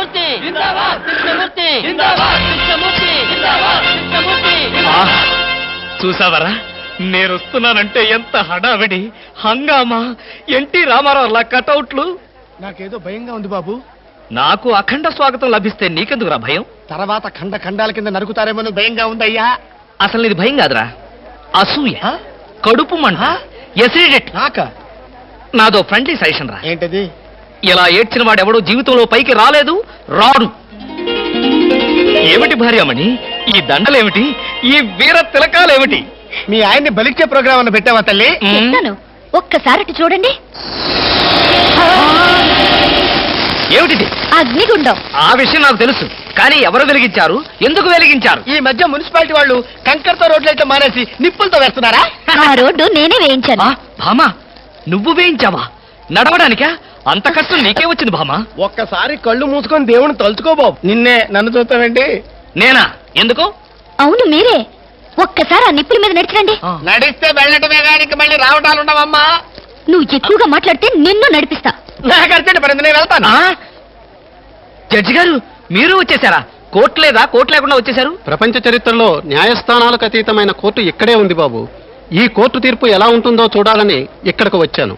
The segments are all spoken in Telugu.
కృష్ణమూర్తి కృష్ణమూర్తి కృష్ణమూర్తి కృష్ణమూర్తి. చూసావరా, నేను వస్తున్నానంటే ఎంత హడావిడి హంగామా. ఎన్టీ రామారావు కటౌట్లు. నాకేదో భయంగా ఉంది బాబు. నాకు అఖండ స్వాగతం లభిస్తే నీకెందుకురా భయం? తర్వాత ఖండ ఖండాల కింద నరుకుతారేమో భయంగా ఉందయ్యా. అసలు ఇది భయం కాదురా, అసూయ, కడుపు మంట, ఎసిడిటీ. నాదో ఫ్రెండ్లీ సజెషన్ రా. ఏంటది? ఇలా ఏడ్చిన వాడెవడో జీవితంలో పైకి రాలేదు, రాడు. ఏమిటి భార్యమణి ఈ దండలేమిటి, ఈ వీర తిలకాలేమిటి? మీ ఆయన్ని బలిచ్చే ప్రోగ్రామ్ అన్న పెట్టావా తల్లి? ఒక్కసారి చూడండి. ఏమిటిది? అగ్నిగుండం. ఆ విషయం నాకు తెలుసు, కానీ ఎవరు వెలిగించారు, ఎందుకు వెలిగించారు? ఈ మధ్య మున్సిపాలిటీ వాళ్ళు కంకర్తో రోడ్లు అయితే మానేసి నిప్పులతో వేస్తున్నారా? ఆ రోడ్డు నేనే వేయించాను. భామా, నువ్వు వేయించావా? నడవడానికా? అంత కష్టం నీకే వచ్చింది భామా? ఒక్కసారి కళ్ళు మూసుకొని దేవుని తలుచుకో బాబు. నిన్నే, నన్ను చూస్తావేంటి? నేనా? ఎందుకు? అవును మీరే. ఒక్కసారి ఆ నిప్పుల మీద నడిచిరండి. నడిస్తే వెళ్ళటమే గానికి మళ్ళీ రావటాలు ఉండవమ్మా. నువ్వు ఎక్కువగా మాట్లాడితే నిన్ను నడిపిస్తా. నాకు అర్జెంట్ పడింది, నేను వెళ్తాను. జడ్జి గారు, మీరు వచ్చేసారా? కోర్టు లేదా? కోర్టు లేకుండా వచ్చేసారు? ప్రపంచ చరిత్రలో న్యాయస్థానాలకు అతీతమైన కోర్టు ఇక్కడే ఉంది బాబు. ఈ కోర్టు తీర్పు ఎలా ఉంటుందో చూడాలని ఇక్కడికి వచ్చాను.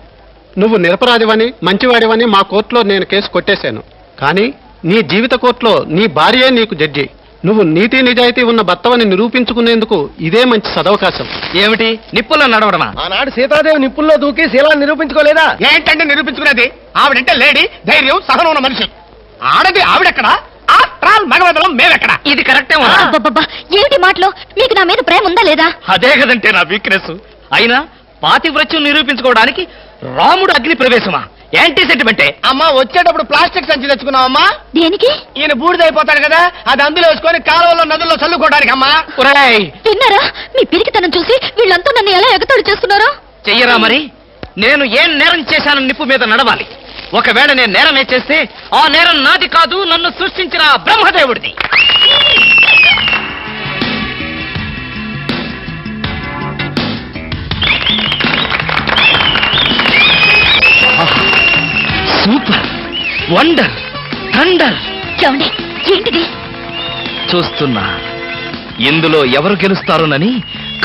నువ్వు నిరపరాధివని, మంచివాడివని మా కోర్టులో నేను కేసు కొట్టేశాను. కానీ నీ జీవిత కోర్టులో నీ భార్యే నీకు జడ్జి. నువ్వు నీతి నిజాయితీ ఉన్న భర్తవని నిరూపించుకునేందుకు ఇదే మంచి సదవకాశం. ఏమిటి, నిప్పుల్లో నడవడమా? ఆనాడు సీతాదేవి నిప్పుల్లో దూకి శీలాన్ని నిరూపించుకోలేదా? ఏంటంటే నిరూపించుకునేది? ఆవిడంటే లేడీ, ధైర్యం, సహనం ఉన్న మనిషి. ఆడది ఆవిడెక్కడ, మగవదలం మేమెక్కడ? ఇది కరెక్టే. ఏమిటి మాటలు? మీకు నా మీద ప్రేమ ఉందా లేదా? అదే కదంటే నా వీక్నెస్. అయినా పాతివ్రత్యం నిరూపించుకోవడానికి రాముడు అగ్ని ప్రవేశమా? యాంటీ సెంటిమెంటే. అమ్మా, వచ్చేటప్పుడు ప్లాస్టిక్ సంచి తెచ్చుకున్నావమ్మా. దేనికి? ఈయన బూడిదైపోతాడు కదా, అది అందులో వేసుకొని కాలువలో నదుల్లో చల్లుకోవడానికి. అమ్మా తిన్నారా? మీ పిరికితనం చూసి వీళ్ళంతా నన్ను ఎలా ఎగతాడు చేస్తున్నారో. చెయ్యరా మరి? నేను ఏం నేరం చేశానని నిప్పు మీద నడవాలి. ఒకవేళ నేను నేరమే చేస్తే ఆ నేరం నాది కాదు, నన్ను సృష్టించిన బ్రహ్మదేవుడిది. Super, wonder, thunder. చూడండి, ఏంటిది? చూస్తున్నా. ఇందులో ఎవరు గెలుస్తారోనని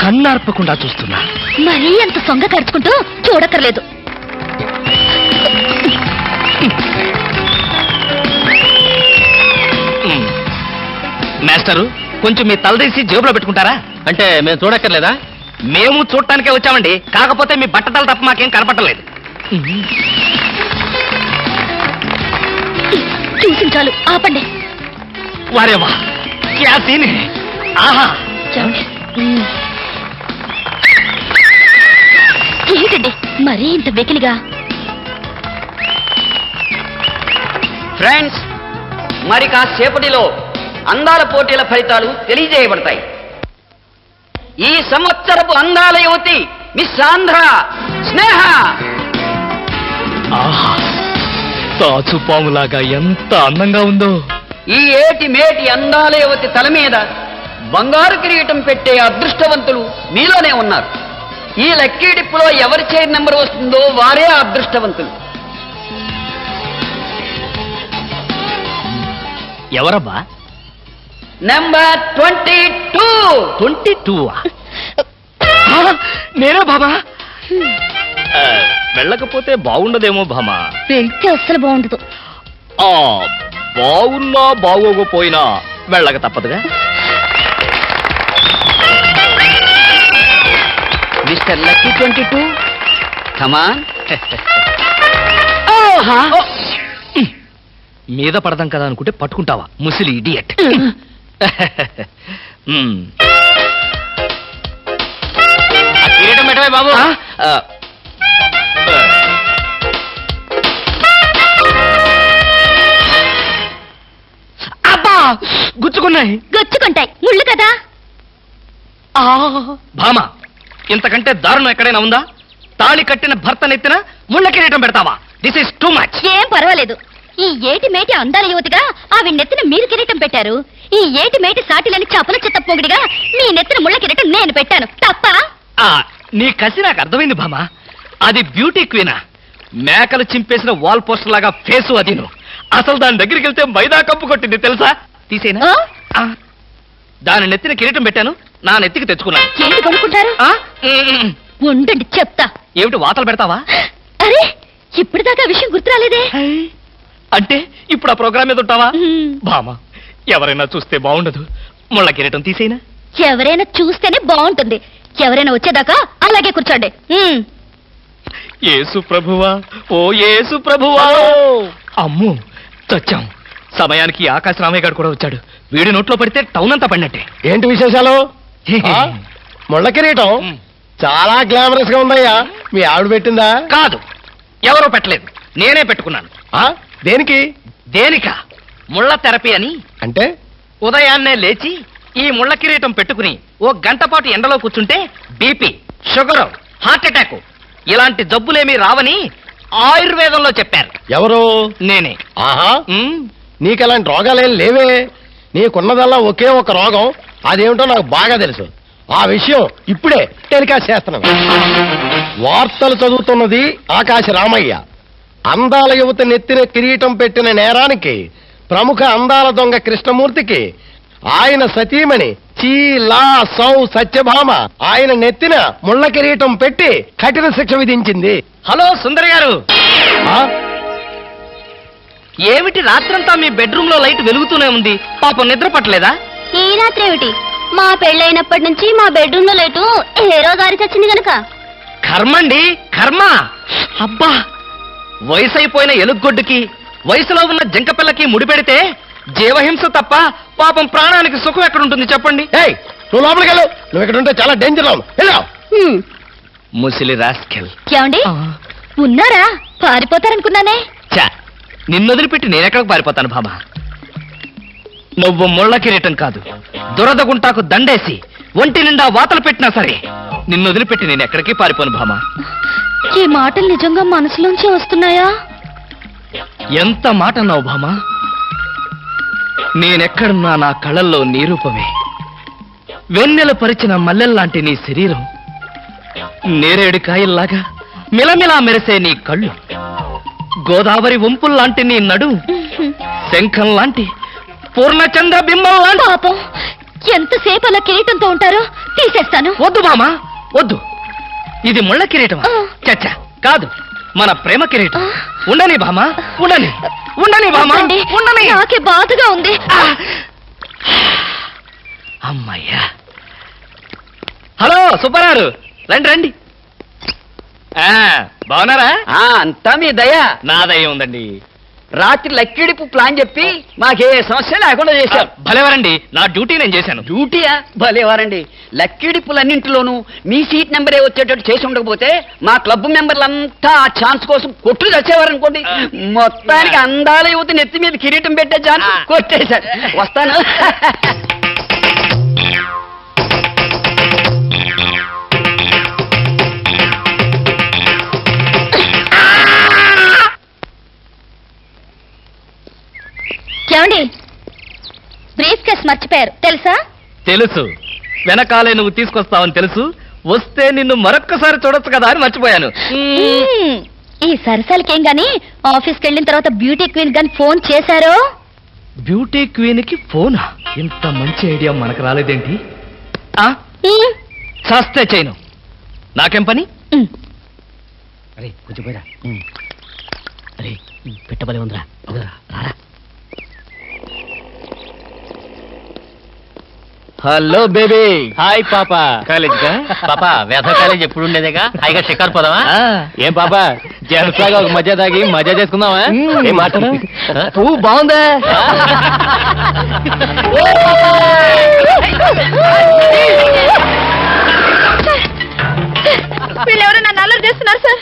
కన్నార్పకుండా చూస్తున్నా. మరీ అంత సొంగ కరుచుకుంటూ చూడక్కర్లేదు. మాస్టరు, కొంచెం మీ తలదీసి జేబులో పెట్టుకుంటారా? అంటే మేము చూడక్కర్లేదా? మేము చూడటానికే వచ్చామండి. కాకపోతే మీ బట్టతలు తప్ప మాకేం కనపట్టలేదు. చూసించాలు, ఆపండి. వారేవా, క్యా సీన్ హై. ఆహా, ఏంటండి మరీ ఇంత వెకిలిగా? ఫ్రెండ్స్, మరి కాసేపటిలో అందాల పోటీల ఫలితాలు తెలియజేయబడతాయి. ఈ సంవత్సరపు అందాల యువతి మిస్ ఆంధ్ర స్నేహ. ఆహా, తాచుపాములాగా ఎంత అందంగా ఉందో. ఈ ఏటి మేటి అందాల యువతి తల మీద బంగారు కిరీటం పెట్టే అదృష్టవంతులు మీలోనే ఉన్నారు. ఈ లక్కీ డిప్పులో ఎవరి చైర్ నెంబర్ వస్తుందో వారే అదృష్టవంతులు. ఎవరబ్బా? నెంబర్ 22. 22? నేనే బాబా. వెళ్ళకపోతే బాగుండదేమో భామా. వెళ్తే అస్సలు బాగుండదు. బాగున్నా బాగోకపోయినా వెళ్ళక తప్పదుగా. మిస్టర్ లక్కీ 22, కమాన్. మీద పడదాం కదా అనుకుంటే పట్టుకుంటావా ముసిలి ఇడియట్. కిరీటం పెట్టవే బాబు. అబ్బా, గుచ్చుకున్నాయి. గుచ్చుకుంటాయి, ముళ్ళు కదా. భామ, ఇంతకంటే దారుణం ఎక్కడైనా ఉందా? తాళి కట్టిన భర్త నెత్తిన ముళ్ళ కిరీటం పెడతావా? This is too much. ఏం పర్వాలేదు. ఈ ఏటి మేటి అందాల యువతిగా ఆవి నెత్తిన మీరు కిరీటం పెట్టారు. ఈ ఏటి మేటి సాటిలని చపల చిత్త పొగిడిగా మీ నెత్తిన ముళ్ళ కిరీటం నేను పెట్టాను. తప్ప? నీ కసి నాకు అర్థమైంది భామ. అది బ్యూటీ క్వీనా? మేకలు చింపేసిన వాల్ పోస్టర్ లాగా ఫేసు అది. అసలు దాని దగ్గరికి వెళ్తే మైదా కప్పు కొట్టింది తెలుసా? తీసేనా? దాని నెత్తిన కిరీటం పెట్టాను, నా నెత్తికి తెచ్చుకున్నాను. ఏంటి కొనుక్కుంటారు? ఉండండి చెప్తా. ఏమిటి వాతలు పెడతావా? అరే ఇప్పటిదాకా విషయం గుర్తురాలేదే. అంటే ఇప్పుడు ఆ ప్రోగ్రామ్ మీద ఉంటావా? బామా, ఎవరైనా చూస్తే బాగుండదు. ముళ్ళ కిరీటం తీసేనా? ఎవరైనా చూస్తేనే బాగుంటుంది. ఎవరైనా వచ్చేదాకా అలాగే కూర్చోండి. యేసు ప్రభువా, ఓ యేసు ప్రభువా. అమ్మో చచ్చాం. సమయానికి ఆకాశ రామయ్య గారు కూడా వచ్చాడు. వీడి నోట్లో పడితే టౌన్ అంతా పడినట్టే. ఏంటి విశేషాలు? ముళ్ళ కిరీటం చాలా గ్లామరస్ గా ఉందయ్యా. మీ ఆవిడ పెట్టిందా? కాదు, ఎవరో పెట్టలేదు, నేనే పెట్టుకున్నాను. దేనికి? దేనికా? ముళ్ళ థెరపీ అని. అంటే ఉదయాన్నే లేచి ఈ ముళ్ళ కిరీటం పెట్టుకుని ఓ గంట పాటు ఎండలో కూర్చుంటే బీపీ, షుగర్, హార్ట్ అటాక్ ఇలాంటి జబ్బులేమీ రావని ఆయుర్వేదంలో చెప్పారు. ఎవరు? నేనే. ఆహా, నీకలాంటి రోగాలేం లేవే. నీకున్నదల్లా ఒకే ఒక రోగం. అదేమిటో నాకు బాగా తెలుసు. ఆ విషయం ఇప్పుడే టెలికాస్ట్ చేస్తున్నాను. వార్తలు చదువుతున్నది ఆకాశ రామయ్య. అందాల యువత నెత్తిన కిరీటం పెట్టిన నేరానికి ప్రముఖ అందాల దొంగ కృష్ణమూర్తికి ఆయన సతీమణి చీలా సౌ సత్యభామ ఆయన నెత్తిన ముళ్ళ కిరీటం పెట్టి కఠిన శిక్ష విధించింది. హలో సుందరి గారు, ఏమిటి రాత్రంతా మీ బెడ్రూమ్ లో లైట్ వెలుగుతూనే ఉంది? పాపం నిద్ర పట్టలేదా? ఈ రాత్రి ఏమిటి? మా పెళ్ళైనప్పటి నుంచి మా బెడ్రూమ్ లో లేటు హీరో గారి చచ్చింది గనక. కర్మండి, కర్మ. అబ్బా, వయసు అయిపోయిన ఎలుగొడ్డుకి వయసులో ఉన్న జింకపిల్లకి ముడిపెడితే జీవహింస తప్ప పాపం ప్రాణానికి సుఖం ఎక్కడుంటుంది చెప్పండి? నువ్వు లోపలికి వెళ్ళు. నువ్వు ఇక్కడ ఉంటే చాలా డేంజర్. ముసిలి రాస్కెల్. ఏమండి ఉన్నారా? పారిపోతారనుకున్నానే. చా, నిన్ను వదిలిపెట్టి నేనెక్కడికి పారిపోతాను బాబా? నువ్వు ముళ్ళ కిరీటం కాదు, దురద గుంటాకు దండేసి ఒంటి నిండా వాతలు పెట్టినా సరే నిన్ను వదిలిపెట్టి నేను ఎక్కడికి పారిపోను భామా. ఈ మాటలు నిజంగా మనసులోంచి వస్తున్నాయా? ఎంత మాట అన్నావు భామా. నేనెక్కడున్నా నా కళ్ళల్లో నీ రూపమే. వెన్నెల పరిచిన మల్లెల్లాంటి నీ శరీరం, నేరేడు కాయల్లాగా మిలమిలా మెరిసే నీ కళ్ళు, గోదావరి వంపుల్లాంటి నీ నడు, శంఖం లాంటి పూర్ణచంద్ర బింబం లాంటి. పాపం, ఎంతసేపు అలా కిరీటంతో ఉంటారో తీసేస్తాను. వద్దు మామా, వద్దు. ఇది ముళ్ళ కిరీటం. చచ్చా, కాదు, మన ప్రేమ కిరీటం. ఉండని భామా, ఉండని, ఉండని భామా, ఉండని. నాకే బాధగా ఉంది. అమ్మయ్యా. హలో సుబ్బారావు, రండి రండి. బాగున్నారా? అంతా మీ దయ. నా దయ ఉందండి. రాత్రి లక్కిడిపు ప్లాన్ చెప్పి మాకే సమస్య లేకుండా చేశారు. భలేవారండి, నా డ్యూటీ నేను చేశాను. డ్యూటీయా? భలేవారండి. లక్కిడిపులన్నింటిలోనూ మీ సీట్ నెంబరే వచ్చేటట్టు చేసి ఉండకపోతే మా క్లబ్ మెంబర్లంతా ఆ ఛాన్స్ కోసం కొట్టుకు తెచ్చేవారనుకోండి. మొత్తానికి అందాల యువత నెత్తి మీద కిరీటం పెట్టే ఛాన్స్ కొట్టేశారు. వస్తాను. ఏమండి, బ్రీఫ్ కేస్ మర్చిపోయారు తెలుసా? తెలుసు, వెనకాలే నువ్వు తీసుకొస్తావని తెలుసు. వస్తే నిన్ను మరొక్కసారి చూడొచ్చు కదా అని మర్చిపోయాను. ఈ సరసాలకేం గాని ఆఫీస్కి వెళ్ళిన తర్వాత బ్యూటీ క్వీన్ గాని ఫోన్ చేశారో? బ్యూటీ క్వీన్ కి ఫోనా? ఇంత మంచి ఐడియా మనకు రాలేదేంటి? చస్తే చేయను, నాకేం పని? అరే కొంచెం పోయిరా. అరే పెట్టబలే ఉందిరా. రారా. Hello baby. హాయ్ పాపా. కాలేజ్ కా? పాపా, వేస కాలేజ్ ఎప్పుడు ఉండేదేగా. హాయిగా షికారు పోదామా? ఏం పాపా, జలసాగా ఒక మధ్య తాగి మజా చేసుకుందామా? ఏం మాట్లాడు? పువ్వు బాగుందా? వీళ్ళెవరో నన్ను అల్లరి చేస్తున్నారు సార్.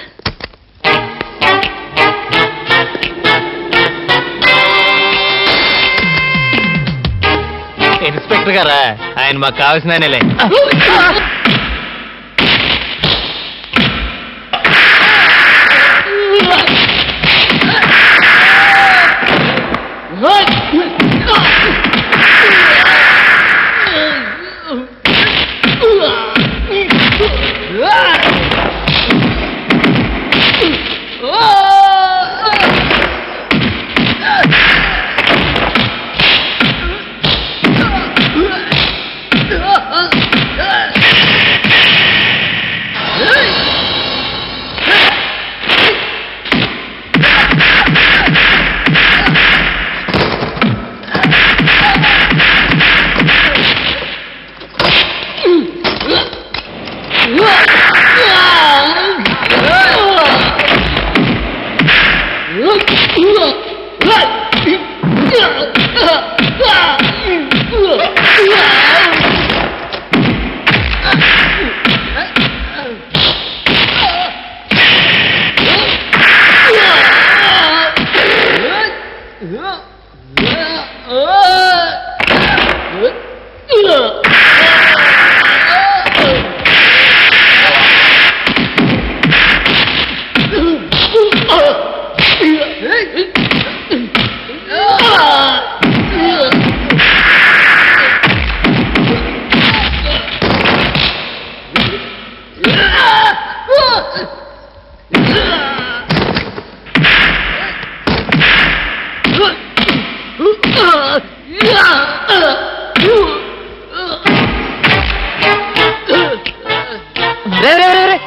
ఇన్స్పెక్టర్ గారా? ఆయన మాకు కావాల్సిన ఆయనలే.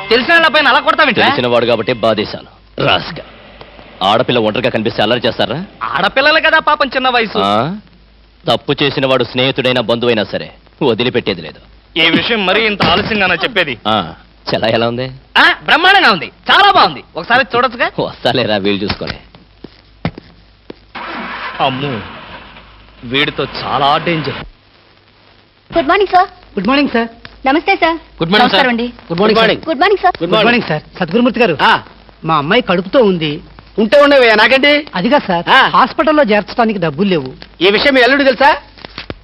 తెలిసిన పైన అలా కొడతావింటే? తెలిసినవాడు కాబట్టి బాధేశాను. రాస్క ఆడపిల్ల ఒంటరిగా కనిపిస్తే అల్లరి చేస్తారా? ఆడపిల్లలు కదా పాపం, చిన్న వయసు. తప్పు చేసిన వాడు స్నేహితుడైనా బంధువైనా సరే వదిలిపెట్టేది లేదు. ఈ విషయం మరీ ఇంత ఆలస్యంగా చెప్పేది. చలా ఎలా ఉంది? బ్రహ్మాండంగా ఉంది, చాలా బాగుంది. ఒకసారి చూడొచ్చుగా? వస్తాలేరా, వీలు చూసుకొని. అమ్ము, వీడితో చాలా danger. Good morning sir. Good morning sir. నమస్తే సార్. Good morning sir. అండి. Good morning. Good morning sir. Good morning sir. Sadgurumurthy గారు, మా అమ్మాయి కడుపుతో ఉంది. ఉంటే ఉండవే నాకండి. అదిగా సార్, హాస్పిటల్లో చేర్చడానికి డబ్బులు లేవు. ఈ విషయం మీ అల్లుడు తెలుసా?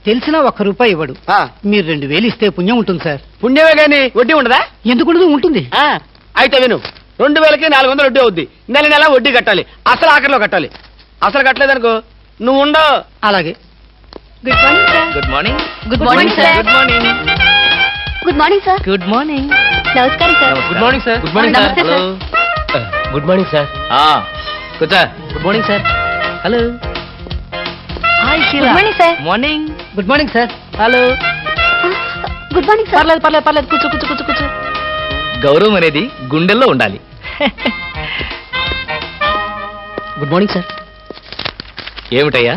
తెలిసినా ₹1 ఇవ్వడు. మీరు 2000 ఇస్తే పుణ్యం ఉంటుంది సార్. పుణ్యమే గాని వడ్డీ ఉండదా? ఎందుకు ఉంటుంది? అయితే విను, 2000కి 400 వడ్డీ అవుద్ది. నెల నెల వడ్డీ కట్టాలి. అసలు ఆఖరిలో కట్టాలి. అసలు కట్టలేదనుకో నువ్వు ఉండవు. అలాగే. Good morning sir. Good morning. Good morning sir. Good morning. Good morning sir. Good morning. నమస్కారం sir. Good morning sir. Good morning sir. నమస్తే సార్. Good morning sir. కూర్చో. Good morning sir. Hello. Hi good morning sir. Morning. Good morning sir. Hello. Good morning sir. పర్లేదు. కూర్చో. గౌరవం అనేది గుండెల్లో ఉండాలి. Good morning sir. ఏమిటయ్యా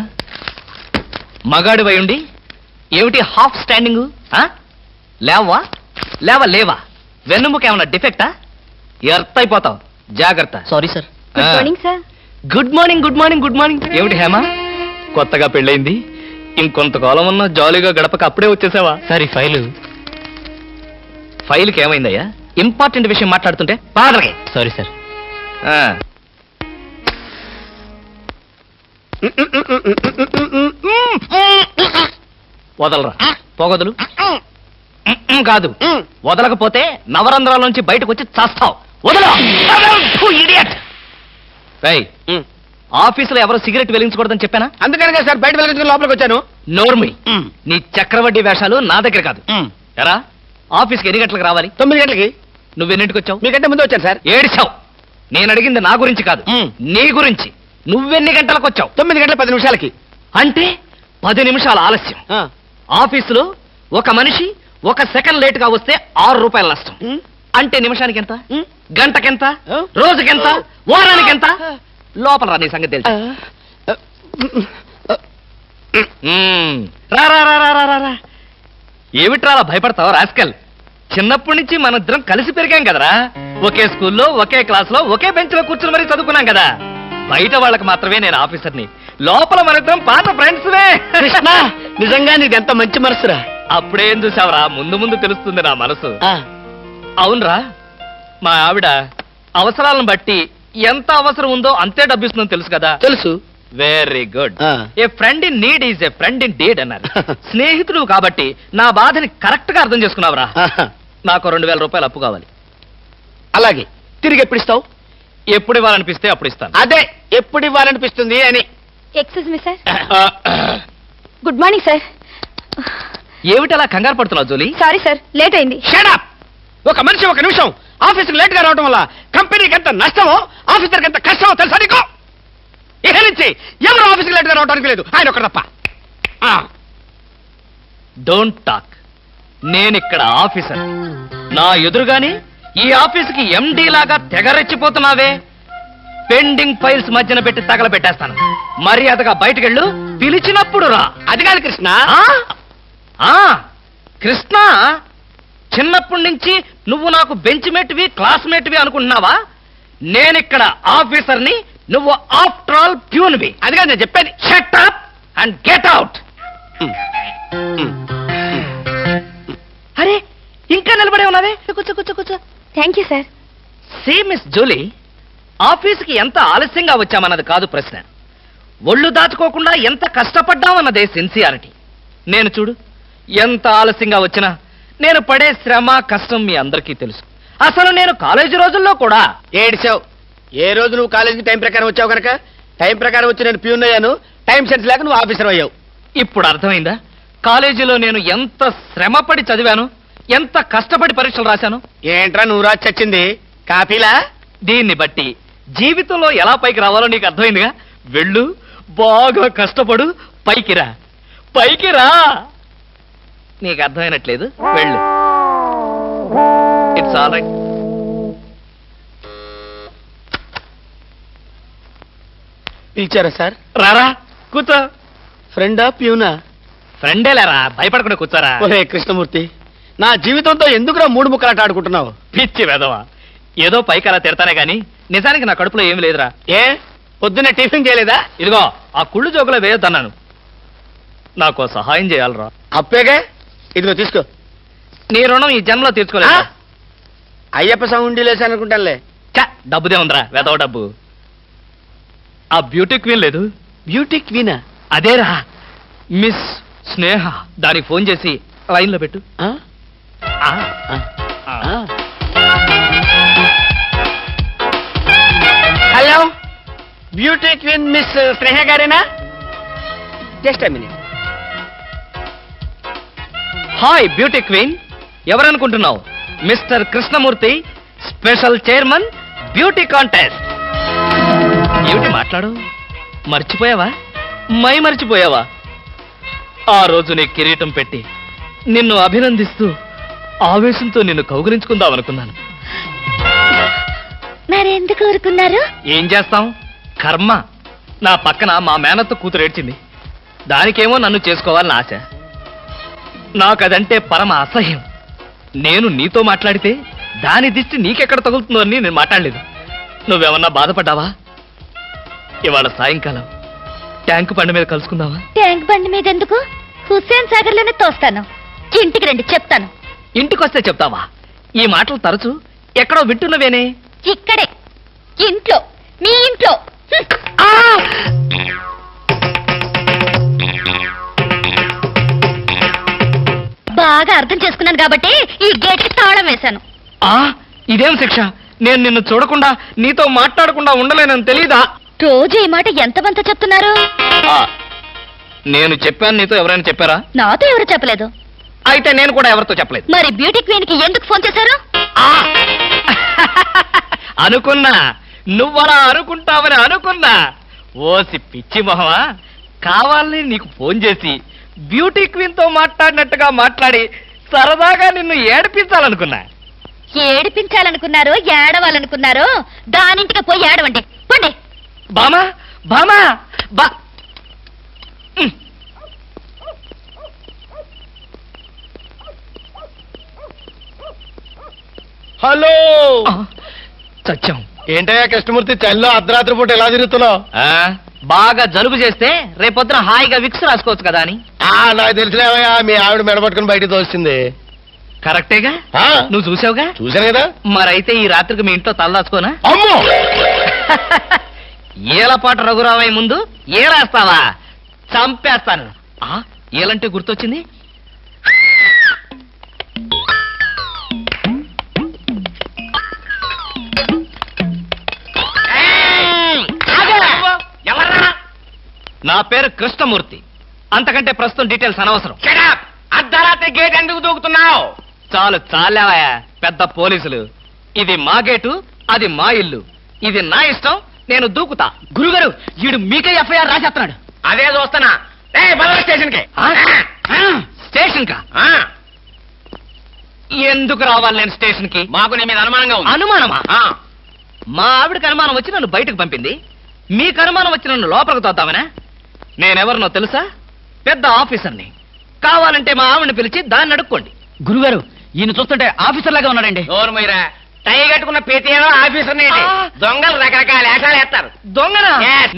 మగాడివై ఉండి ఏమిటి హాఫ్ స్టాండింగు? లేవా? వెన్నుముకేమన్నా డిఫెక్టా? ఎర్త్ అయిపోతావు, జాగ్రత్త. Sorry sir. Good morning sir. Good morning. ఏమిటి హేమ, కొత్తగా పెళ్ళైంది, ఇంకొంతకాలం ఉన్న జాలీగా గడపక అప్పుడే వచ్చేసావా? సార్ ఈ ఫైల్కి ఏమైందయ్యా? ఇంపార్టెంట్ విషయం మాట్లాడుతుంటే పాదరకే. Sorry sir. వదలరా, పోగొదలు. కాదు, వదలకపోతే నవరంధ్రాల నుంచి బయటకు వచ్చి చస్తావు. వదలు. ఇడియట్. ఆఫీసులో ఎవరో సిగరెట్ వెలిగించకూడదని చెప్పానా? అందుకనే సార్ బయట వెలిగించుకుని లోపలికి వచ్చాను. నోర్మి, నీ చక్రవడ్డీ వేషాలు నా దగ్గర కాదు. ఎరా, ఆఫీస్కి ఎన్ని గంటలకు రావాలి? 9 గంటలకి. నువ్వెన్నింటికి వచ్చావు? మీకంటే ముందు వచ్చాను సార్. ఏడిచావు. నేను అడిగింది నా గురించి కాదు, నీ గురించి. నువ్వెన్ని గంటలకు వచ్చావు? 9 గంటల 10 నిమిషాలకి. అంటే 10 నిమిషాల ఆలస్యం. ఆఫీసులో ఒక మనిషి 1 సెకండ్ లేట్ గా వస్తే ₹6 నష్టం. అంటే నిమిషానికి ఎంత? గంటకెంత? రోజుకెంత? వారానికెంత? లోపల రా, నీ సంగతి తెలుసు. రా. ఏమిట్రా భయపడతావు రాస్కల్? చిన్నప్పటి నుంచి మనిద్దరం కలిసి పెరిగాం కదరా. ఒకే స్కూల్లో, ఒకే క్లాస్లో, ఒకే బెంచ్ లో కూర్చుని మరీ చదువుకున్నాం కదా. బయట వాళ్ళకి మాత్రమే నేను ఆఫీసర్ని, లోపల మనిద్దరం పాత ఫ్రెండ్స్వే. కృష్ణ, నిజంగా నీది ఎంత మంచి మనసురా. అప్పుడేం చూసావరా, ముందు తెలుస్తుంది నా మనసు. అవునరా, మా ఆవిడ అవసరాలను బట్టి ఎంత అవసరం ఉందో అంతే డబ్బిస్తుందని తెలుసు కదా? తెలుసు. Very good. A friend in need is a friend indeed అన్నారు. స్నేహితుడు కాబట్టి నా బాధని కరెక్ట్ గా అర్థం చేసుకున్నావురా. నాకు ₹2000 అప్పు కావాలి. అలాగే. తిరిగి ఎప్పుడు ఇస్తావు? ఎప్పుడు ఇవ్వాలనిపిస్తే అప్పుడు ఇస్తాను. అదే, ఎప్పుడు ఇవ్వాలనిపిస్తుంది అని. Excuse me sir. Good morning sir. ఏమిటి అలా కంగారు పడుతున్నావు జోలీ? సారీ సార్, లేట్ అయింది. Shut up. ఒక మనిషి 1 నిమిషం ఆఫీసుకు లేట్ గా రావడం వల్ల కంపెనీకి ఎంత నష్టమో, ఆఫీసర్కి ఎంత కష్టమో తెలుసా నీకు? ఇక నుంచి ఎవరు ఆఫీసుకు లేట్ గా రావడానికి లేదు, ఆయన ఒకరు తప్ప. Don't talk. నేనిక్కడ ఆఫీసర్. నా ఎదురుగాని ఈ ఆఫీసుకి ఎండీ లాగా తెగరెచ్చిపోతున్నావే. పెండింగ్ ఫైల్స్ మధ్యన పెట్టి తగలబెట్టేస్తాను. మర్యాదగా బయటకెళ్ళు, పిలిచినప్పుడు రా. అది కాదు కృష్ణ. కృష్ణ, చిన్నప్పటి నుంచి నువ్వు నాకు బెంచ్ మేట్వి, క్లాస్మేట్వి అనుకుంటున్నావా? నేనిక్కడ ఆఫీసర్ని, నువ్వు ఆఫ్టర్ ఆల్ ప్యూన్వి. అది కాదు నేను చెప్పేది. Shut up and get out. అరే, ఇంకా నిలబడే ఉన్నావే? కూర్చో. Thank you sir. See miss Julie, ఆఫీసుకి ఎంత ఆలస్యంగా వచ్చామన్నది కాదు ప్రశ్న. ఒళ్ళు దాచుకోకుండా ఎంత కష్టపడ్డామన్నదే సిన్సియారిటీ. నేను చూడు, ఎంత ఆలస్యంగా వచ్చినా నేను పడే శ్రమ, కష్టం మీ అందరికీ తెలుసు. అసలు నేను కాలేజీ రోజుల్లో కూడా ఏడిచావు. ఏ రోజు నువ్వు కాలేజీకి టైం ప్రకారం వచ్చావు కనుక టైం ప్రకారం వచ్చి నేను ప్యూన్ అయ్యాను, టైం సెన్స్ లేక నువ్వు ఆఫీసర్ అయ్యావు. ఇప్పుడు అర్థమైందా కాలేజీలో నేను ఎంత శ్రమపడి చదివాను, ఎంత కష్టపడి పరీక్షలు రాశాను. ఏంట్రా నువ్వు రాసి చచ్చింది కాఫీలా? దీన్ని బట్టి జీవితంలో ఎలా పైకి రావాలో నీకు అర్థమైందిగా. వెళ్ళు, బాగా కష్టపడు, పైకి రా, పైకి రా. నీకు అర్థమైనట్లేదు, వెళ్ళు. It's all right. పిలిచారా సార్? రారా, కూర్చో. ఫ్రెండా ప్యూనా? ఫ్రెండేలేరా, భయపడకుండా కూర్చోరా. ఒరే కృష్ణమూర్తి, నా జీవితంతో ఎందుకురా మూడు ముక్కలాట ఆడుకుంటున్నావు? పిచ్చి వెదవా, ఏదో పైకి అలా తిడతానే గాని నిజానికి నా కడుపులో ఏమి లేదురా. ఏ పొద్దున్నే టిఫిన్ చేయలేదా? ఇదిగో ఆ కుళ్ళు జోకులో వేయొద్దన్నాను. నాకు సహాయం చేయాలరా. అప్పేగా, ఇదిగో తీసుకో. నీ రుణం ఈ జన్మలో తీర్చుకోలేదు. అయ్యప్ప సౌండి లేసానుకుంటానులే. చ, డబ్బుదే ఉందిరా, వెదవ డబ్బు. ఆ బ్యూటీ క్వీన్ లేదు? బ్యూటీ క్వీనా? అదేరా, మిస్ స్నేహ. దానికి ఫోన్ చేసి లైన్లో పెట్టు. Hello, beauty queen miss Sneha గారేనా? Just a minute. Hi beauty queen, ఎవరనుకుంటున్నావు? Mister Krishnamurthy, special chairman, beauty contest. ఏమిటి మాట్లాడు? మర్చిపోయావా? మర్చిపోయావా? ఆ రోజు నీ కిరీటం పెట్టి నిన్ను అభినందిస్తూ ఆవేశంతో నిన్ను కౌగిలించుకుందామనుకున్నాను. మరెందుకు ఊరుకున్నారు? ఏం చేస్తాం, కర్మ. నా పక్కన మా మేనత్త కూతురు ఏడ్చింది. దానికేమో నన్ను చేసుకోవాలని ఆశ. నాకదంటే పరమ అసహ్యం. నేను నీతో మాట్లాడితే దాని దిష్టి నీకెక్కడ తగులుతుందో అని నేను మాట్లాడలేదు. నువ్వేమన్నా బాధపడ్డావా? ఇవాళ సాయంకాలం ట్యాంకు బండి మీద కలుసుకుందావా? ట్యాంక్ బండి మీద ఎందుకు? హుస్సేన్ సాగర్ లోనే తోస్తాను. ఇంటికి రండి, చెప్తాను. ఇంటికొస్తే చెప్తావా? ఈ మాటలు తరచు ఎక్కడో వింటున్నవేనే. ఇక్కడే, ఇంట్లో, మీ ఇంట్లో. బాగా అర్థం చేసుకున్నాను కాబట్టి ఈ గేట్కి తాళం వేశాను. ఇదేం శిక్ష? నేను నిన్ను చూడకుండా నీతో మాట్లాడకుండా ఉండలేనని తెలీదా? రోజు ఈ మాట ఎంతమంత చెప్తున్నారు? నేను చెప్పాను, నీతో ఎవరైనా చెప్పారా? నాతో ఎవరు చెప్పలేదు. అయితే నేను కూడా ఎవరితో చెప్పలేదు. మరి బ్యూటీ క్వీన్ కి ఎందుకు ఫోన్ చేశారు? అనుకున్నా, నువ్వలా అనుకుంటావని అనుకున్నా. ఓసి పిచ్చి మొహమా, కావాలని నీకు ఫోన్ చేసి బ్యూటీ క్వీన్ తో మాట్లాడినట్టుగా మాట్లాడి సరదాగా నిన్ను ఏడిపించాలనుకున్నా. ఏడిపించాలనుకున్నారో ఏడవాలనుకున్నారో దానింటికి పోయి ఏడవండి, పండి. బామా బామా బా. హలో, సత్యం. ఏంటయ్యా కృష్ణమూర్తి, చల్లో అర్ధరాత్రి పూట ఎలా తిరుగుతున్నావు? బాగా జలుబు చేస్తే రేపొద్దున హాయిగా విక్స్ రాసుకోవచ్చు కదా అని. నాకు తెలిసినవయ్యా, మీ ఆవిడ మెడపట్టుకుని బయటికి తోస్తుంది. కరెక్టేగా, నువ్వు చూసావుగా. చూశాను కదా. మరైతే ఈ రాత్రికి మీ ఇంట్లో తలదాచుకోనా? అమ్మో, ఏలపాటు రఘురావయ్య ముందు ఏలేస్తావా? చంపేస్తాను. ఏలంటే గుర్తొచ్చింది. నా పేరు కృష్ణమూర్తి. అంతకంటే ప్రస్తుతం డీటెయిల్స్ అనవసరం. అర్ధరాత్రి గేట్ ఎందుకు దూకుతున్నావు? చాలు చాలావయ్యా, పెద్ద పోలీసులు. ఇది మా గేటు, అది మా ఇల్లు. ఇది నా ఇష్టం, నేను దూకుతా. గురుగారు, వీడు మీకే ఎఫ్ఐఆర్ రాసేస్తున్నాడు. అదే చూస్తున్నా. స్టేషన్ కి. స్టేషన్ కా? ఎందుకు రావాలి నేను స్టేషన్ కి? మాకు నీ మీద అనుమానంగా ఉంది. అనుమానమా? మా ఆవిడకి అనుమానం వచ్చి నన్ను బయటకు పంపింది. మీకు అనుమానం వచ్చి నన్ను లోపలికి తోద్దామనా? నేనెవరినో తెలుసా? పెద్ద ఆఫీసర్ని. కావాలంటే మా ఆవిడని పిలిచి దాన్ని అడుక్కోండి. గురుగారు, ఈయన చూస్తుంటే ఆఫీసర్ లాగా ఉన్నాడండి. మీరా టై కట్టుకున్న ప్రతిలో ఆఫీసర్ దొంగలు రకరకాల వేషాలు వేస్తారు. దొంగనా?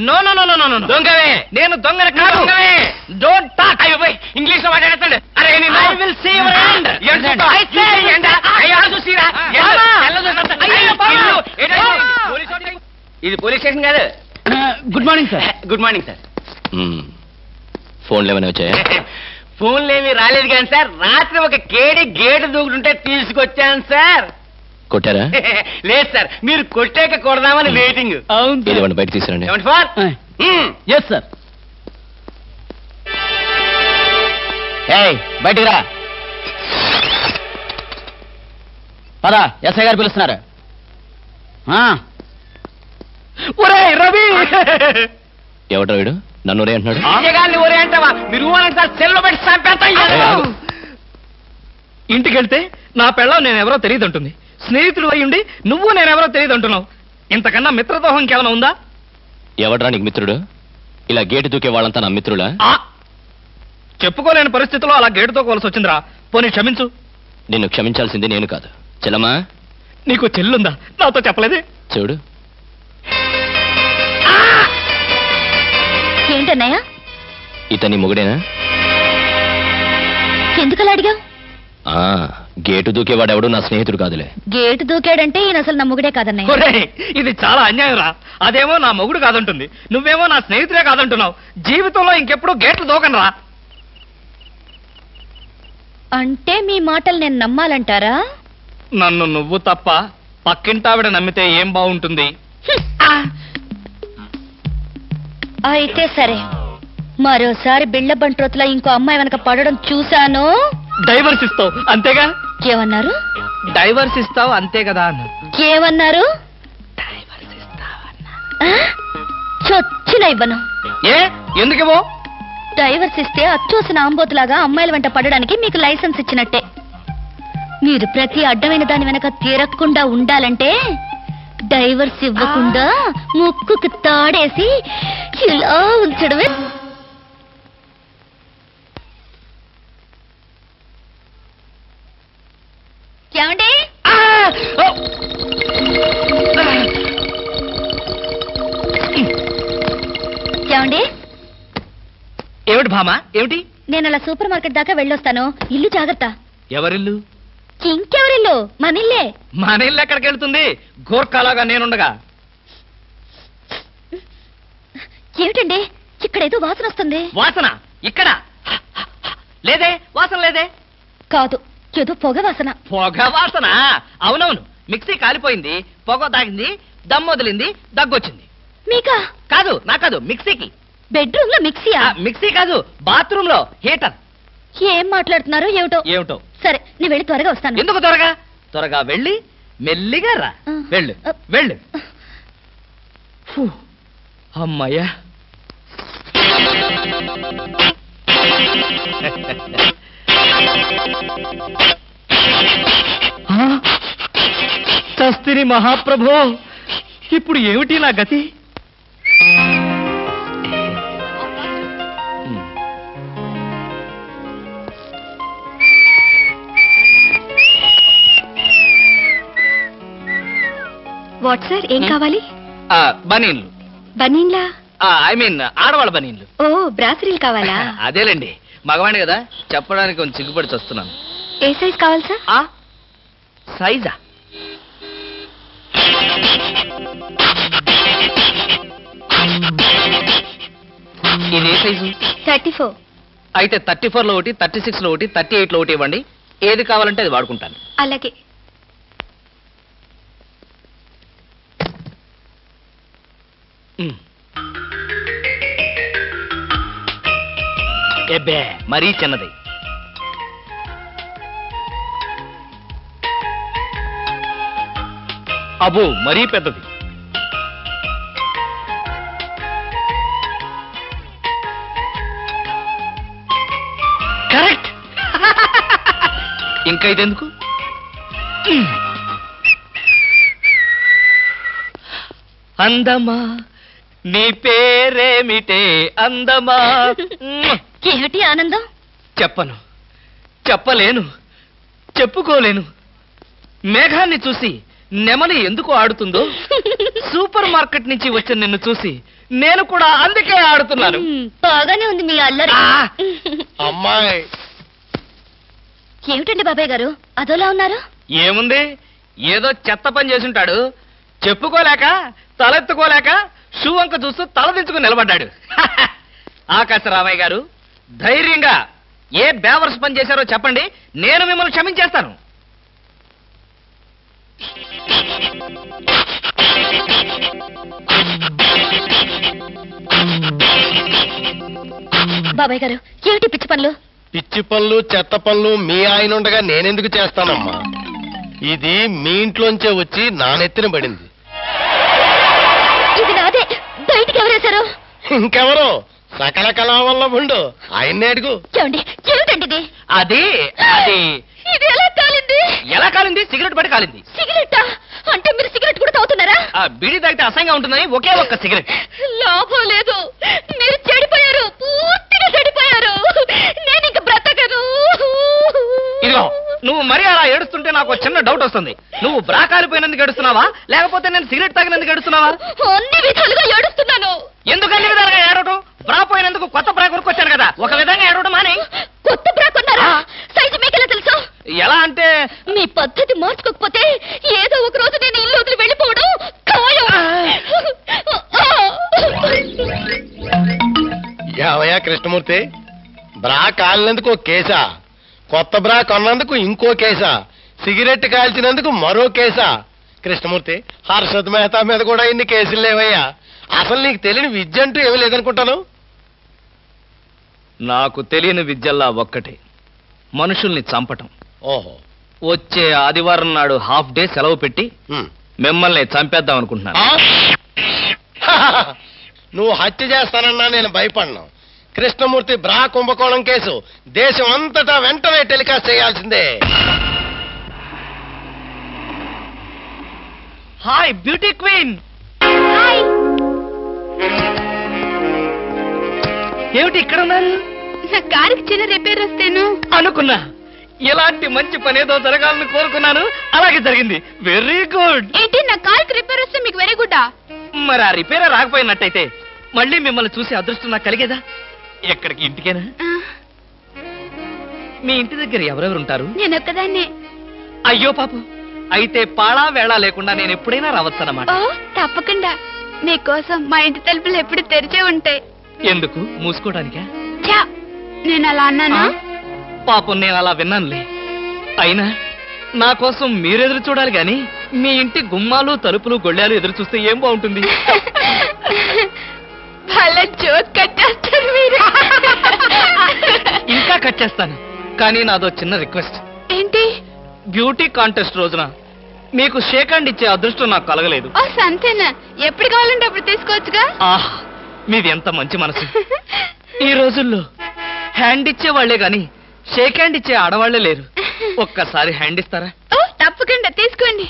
No no no no no. దొంగవే. నేను దొంగని కాదు. Don't talk. ఇంగ్లీష్ లో మాట్లాడతాడు. అరే I will see your hand. ఇది పోలీస్ స్టేషన్ కాదు. Good morning sir. Good morning sir. ఫోన్లు ఏమైనా వచ్చాయా? ఫోన్లు ఏమీ రాలేదు కానీ సార్, రాత్రి ఒక కేడి గేటు దూకుతుంటే తీసుకొచ్చాను సార్. కొట్టారా? లేదు సార్, మీరు కొట్టాక కొడదామని వెయిటింగ్. ఇదివ్వండి, బయట తీసుకురండి. ఏమండి సార్, ఎస్ సార్. ఏయ్ బయటికి రా. పదా, ఎస్ఐ గారు పిలుస్తున్నారు. ఒరే రవి, ఎవడ్రా వీడు నన్ను ఒరే అంటున్నాడు? ఒరే అంటావా? మీరు సెల్లో పెట్టి ఇంటికి వెళ్తే నా పెళ్ళం నేనెవరో తెలియదు అంటుంది. స్నేహితుడు అయి ఉండి నువ్వు నేనెవరో తెలియదు అంటున్నావు. ఇంతకన్నా మిత్రదోహం ఇంకేమైనా ఉందా? ఎవడ్రా నీకు మిత్రుడు? ఇలా గేటు దూకే వాళ్ళంతా నా మిత్రులా? చెప్పుకోలేని పరిస్థితిలో అలా గేటుతో కోల్సి వచ్చిందిరా. పోనీ క్షమించు. నిన్ను క్షమించాల్సింది నేను కాదు. చెల్లమ్మా, నీకు చెల్లుందా? నాతో చెప్పలేదే. చూడు, ఏంటన్నయ్య? ఇతని మొగుడేనా? ఎందుకలా అడిగావు? గేటు దూకేవాడెవడు నా స్నేహితుడు కాదులే. గేటు దూకాడంటే ఈయన అసలు నా మొగుడే కాదన్నయ్య. ఇది చాలా అన్యాయం రా. అదేమో నా మొగుడు కాదంటుంది, నువ్వేమో నా స్నేహితుడే కాదంటున్నావు. జీవితంలో ఇంకెప్పుడు గేట్లు దూకనరా. అంటే మీ మాటలు నేను నమ్మాలంటారా? నన్ను నువ్వు తప్ప పక్కింటావిడ నమ్మితే ఏం బాగుంటుంది? అయితే సరే, మరోసారి బిళ్ళ బంట్రోతులా ఇంకో అమ్మాయి వెనక పడడం చూశాను. డైవర్స్ ఇస్తావు అంతేగా? ఏమన్నారు? డైవర్స్ ఇస్తావు అంతే కదా అన్న. ఏమన్నారు? డైవర్స్ ఇస్తావన్నా. చొచ్చిన ఇవ్వను. ఏ ఎందుకేమో? డైవర్స్ ఇస్తే అచ్చోసిన ఆంబోతులాగా అమ్మాయిల వెంట పడడానికి మీకు లైసెన్స్ ఇచ్చినట్టే. మీరు ప్రతి అడ్డమైన దాని వెనక తీరకుండా ఉండాలంటే డైవర్స్ ఇవ్వకుండా ముక్కుకు తాడేసి ఇలా ఉంచడమే. ఏమండి? ఏమండి? ఏమిటి భామా, ఏమిటి? నేను అలా సూపర్ మార్కెట్ దాకా వెళ్ళొస్తాను. ఇల్లు జాగ్రత్త. ఎవరిల్లు? ఇంకెవరిల్లు? మనిల్లే. మన ఇల్లు ఎక్కడికి వెళ్తుంది? గోర్ఖాలాగా నేనుండగా. ఏమిటండి ఇక్కడేదో వాసన వస్తుంది? వాసన ఇక్కడ లేదే. వాసన లేదే. కాదు, ఏదో పొగ వాసన. పొగ వాసన? అవునవును, మిక్సీ కాలిపోయింది, పొగ తాగింది, దమ్ వదిలింది, దగ్గొచ్చింది. మీకా? కాదు, నా కాదు, మిక్సీకి. బెడ్రూమ్ లో మిక్సీయా? మిక్సీ కాదు, బాత్రూమ్ లో హీటర్. ఏం మాట్లాడుతున్నారో ఏమిటో. ఏమిటో? సరే, నేను వెళ్ళి త్వరగా వస్తాను. ఎందుకు త్వరగా? త్వరగా వెళ్ళి మెల్లిగా రా. వెళ్ళు వెళ్ళు. అమ్మాయ్యా. శస్త్రి మహాప్రభో, ఇప్పుడు ఏమిటి నా గతి? వాట్ సార్, ఏం కావాలి? బనీన్లు. బనీన్లా? ఐ మీన్ ఆడవాళ్ళ బనీన్లు. ఓ, బ్రాసరీలు కావాలా? అదేలేండి, మగవాణి కదా, చెప్పడానికి కొంచెం సిగ్గుపడి వస్తున్నాను. ఏ సైజ్ కావాలి సార్? సైజా? ఇది ఏ సైజు? 34. అయితే 34 లో ఒకటి, 36 లో ఒకటి, 38 లో ఒకటి ఇవ్వండి. ఏది కావాలంటే అది వాడుకుంటాను. అలాగే. ఎబ్బే, మరీ చిన్నది. అబ్బో, మరీ పెద్దది. కరెక్ట్. ఇంకా ఇదెందుకు? అందమా నీ పేరేమిటే అందమా? ఏమిటి ఆనందం? చెప్పను, చెప్పలేను, చెప్పుకోలేను. మేఘాన్ని చూసి నెమలి ఎందుకు ఆడుతుందో, సూపర్ మార్కెట్ నుంచి వచ్చిన నిన్ను చూసి నేను కూడా అందుకే ఆడుతున్నాను. బాగానే ఉంది మీ అల్లరి. అమ్మాయి, ఏమిటండి బాబాయ్ గారు అదోలా ఉన్నారు? ఏముంది, ఏదో చెత్త పని చేసుంటాడు. చెప్పుకోలేక, తలెత్తుకోలేక షూ వంక చూస్తూ తలదించుకుని నిలబడ్డాడు. ఆకాశరామయ్య గారు, ధైర్యంగా ఏ బేవర్స్ పని చేశారో చెప్పండి, నేను మిమ్మల్ని క్షమించేస్తాను. బాబాయ్ గారు ఏమిటి పిచ్చి పనులు? పిచ్చి పనులు చెత్త పనులు మీ ఆయన ఉండగా నేనెందుకు చేస్తానమ్మా? ఇది మీ ఇంట్లోంచే వచ్చి నా నెత్తిన పడింది. ఇది నాదే. బయటికి ఎవరేశారు? ఇంకెవరో సకల కళా వల్ల ఉండు ఆయన్నే అడుగు. ఏమండి ఏమిటండి ఇది? అది అది ఇది ఎలా కాలింది? ఎలా కాలింది? సిగరెట్ పడి కాలింది. సిగరెట్టా? అంటే మీరు సిగరెట్ కూడా తాగుతున్నారా? ఆ బీడీ తాగితే అసహ్యంగా ఉంటుందని ఒకే ఒక్క సిగరెట్. లాభం లేదు, మీరు చెడిపోయారు, పూర్తిగా చెడిపోయారు. నేను ఇంక బ్రతకను. ఇదిగో నువ్వు మరీ అలా ఏడుస్తుంటే నాకు చిన్న డౌట్ వస్తుంది. నువ్వు బ్రా కాలిపోయినందుకు ఏడుస్తున్నావా, లేకపోతే నేను సిగరెట్ తాగినందుకు ఏడుస్తున్నావా? అన్ని విధాలుగా ఏడుస్తున్నాను. ఎందుకు అన్ని విధాలుగా ఏడవటం? బ్రా పోయినందుకు కొత్త బ్రా కొనుక్కొచ్చాను కదా, ఒక విధంగా ఏడవటం మాని. కొత్త బ్రా కొన్నారా? సైజు మీకెలా తెలుసు? ఎలా అంటే మీ పద్ధతి మార్చుకోకపోతే ఏదో ఒక రోజు నేను ఇల్లు వదిలి వెళ్ళిపోవడం ఖాయం. ఏవయ్యా కృష్ణమూర్తి, బ్రా కాలినందుకు ఒక కేసా, కొత్త బ్రా కొన్నందుకు ఇంకో కేసా, సిగరెట్ కాల్చినందుకు మరో కేసా? కృష్ణమూర్తి, హర్షద్ మెహతా మీద కూడా ఇన్ని కేసులు లేవయ్యా. అసలు నీకు తెలియని విద్య అంటూ ఏమీ లేదనుకుంటాను. నాకు తెలియని విద్యల్లా ఒక్కటే, మనుషుల్ని చంపటం. ఓహో, వచ్చే ఆదివారం నాడు హాఫ్ డే సెలవు పెట్టి మిమ్మల్ని చంపేద్దాం అనుకుంటున్నాను. నువ్వు హత్య చేస్తానన్నా నేను భయపడను. కృష్ణమూర్తి బ్రా కుంభకోణం కేసు దేశం అంతటా వెంటనే టెలికాస్ట్ చేయాల్సిందే. Hi beauty queen. ఏమిటి ఇక్కడ ఉన్నారు? నా కారుకి చిన్న రిపేర్ వస్తేను అనుకున్నా. ఇలాంటి మంచి పని ఏదో జరగాలని కోరుకున్నాను, అలాగే జరిగింది. Very good. ఏంటి, నా కారుకి రిపేర్ వస్తే మీకు వెరీ గుడ్డా? మరి ఆ రిపేర్ రాకపోయినట్టయితే మళ్ళీ మిమ్మల్ని చూసి అదృష్టం నాకు కలిగేదా? ఎక్కడికి? ఇంటికేనా? మీ ఇంటి దగ్గర ఎవరెవరు ఉంటారు? నేను ఒక్కదాన్నే. అయ్యో పాపం, అయితే పాళా వేళ లేకుండా నేను ఎప్పుడైనా రావచ్చన్నమాట. ఓ తప్పకుండా, మీకోసం మా ఇంటి తలుపులు ఎప్పుడు తెరిచే ఉంటాయి. ఎందుకు? మూసుకోవడానికా? ఛా, నేను అలా అన్నానా? పాపం నేను అలా విన్నానులే. అయినా నా కోసం మీరెదురు చూడాలి గాని మీ ఇంటి గుమ్మాలు తలుపులు గొళ్ళాలు ఎదురు చూస్తే ఏం బాగుంటుంది? భలే జోక్ కట్టేస్తారు మీరు. ఇంకా కట్ చేస్తాను, కానీ నాదో చిన్న రిక్వెస్ట్. ఏంటి? బ్యూటీ కాంటెస్ట్ రోజున మీకు షేక్ హ్యాండ్ ఇచ్చే అదృష్టం నాకు కలగలేదు. ఓ సంతేనా, ఎప్పుడు కావాలంటే అప్పుడు తీసుకోవచ్చుగా. ఆహ్, మీది ఎంత మంచి మనసు. ఈ రోజుల్లో హ్యాండ్ ఇచ్చే వాళ్లే గాని షేక్ హ్యాండ్ ఇచ్చే ఆడవాళ్లే లేరు. ఒక్కసారి హ్యాండ్ ఇస్తారా? ఓ తప్పకుండా, తీసుకోండి.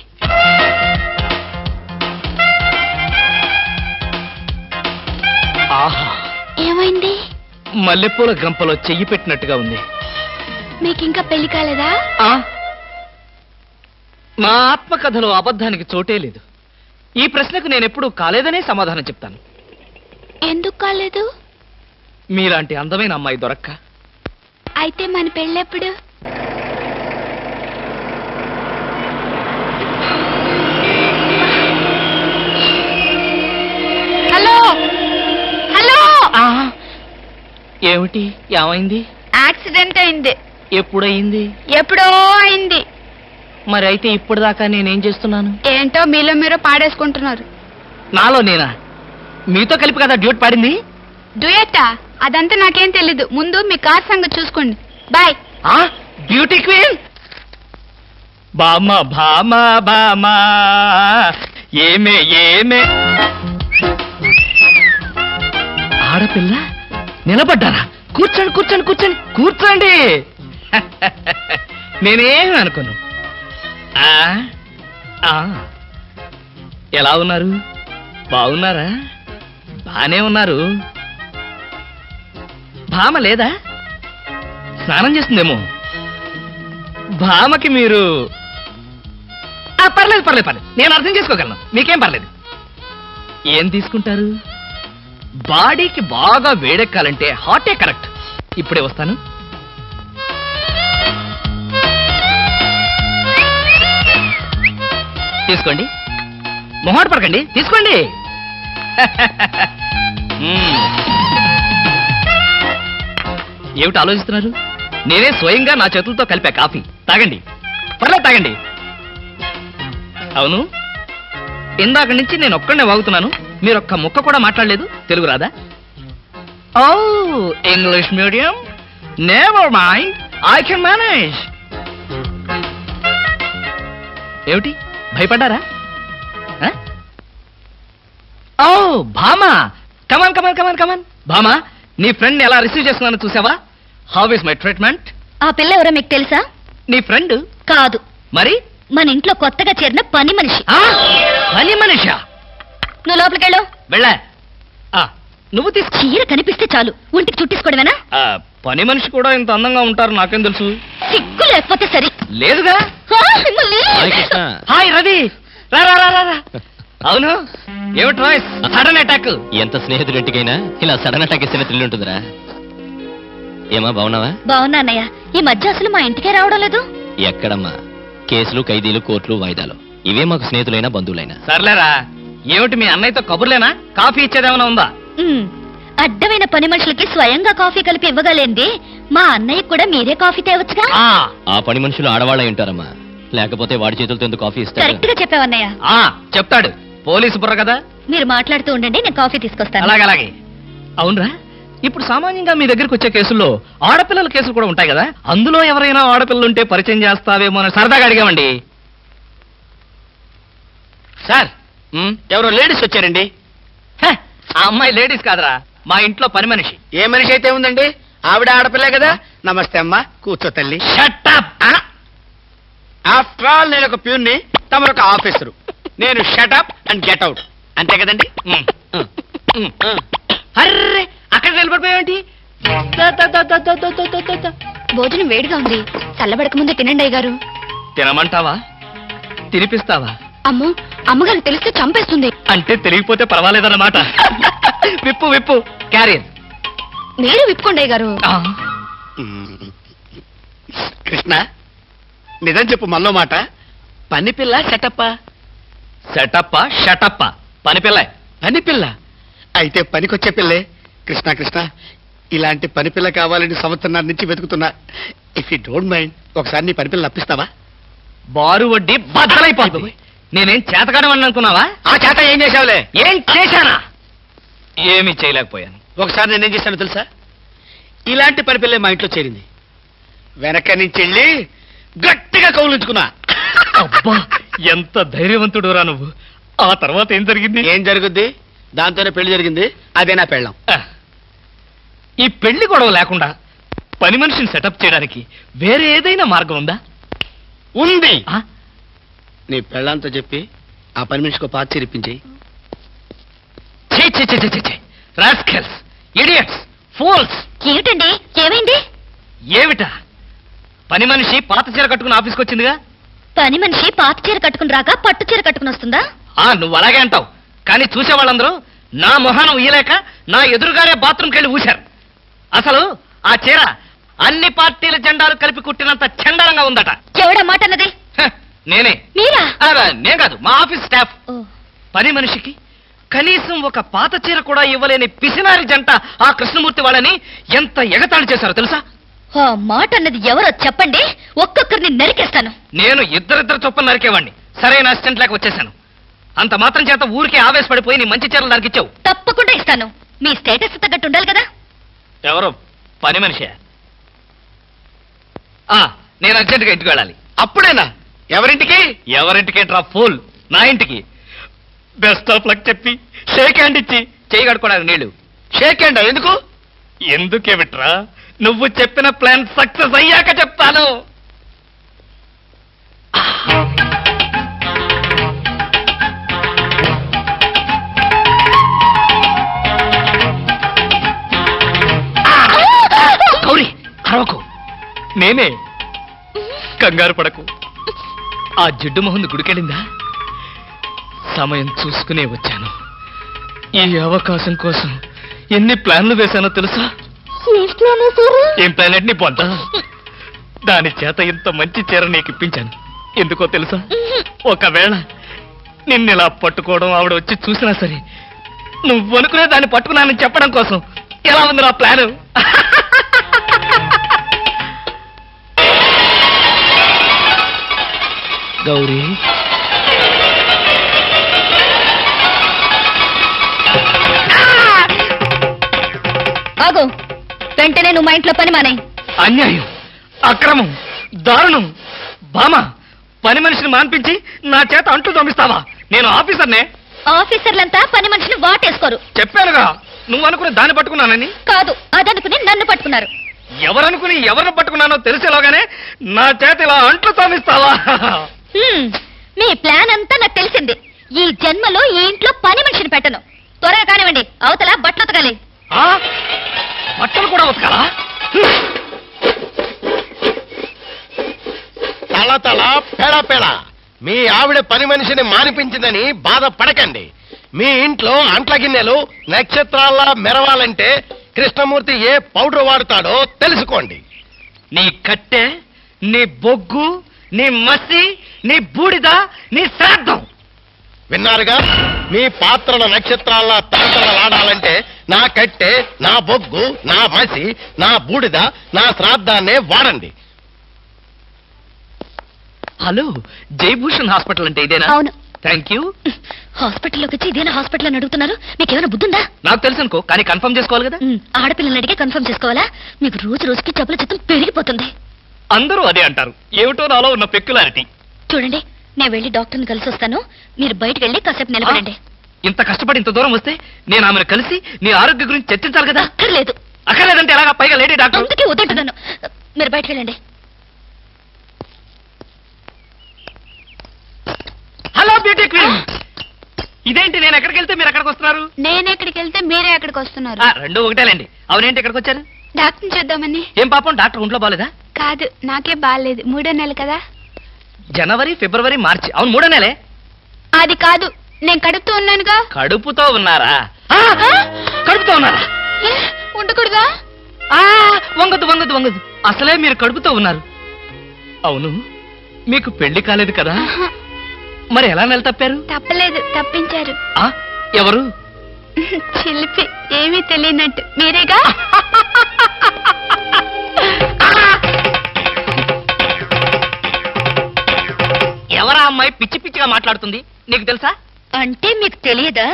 ఆహా, ఏమైంది? మల్లెపూల గంపలో చెయ్యి పెట్టినట్టుగా ఉంది. మీకింకా పెళ్లి కాలేదా? నా ఆత్మకథలో అబద్ధానికి చోటే లేదు. ఈ ప్రశ్నకు నేనెప్పుడు కాలేదనే సమాధానం చెప్తాను. ఎందుకు కాలేదు? మీలాంటి అందమైన అమ్మాయి దొరక్క. అయితే మన పెళ్ళెప్పుడు? Hello hello. ఏమిటి? ఏమైంది? యాక్సిడెంట్ అయింది. ఎప్పుడయింది? ఎప్పుడో అయింది. మరి అయితే ఇప్పుడు దాకా నేనేం చేస్తున్నాను? ఏంటో మీలో మీరు పాడేసుకుంటున్నారు. నాలో నేనా? మీతో కలిపి కదా డ్యూట్ పాడింది. డ్యూయట్టా? అదంతా నాకేం తెలీదు. ముందు మీ కార్ సంగతి చూసుకోండి. బాయ్. Beauty queen. బామా బామా బామా ఏమే ఏమే. ఆడపిల్ల నిలబడ్డారా? కూర్చోండి కూర్చోండి కూర్చోండి కూర్చోండి. నేనేం అనుకోను. ఎలా ఉన్నారు? బాగున్నారా? బానే ఉన్నారు. భామ లేదా? స్నానం చేస్తుందేమో. భామకి మీరు పర్లేదు పర్లేదు పర్లేదు, నేను అర్థం చేసుకోగలను. మీకేం పర్లేదు. ఏం తీసుకుంటారు? బాడీకి బాగా వేడెక్కాలంటే హాటే కరెక్ట్. ఇప్పుడే వస్తాను. తీసుకోండి, మొహాట పడకండి, తీసుకోండి. ఏమిటి ఆలోచిస్తున్నారు? నేనే స్వయంగా నా చేతులతో కలిపా కాఫీ. తాగండి, పర్లేదు తాగండి. అవును, ఇందాక నుంచి నేను ఒక్కడనే వాగుతున్నాను, మీరు ఒక్క ముక్క కూడా మాట్లాడలేదు. తెలుగు రాదా? Oh English medium, never mind, I can manage. ఏమిటి భయపడ్డారా? ఓ భామా, కమాన్ కమాన్ కమాన్ కమాన్. భామా, నీ ఫ్రెండ్ ఎలా రిసీవ్ చేస్తున్నానో చూసావా? How is my treatment? ఆ పిల్ల ఎవరో మీకు తెలుసా? నీ ఫ్రెండ్ కాదు, మరి మన ఇంట్లో కొత్తగా చేరిన పని మనిషి. పని మనిషా? నువ్వు లోపలికెళ్ళు. వెళ్ళా. నువ్వు తీసుకు. చీర కనిపిస్తే చాలు ఒంటికి చుట్టేసుకోవడమేనా? పని మనిషి కూడా ఇంత అందంగా ఉంటారు నాకేం తెలుసు. సిగ్గు లేకపోతే సరి. లేదుగా. హాయ్ రవి, రా రా రా రా. అవును, ఏమిటి వాయిస్ సడన్ అటాక్? ఎంత స్నేహితుడింటికైనా ఇలా సడన్ అటాక్ ఇస్తే థ్రిల్ ఉంటుందిరా. ఏమా బాగున్నావా? బాగున్నా అన్నయ్య. ఈ మధ్య అసలు మా ఇంటికే రావడం లేదు. ఎక్కడమ్మా, కేసులు, ఖైదీలు, కోర్టులు, వాయిదాలు, ఇవే మాకు స్నేహితులైనా బంధువులైనా. సర్లేరా, ఏమిటి మీ అన్నయ్యతో కబుర్లేనా? కాఫీ ఇచ్చేదేమైనా ఉందా? అడ్డమైన పని మనుషులకి స్వయంగా కాఫీ కలిపి ఇవ్వగలేంది మా అన్నయ్య కూడా మీరే కాఫీ తేవచ్చుగా. ఆ పని మనుషులు ఆడవాళ్ళై ఉంటారమ్మా, లేకపోతే వాడి చేతులతో ఎందుకు కాఫీ ఇస్తారు? కరెక్ట్ గా చెప్పావన్నయ్య. చెప్తాడు, పోలీసు బుర్ర కదా. మీరు మాట్లాడుతూ ఉండండి, నేను కాఫీ తీసుకొస్తాను. అలాగే. అవునరా, ఇప్పుడు సామాన్యంగా మీ దగ్గరికి వచ్చే కేసుల్లో ఆడపిల్లల కేసులు కూడా ఉంటాయి కదా, అందులో ఎవరైనా ఆడపిల్లలుంటే పరిచయం చేస్తావేమో అని సరదాగా అడిగామండి. సార్, ఎవరో లేడీస్ వచ్చారండి. ఆ అమ్మాయి లేడీస్ కాదురా, మా ఇంట్లో పని మనిషి. ఏ మనిషి అయితే ఉందండి, ఆవిడ ఆడపిల్లే కదా. నమస్తే అమ్మా, కూర్చో తల్లి. Shut up. ఆఫ్టర్ ఆల్ నేను ఒక ప్యూన్ని, తమరు ఒక ఆఫీసరు. నేను shut up and get out, అంతే కదండి. అర్రే, అక్కడ నిలబడిపోయావేంటి? భోజనం వేడిగా ఉంది, చల్లబడక ముందే తినండి అయ్యగారు. తినమంటావా? తినిపిస్తావా? అమ్మో, అమ్మగారు తెలిస్తే చంపేస్తుంది. అంటే తెలియకపోతే పర్వాలేదన్నమాట. విప్పు విప్పు క్యారియర్. మీరు విప్పుకోండి అయ్యగారు. కృష్ణ, నిజం చెప్పు, మనలో మాట. పని పిల్ల సెటప్ప? సెటప్ప షటప్ప. పని పిల్ల. పని పిల్ల అయితే పనికొచ్చే పిల్లే. కృష్ణ కృష్ణ, ఇలాంటి పని పిల్ల కావాలని సంవత్సరం నుంచి వెతుకుతున్నా. ఇఫ్ యూ డోంట్ మైండ్, ఒకసారి నీ పని పిల్ల అప్పిస్తావా? బారు వడ్డీ బద్దలైపోతుంది. నేనేం చేతకాడమని అనుకున్నావా? ఆ చేత ఏం చేసావులే? ఏం చేశానా? ఏమీ చేయలేకపోయాను. ఒకసారి నేనేం చేశాను తెలుసా? ఇలాంటి పని పిల్లే మా ఇంట్లో చేరింది. వెనక నుంచి వెళ్ళి గట్టిగా కౌలించుకున్నా. అబ్బా, ఎంత ధైర్యవంతుడు రా నువ్వు. ఆ తర్వాత ఏం జరిగింది? ఏం జరుగుద్ది? దాంతోనే పెళ్లి జరిగింది. అదే నా పెళ్ళం. ఈ పెళ్లి గొడవ లేకుండా పని మనిషిని సెటప్ చేయడానికి వేరే ఏదైనా మార్గం ఉందా? ఉంది. నీ పెళ్ళంతో చెప్పి ఆ పని మనిషికి పాత చేరిపించి. Rascals, idiots, fools. ఏమిటండి, ఏమైంది? ఏమిటా? పని మనిషి పాత చీర కట్టుకుని ఆఫీస్కి వచ్చిందిగా. పని మనిషి పాత చీర కట్టుకుని రాక పట్టు చీర కట్టుకుని వస్తుందా? నువ్వు అలాగే అంటావు, కానీ చూసే వాళ్ళందరూ నా మొహానం ఊయలేక నా ఎదురుగానే బాత్రూమ్కి వెళ్ళి ఊశారు. అసలు ఆ చీర అన్ని పార్టీల జెండాలు కలిపి కుట్టినంత చండాలంగా ఉందట. ఎవడా మాట అన్నది? నేనే. మీరా? నేను కాదు, మా ఆఫీస్ స్టాఫ్. పని మనిషికి కనీసం ఒక పాత చీర కూడా ఇవ్వలేని పిసినారి జంట ఆ కృష్ణమూర్తి వాళ్ళని ఎంత ఎగతాళి చేశారో తెలుసా? ఆ మాట అన్నది ఎవరో చెప్పండి, ఒక్కొక్కరిని నరికేస్తాను. నేను ఇద్దరిద్దరు చొప్పున నరికేవాడిని. సరైన అసిస్టెంట్ లేక వచ్చేశాను. అంత మాత్రం చేత ఊరికే ఆవేశపడిపోయి నీ మంచి చీరలు నరికిచ్చావు. తప్పకుండా ఇస్తాను. మీ స్టేటస్ తగ్గట్టు ఉండాలి కదా. ఎవరో పని మనిషి. నేను అర్జెంటుగా ఇంటికి వెళ్ళాలి. అప్పుడేనా? ఎవరింటికి? ఎవరింటికేంట్రా ఫూల్, నా ఇంటికి. బెస్ట్ ఆఫ్ లక్ చెప్పి షేక్ హ్యాండ్ ఇచ్చి చేయి కడుకోవడానికి నీళ్లు. షేక్ హ్యాండ్ ఎందుకు? ఎందుకేమిట్రా, నువ్వు చెప్పిన ప్లాన్ సక్సెస్ అయ్యాక చెప్తాను. గౌరీ, అరవకు. నేనే. కంగారు పడకు. ఆ జిడ్డు మొహంది గుడికెళ్ళిందా? సమయం చూసుకునే వచ్చాను. ఈ అవకాశం కోసం ఎన్ని ప్లాన్లు వేశానో తెలుసా? ఏం ప్లాన్ అంటే నీ పొంత? దాని చేత ఇంత మంచి చీర నీకు ఇప్పించాను. ఎందుకో తెలుసా? ఒకవేళ నిన్నిలా పట్టుకోవడం ఆవిడ వచ్చి చూసినా సరే నువ్వు అనుకునే దాన్ని పట్టుకున్నానని చెప్పడం కోసం. ఎలా ఉంది నా ప్లాను? గౌరీ, ఆగు, వెంటనే నువ్వు మా ఇంట్లో పని మానే. అన్యాయం, అక్రమం, దారుణం. బామా, పని మనిషిని మాన్పించి నా చేత అంట్లు తోమిస్తావా? నేను ఆఫీసర్నే. ఆఫీసర్లంతా పని మనిషిని వాటేసుకోరు. చెప్పానుగా, నువ్వు అనుకుని దాన్ని పట్టుకున్నానని. కాదు, అదనుకుని నన్ను పట్టుకున్నారు. ఎవరనుకుని ఎవరిని పట్టుకున్నానో తెలిసేలోగానే నా చేత ఇలా అంట్లు తోమిస్తావా? మీ ప్లాన్ అంతా నాకు తెలిసింది. ఈ జన్మలో ఈ ఇంట్లో పని మనిషిని పెట్టను. త్వరగా కానివ్వండి, అవతల బట్టలు ఉతకాలి. బట్టలు కూడా ఉతకాలా? తల తల పెడ పెడ మీ ఆవిడ పని మనిషిని మానిపించిందని బాధపడకండి. మీ ఇంట్లో అంట్ల గిన్నెలు నక్షత్రాల్లా మెరవాలంటే కృష్ణమూర్తి ఏ పౌడర్ వాడతాడో తెలుసుకోండి. నీ కట్టె, నీ బొగ్గు, నీ మసి, నీ బూడిద, నీ శ్రాద్ధం. విన్నారుగా, మీ పాత్రల నక్షత్రాల్లా తలతలలాడాలంటే నా కట్టె, నా బొగ్గు, నా మసి, నా బూడిద, నా శ్రాద్ధాన్నే వాడండి. హలో, జయభూషణ్ హాస్పిటల్ అంటే ఇదేనా? అవును. Thank you. హాస్పిటల్లోకి వచ్చి ఇదేనా హాస్పిటల్ అని అడుగుతున్నారు? మీకేమైనా బుద్ధుందా? నాకు తెలుసు అనుకో, కానీ కన్ఫర్మ్ చేసుకోవాలి కదా. ఆడపిల్లలు అడిగే కన్ఫర్మ్ చేసుకోవాలా? మీకు రోజు రోజుకి జబ్బుల చిత్తం పెరిగిపోతుంది. అందరూ అదే అంటారు. ఏమిటో నాలో ఉన్న పెక్యులారిటీ. చూడండి, నేను వెళ్ళి డాక్టర్ని కలిసి వస్తాను. మీరు బయటకు వెళ్ళి కాసేపు నిలబడండి. ఇంత కష్టపడి ఇంత దూరం వస్తే నేను ఆమెను కలిసి నీ ఆరోగ్య గురించి చర్చించాలి కదా. అక్కర్లేదు. అక్కర్లేదంటే ఎలాగా? పైగా లేడీ డాక్టర్. అందుకే వద్దంటున్నాను. మీరు బయటకు వెళ్ళండి. హలో బ్యూటీ క్వీన్, ఇదేంటి నేను ఎక్కడికి వెళ్తే మీరు ఎక్కడికి వస్తున్నారు? నేను ఎక్కడికి వెళ్తే మీరే ఎక్కడికి వస్తున్నారు. రెండు ఒకటేలేండి. అవునేంటి ఎక్కడికి వచ్చారు? డాక్టర్ చూద్దామని. ఏం పాపం, డాక్టర్ ఒంట్లో బాలేదా? కాదు, నాకే బాగాలేదు. 3వ నెల కదా. జనవరి, ఫిబ్రవరి, మార్చి. అవును, 3వ నెలే. అది కాదు, నేను కడుపుతూ ఉన్నానుగా. కడుపుతో ఉన్నారా? కడుపుతో ఉన్నారా? ఉండకూడదా? వంగదు వంగదు వంగదు. అసలే మీరు కడుపుతో ఉన్నారు. అవును, మీకు పెళ్లి కాలేదు కదా? మరి ఎలా నెల తప్పారు? తప్పలేదు, తప్పించారు. ఎవరు? చిలిపి, ఏమీ తెలియనట్టు. మీరేగా? ఎవరా అమ్మాయి పిచ్చి పిచ్చిగా మాట్లాడుతుంది? నీకు తెలుసా? అంటే మీకు తెలియదా?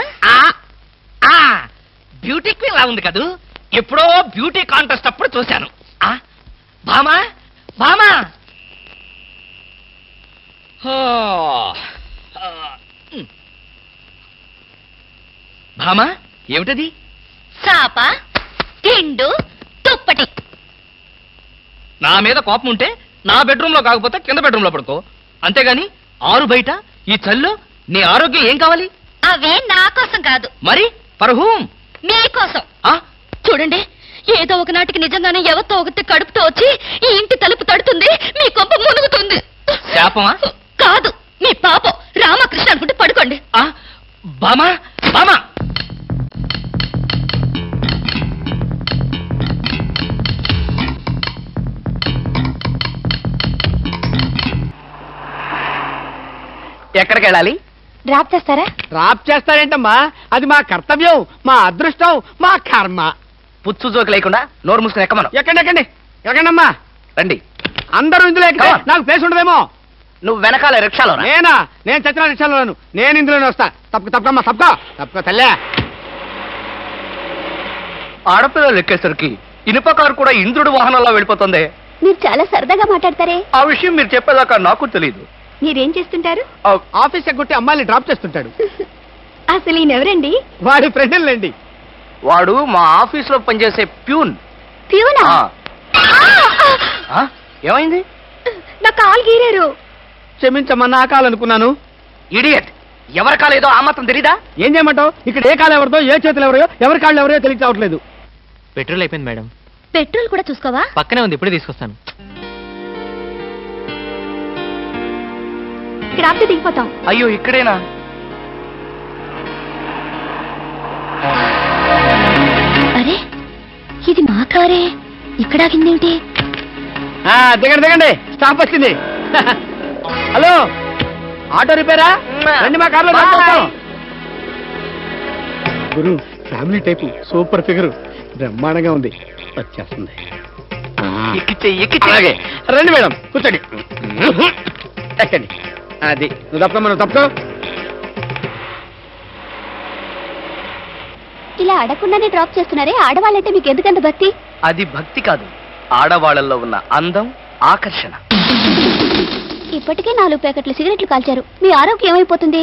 బ్యూటీ క్వీన్ లా ఉంది కదూ. ఎప్పుడో బ్యూటీ కాంటెస్ట్ అప్పుడు చూశాను. బామా బామా, భామా, ఏమిటది? చాప, తిండు, తుప్పటి. నా మీద కోపం ఉంటే నా బెడ్రూమ్ లో కాకపోతే కింద బెడ్రూమ్ లో పడుకో. అంతేగాని ఆరు బయట ఈ చల్లో నీ ఆరోగ్యం ఏం కావాలి? అవే నా కోసం కాదు. మరి ఫర్ హూమ్? మీకోసం. చూడండి, ఏదో ఒకనాటికి నిజంగానే ఎవరితో ఒకటి కడుపుతో వచ్చి ఈ ఇంటి తలుపు తడుతుంది, మీ కొంప మునుగుతుంది. శాపమా? కాదు, మీ పాపం. రామకృష్ణ అనుకుంటే పడుకోండి. బామా బామా, ఎక్కడికి వెళ్ళాలి? డ్రాప్ చేస్తారా? డ్రాప్ చేస్తారేంటమ్మా? అది మా కర్తవ్యం, మా అదృష్టం, మా కర్మ. పుచ్చు జోకి లేకుండా నోరు మూసుకుని ఎక్కమను. ఎక్కండి ఎక్కండి ఎక్కండమ్మా. రండి. అందరూ ఇందులో ఎక్కితే నాకు ప్లేస్ ఉండదేమో. నువ్వు వెనకాల రిక్షాలో? నేనా? నేను చచ్చిన రిక్షాలోను. నేను ఇందులోనే వస్తా. తప్పకమ్మా, తప్పుకో తల్లే. ఆడపిల్లలు ఎక్కేసరికి ఇనుప కారు కూడా ఇంద్రుడు వాహనంలో వెళ్ళిపోతుంది. మీరు చాలా సరదాగా మాట్లాడతారే. ఆ విషయం మీరు చెప్పేదాకా నాకు తెలియదు. మీరేం చేస్తుంటారు? ఆఫీస్ ఎగ్గొట్టి అమ్మాయిని డ్రాప్ చేస్తుంటాడు. అసలు ఈయనెవరండి? వాడి ఫ్రెండ్లండి. వాడు మా ఆఫీస్ లో పనిచేసే ప్యూన్. ప్యూనా? ఏమైంది? నా కాలు గీరారు. క్షమించమ్మా, నా కాలనుకున్నాను. ఇడియట్, ఎవరి కాలేదో ఆ మాత్రం తెలీదా? ఏం చేయమంటావు? ఇక్కడ ఏ కాలు ఎవరితో, ఏ చేతులు ఎవరో, ఎవరి కాళ్ళు ఎవరో తెలిసి రావట్లేదు. పెట్రోల్ అయిపోయింది మేడం. పెట్రోల్ కూడా చూసుకోవా? పక్కనే ఉంది, ఇప్పుడే తీసుకొస్తాను. ఇక్కడ ఆపితే దిగిపోతాం. అయ్యో, ఇక్కడేనా? అరే, ఇది మా కారే. ఇక్కడ ఆగిందేమిటి? దిగండి దిగండి, స్టాప్ వచ్చింది. హలో, ఆటో రిపేరా? రండి, మా కార్లో గురు. ఫ్యామిలీ టైపు, సూపర్ ఫిగర్, బ్రహ్మాండంగా ఉంది. వచ్చేస్తుంది. అలాగే రండి మేడం, కూర్చోండి. ఎక్కండి. అది నువ్వు తప్పకమ్మా, నువ్వు తప్పుకో. ఇలా అడగకుండానే డ్రాప్ చేస్తున్నారే, ఆడవాళ్ళంటే మీకు ఎందుకంత భక్తి? అది భక్తి కాదు, ఆడవాళ్ళల్లో ఉన్న అందం, ఆకర్షణ. ఇప్పటికే 4 ప్యాకెట్లు సిగరెట్లు కాల్చారు, మీ ఆరోగ్యం ఏమైపోతుంది?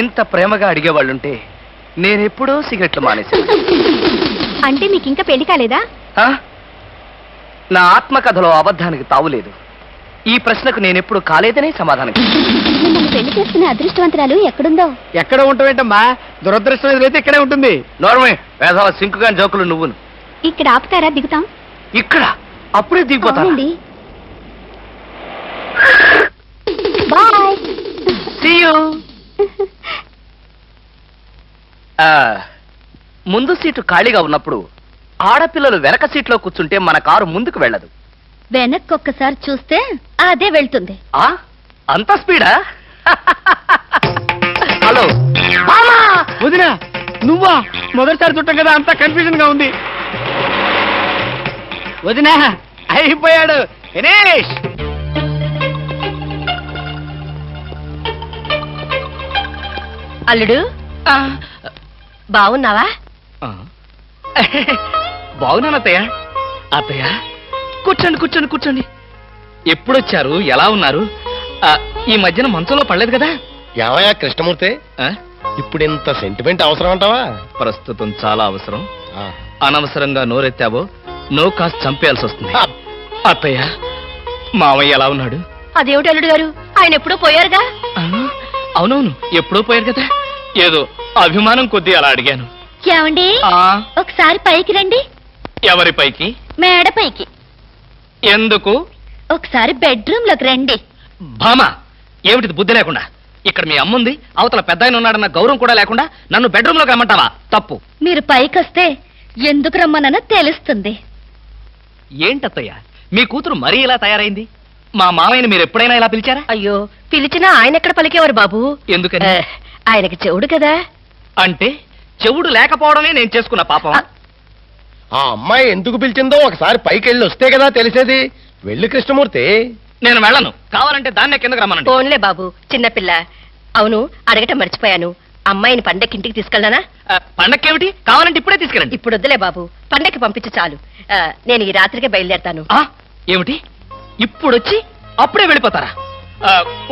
ఇంత ప్రేమగా అడిగేవాళ్ళుంటే నేనెప్పుడో సిగరెట్లు మానేశాను. అంటే మీకు ఇంకా పెళ్లి కాలేదా? నా ఆత్మకథలో అబద్ధానికి తావులేదు. ఈ ప్రశ్నకు నేనెప్పుడు కాలేదనే సమాధానం. మిమ్మల్ని పెళ్లి చేసుకునే అదృష్టవంతురాలు ఎక్కడుందో? ఎక్కడ ఉంటావేంటమ్మా, దురదృష్టం ఎదురైతే ఇక్కడే ఉంటుంది. నోర్మే వేసవ సింకుగా జోకులు నువ్వును. ఇక్కడ ఆపుతారా? దిగుతాం. ఇక్కడ అప్పుడే దిగిపోతాను. అవునండి. బాయ్. See you. ముందు సీటు ఖాళీగా ఉన్నప్పుడు ఆడపిల్లలు వెనక సీట్లో కూర్చుంటే మన కారు ముందుకు వెళ్ళదు. వెనక్కి ఒక్కసారి చూస్తే అదే వెళ్తుంది. అంత స్పీడా? హలో వదినా, నువ్వా? మొదటిసారి చుట్టం కదా, అంతా కన్ఫ్యూజన్ గా ఉంది. వదినా అయిపోయాడు దినేష్. అల్లుడు బాగున్నావా? బాగున్నాను అత్తయ్య. అత్తయ్య కూర్చోండి కూర్చోండి కూర్చోండి. ఎప్పుడొచ్చారు? ఎలా ఉన్నారు? ఈ మధ్యన మంచంలో పడలేదు కదా? ఏమయ్యా కృష్ణమూర్తి, ఇప్పుడు ఇంత సెంటిమెంట్ అవసరం అంటావా? ప్రస్తుతం చాలా అవసరం. అనవసరంగా నోరెత్తావో నో కాస్త చంపేయాల్సి వస్తుంది. అత్తయ్య మావయ్య ఎలా ఉన్నాడు? అదేమిటి అల్లుడు గారు, ఆయన ఎప్పుడూ పోయారుగా? అవునవును, ఎప్పుడో పోయారు కదా. ఏదో అభిమానం కొద్దీ అలా అడిగాను. ఏమండి, ఒకసారి పైకి రండి. ఎవరి పైకి? మేడ పైకి. ఎందుకు? ఒకసారి బెడ్రూమ్ లోకి రండి. భామా, ఏమిటిది బుద్ధి లేకుండా? ఇక్కడ మీ అమ్ముంది, అవతల పెద్ద ఆయన ఉన్నాడన్న గౌరవం కూడా లేకుండా నన్ను బెడ్రూమ్ లోకి రమ్మంటావా? తప్పు. మీరు పైకొస్తే ఎందుకు రమ్మనో తెలుస్తుంది. ఏంటత్తయ్య, మీ కూతురు మరీ ఇలా తయారైంది? మా మామయ్యని మీరు ఎప్పుడైనా ఇలా పిలిచారా? అయ్యో, పిలిచినా ఆయన ఎక్కడ పలికేవారు బాబు? ఎందుకని? ఆయనకి చెవుడు కదా. అంటే చెవుడు లేకపోవడమే నేను చేసుకున్న పాపం. ఆ అమ్మాయి ఎందుకు పిలిచిందో ఒకసారి పైకి వెళ్ళి వస్తే కదా తెలిసేది. వెళ్ళి కృష్ణమూర్తి. నేను వెళ్ళను, కావాలంటే దాన్నే కిందకు రమ్మనండి. ఫోన్లే బాబు, చిన్నపిల్ల. అవును, అడగటం మర్చిపోయాను, అమ్మాయిని పండక్కి ఇంటికి తీసుకెళ్ళనా? పండక్కేమిటి? కావాలంటే ఇప్పుడే తీసుకెళ్ళండి. ఇప్పుడు వద్దులే బాబు, పండక్కి పంపించు చాలు. నేను ఈ రాత్రికే బయలుదేరతాను. ఏమిటి ఇప్పుడొచ్చి అప్పుడే వెళ్ళిపోతారా?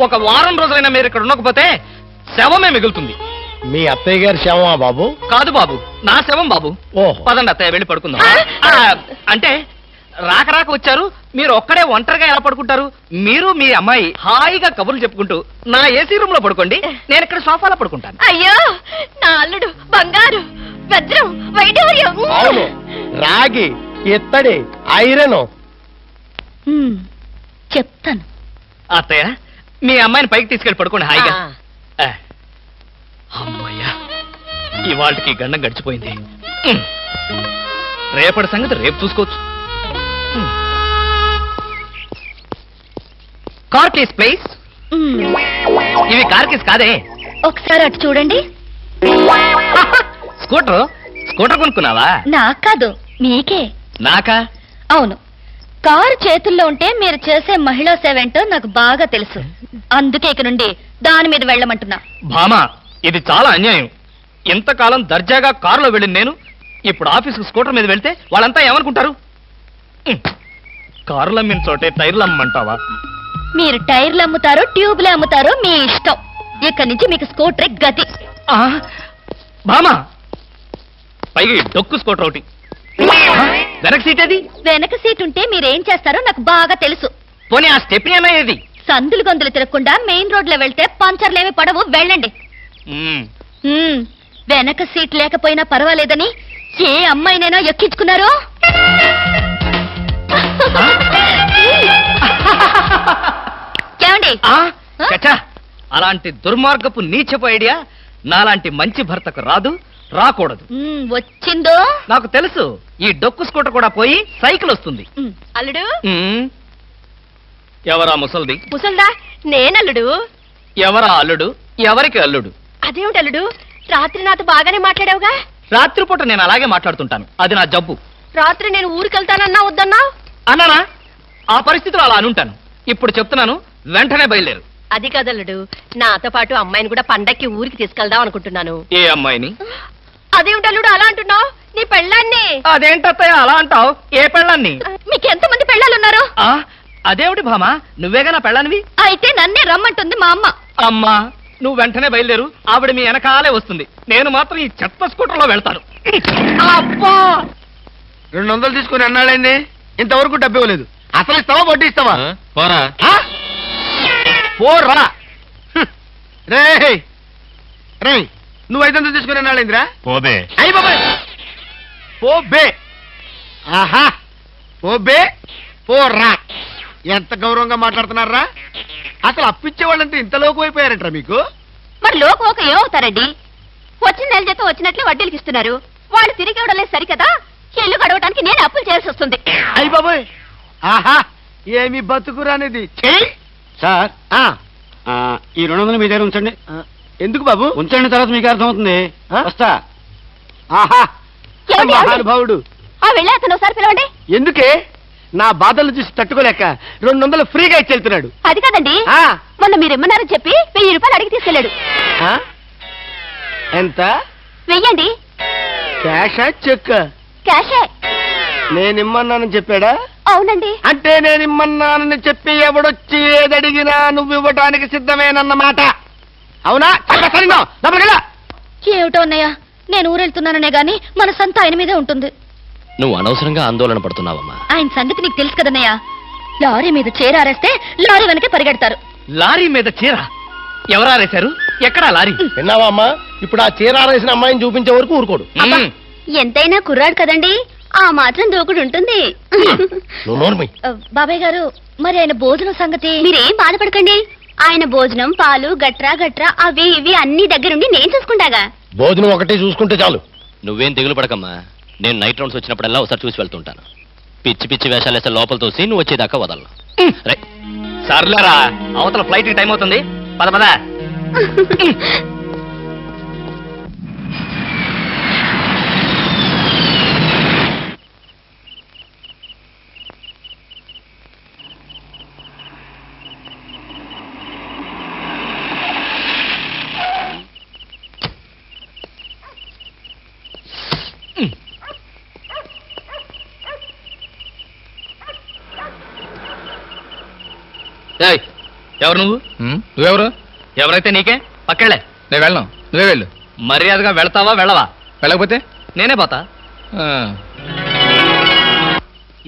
ఒక వారం రోజులైనా మీరు ఇక్కడ ఉండకపోతే శవమే మిగులుతుంది. మీ అత్తయ్య గారి శవమా బాబు? కాదు బాబు, నా శవం బాబు. పదండి అత్తయ్య, వెళ్ళి పడుకుందాం. అంటే రాక రాక వచ్చారు, మీరు ఒక్కడే ఒంటరిగా ఎలా పడుకుంటారు? మీరు మీ అమ్మాయి హాయిగా కబుర్లు చెప్పుకుంటూ నా ఏసీ రూమ్ లో పడుకోండి, నేను ఇక్కడ సోఫాలో పడుకుంటాను. అయ్యో, నా అల్లుడు బంగారు, వజ్రం, వైఢూర్యం. అవును, రాగి, ఇత్తడి, ఐరన్. చెప్తాను. అత్తయ్య, మీ అమ్మాయిని పైకి తీసుకెళ్ళి పడుకోండి హాయిగా. అమ్మయ్యా, ఇవాళకి గండం గడిచిపోయింది. రేపటి సంగతి రేపు చూసుకోవచ్చు. Car case please. ఇవి కార్ కేస్ కాదే. ఒకసారి అటు చూడండి. స్కూటర్ కొనుక్కున్నావా? నాకు కాదు, మీకే. నాకా? అవును, కారు చేతుల్లో ఉంటే మీరు చేసే మహిళా సేవ ఏంటో నాకు బాగా తెలుసు. అందుకే ఇక నుండి దాని మీద వెళ్ళమంటున్నా. భామా, ఇది చాలా అన్యాయం. ఇంతకాలం దర్జాగా కారులో వెళ్ళింది నేను, ఇప్పుడు ఆఫీసుకు స్కూటర్ మీద వెళ్తే వాళ్ళంతా ఏమనుకుంటారు? కారులు అమ్మిన చోటే టైర్లు అమ్మంటావా? మీరు టైర్లు అమ్ముతారో ట్యూబ్లు అమ్ముతారో మీ ఇష్టం. ఇక్కడి నుంచి మీకు స్కూటర్ గతి. భామా, పైగా డొక్కు స్కూటర్ ఒకటి. వెనక సీట్ ఏది? వెనక సీట్ ఉంటే మీరేం చేస్తారో నాకు బాగా తెలుసు. పోనీ ఆ స్టెప్ని అన్నా ఏది? సందులు గొంతులు తిరగకుండా మెయిన్ రోడ్ లో వెళ్తే పంచర్లేమి పడవు, వెళ్ళండి. వెనక సీట్ లేకపోయినా పర్వాలేదని ఏ అమ్మాయినైనా ఎక్కించుకున్నారో? ఏమండి? అలాంటి దుర్మార్గపు నీచపు ఐడియా నాలాంటి మంచి భర్తకు రాదు, రాకూడదు. వచ్చిందో నాకు తెలుసు. ఈ డొక్కు స్కూటర్ కూడా పోయి సైకిల్ వస్తుంది. అల్లుడు, ఎవరా ముసల్ది? ముసల్దా? నేనల్లుడు. ఎవరా అల్లుడు? ఎవరికి అల్లుడు? అదేమిటి అల్లుడు, రాత్రి నాతో బాగానే మాట్లాడావుగా? రాత్రిపూట నేను అలాగే మాట్లాడుతుంటాను, అది నా జబ్బు. రాత్రి నేను ఊరికెళ్తానన్నా వద్దన్నా? అన్నానా? ఆ పరిస్థితిలో అలా అనుంటాను. ఇప్పుడు చెప్తున్నాను, వెంటనే బయలుదేరు. అది కదల్లుడు, నాతో పాటు అమ్మాయిని కూడా పండక్కి ఊరికి తీసుకెళ్దాం అనుకుంటున్నాను. ఏ అమ్మాయిని? అదేమిటల్లుడు అలా అంటున్నావు? నీ పెళ్ళాన్ని. అదేంటత్తయ్య అలా అంటావు? ఏ పెళ్ళాన్ని? మీకెంతమంది పెళ్ళాలున్నారు? అదేమిటి భామా, నువ్వేగా నా పెళ్ళానివి? అయితే నన్నే రమ్మంటుంది మా అమ్మ. అమ్మా, నువ్వు వెంటనే బయలుదేరు, ఆవిడ మీ వెనకాలే వస్తుంది. నేను మాత్రం ఈ చెత్త స్కూటర్లో వెళ్తాను. అబ్బా 200 తీసుకుని అన్నాడండి, ఇంతవరకు డబ్బు ఇవ్వలేదు. అసలు ఇస్తావా వడ్డీ ఇస్తావా? పోరా. పోరా రే రే, నువ్వు 500 తీసుకుని అన్నాడేంద్రా? పోబే. అయ్యి బాబాయ్, పోబే. ఆహా, పోబే పోరా. ఎంత గౌరవంగా మాట్లాడుతున్నారా? అసలు అప్పిచ్చేవాళ్ళంటే ఇంత లోకు అయిపోయారంటారా మీకు? మరి లోకోక ఏమవుతారండి? వచ్చిన నెల జీతం వచ్చినట్లే వడ్డీలకి ఇస్తున్నారు. వాళ్ళు తిరిగి ఇవ్వడం లేదు సరికదా, ఇల్లు గడవడానికి నేను అప్పులు చేయాల్సి వస్తుంది. అయ్యి బాబాయ్, ఆహా ఏమి బతుకురానిది. సార్ ఈ 200 మీ దగ్గర ఉంచండి. ఎందుకు బాబు? ఉంచండి, తర్వాత మీకు అర్థమవుతుంది. వస్తా. ఆహా ఏమండి, మహానుభావుడు. వెళ్ళి అతను ఒకసారి పిలవండి. ఎందుకే? నా బాధలు చూసి తట్టుకోలేక 200 ఫ్రీగా ఇచ్చి వెళ్తున్నాడు. అది కాదండి, మొన్న మీరు ఇమ్మన్నారని చెప్పి 1000 రూపాయలు అడిగి తీసుకెళ్ళాడు. ఎంత? వెయ్యండి. క్యాషా చెక్? క్యాషే. నేనిమ్మన్నానని చెప్పాడా? అవునండి. అంటే నేనిమ్మన్నానని చెప్పి ఎవడొచ్చి ఏదడిగినా నువ్వు ఇవ్వటానికి సిద్ధమేనన్నమాట. అవునా? ఏమిటో అన్నయ్య, నేను ఊరెళ్తున్నాననే గాని మనసంతా ఆయన మీదే ఉంటుంది. నువ్వు అనవసరంగా ఆందోళన పడుతున్నావమ్మా. ఆయన సంగతి నీకు తెలుసు కదన్నయ్య. లారీ మీద చీరారేస్తే లారీ వెనకే పరిగెడతారు. లారీ మీద చీర ఎవరారేశారు? ఎక్కడా లారీ? విన్నావా అమ్మా? ఇప్పుడు ఆ చీర ఆరేసిన అమ్మాయిని చూపించే వరకు ఊరుకోడు. ఎంతైనా కుర్రాడు కదండి, ఆ మాత్రం దూకుడు ఉంటుంది. బాబాయ్ గారు, మరి ఆయన భోజనం సంగతి? మీరేం బాధపడకండి, ఆయన భోజనం పాలు గట్రా గట్రా అవి ఇవి అన్ని దగ్గరుండి నేను చూసుకుంటాగా. భోజనం ఒకటి చూసుకుంటే చాలు. నువ్వేం దిగులు పడకమ్మా, నేను నైట్ రౌండ్స్ వచ్చినప్పుడల్లా ఒకసారి చూసి వెళ్తుంటాను. పిచ్చి పిచ్చి వేషాలు వేస్తే లోపల తోసి నువ్వు వచ్చేదాకా వదలను. సర్లేరా, అవతల ఫ్లైట్ టైం అవుతుంది, పద పద. ఎవరు నువ్వు? నువ్వెవరు? ఎవరైతే నీకే, పక్కెళ్ళే. నేను వెళ్ళను, నువ్వే వెళ్ళు. మర్యాదగా వెళ్తావా వెళ్ళవా? వెళ్ళకపోతే నేనే పోతా.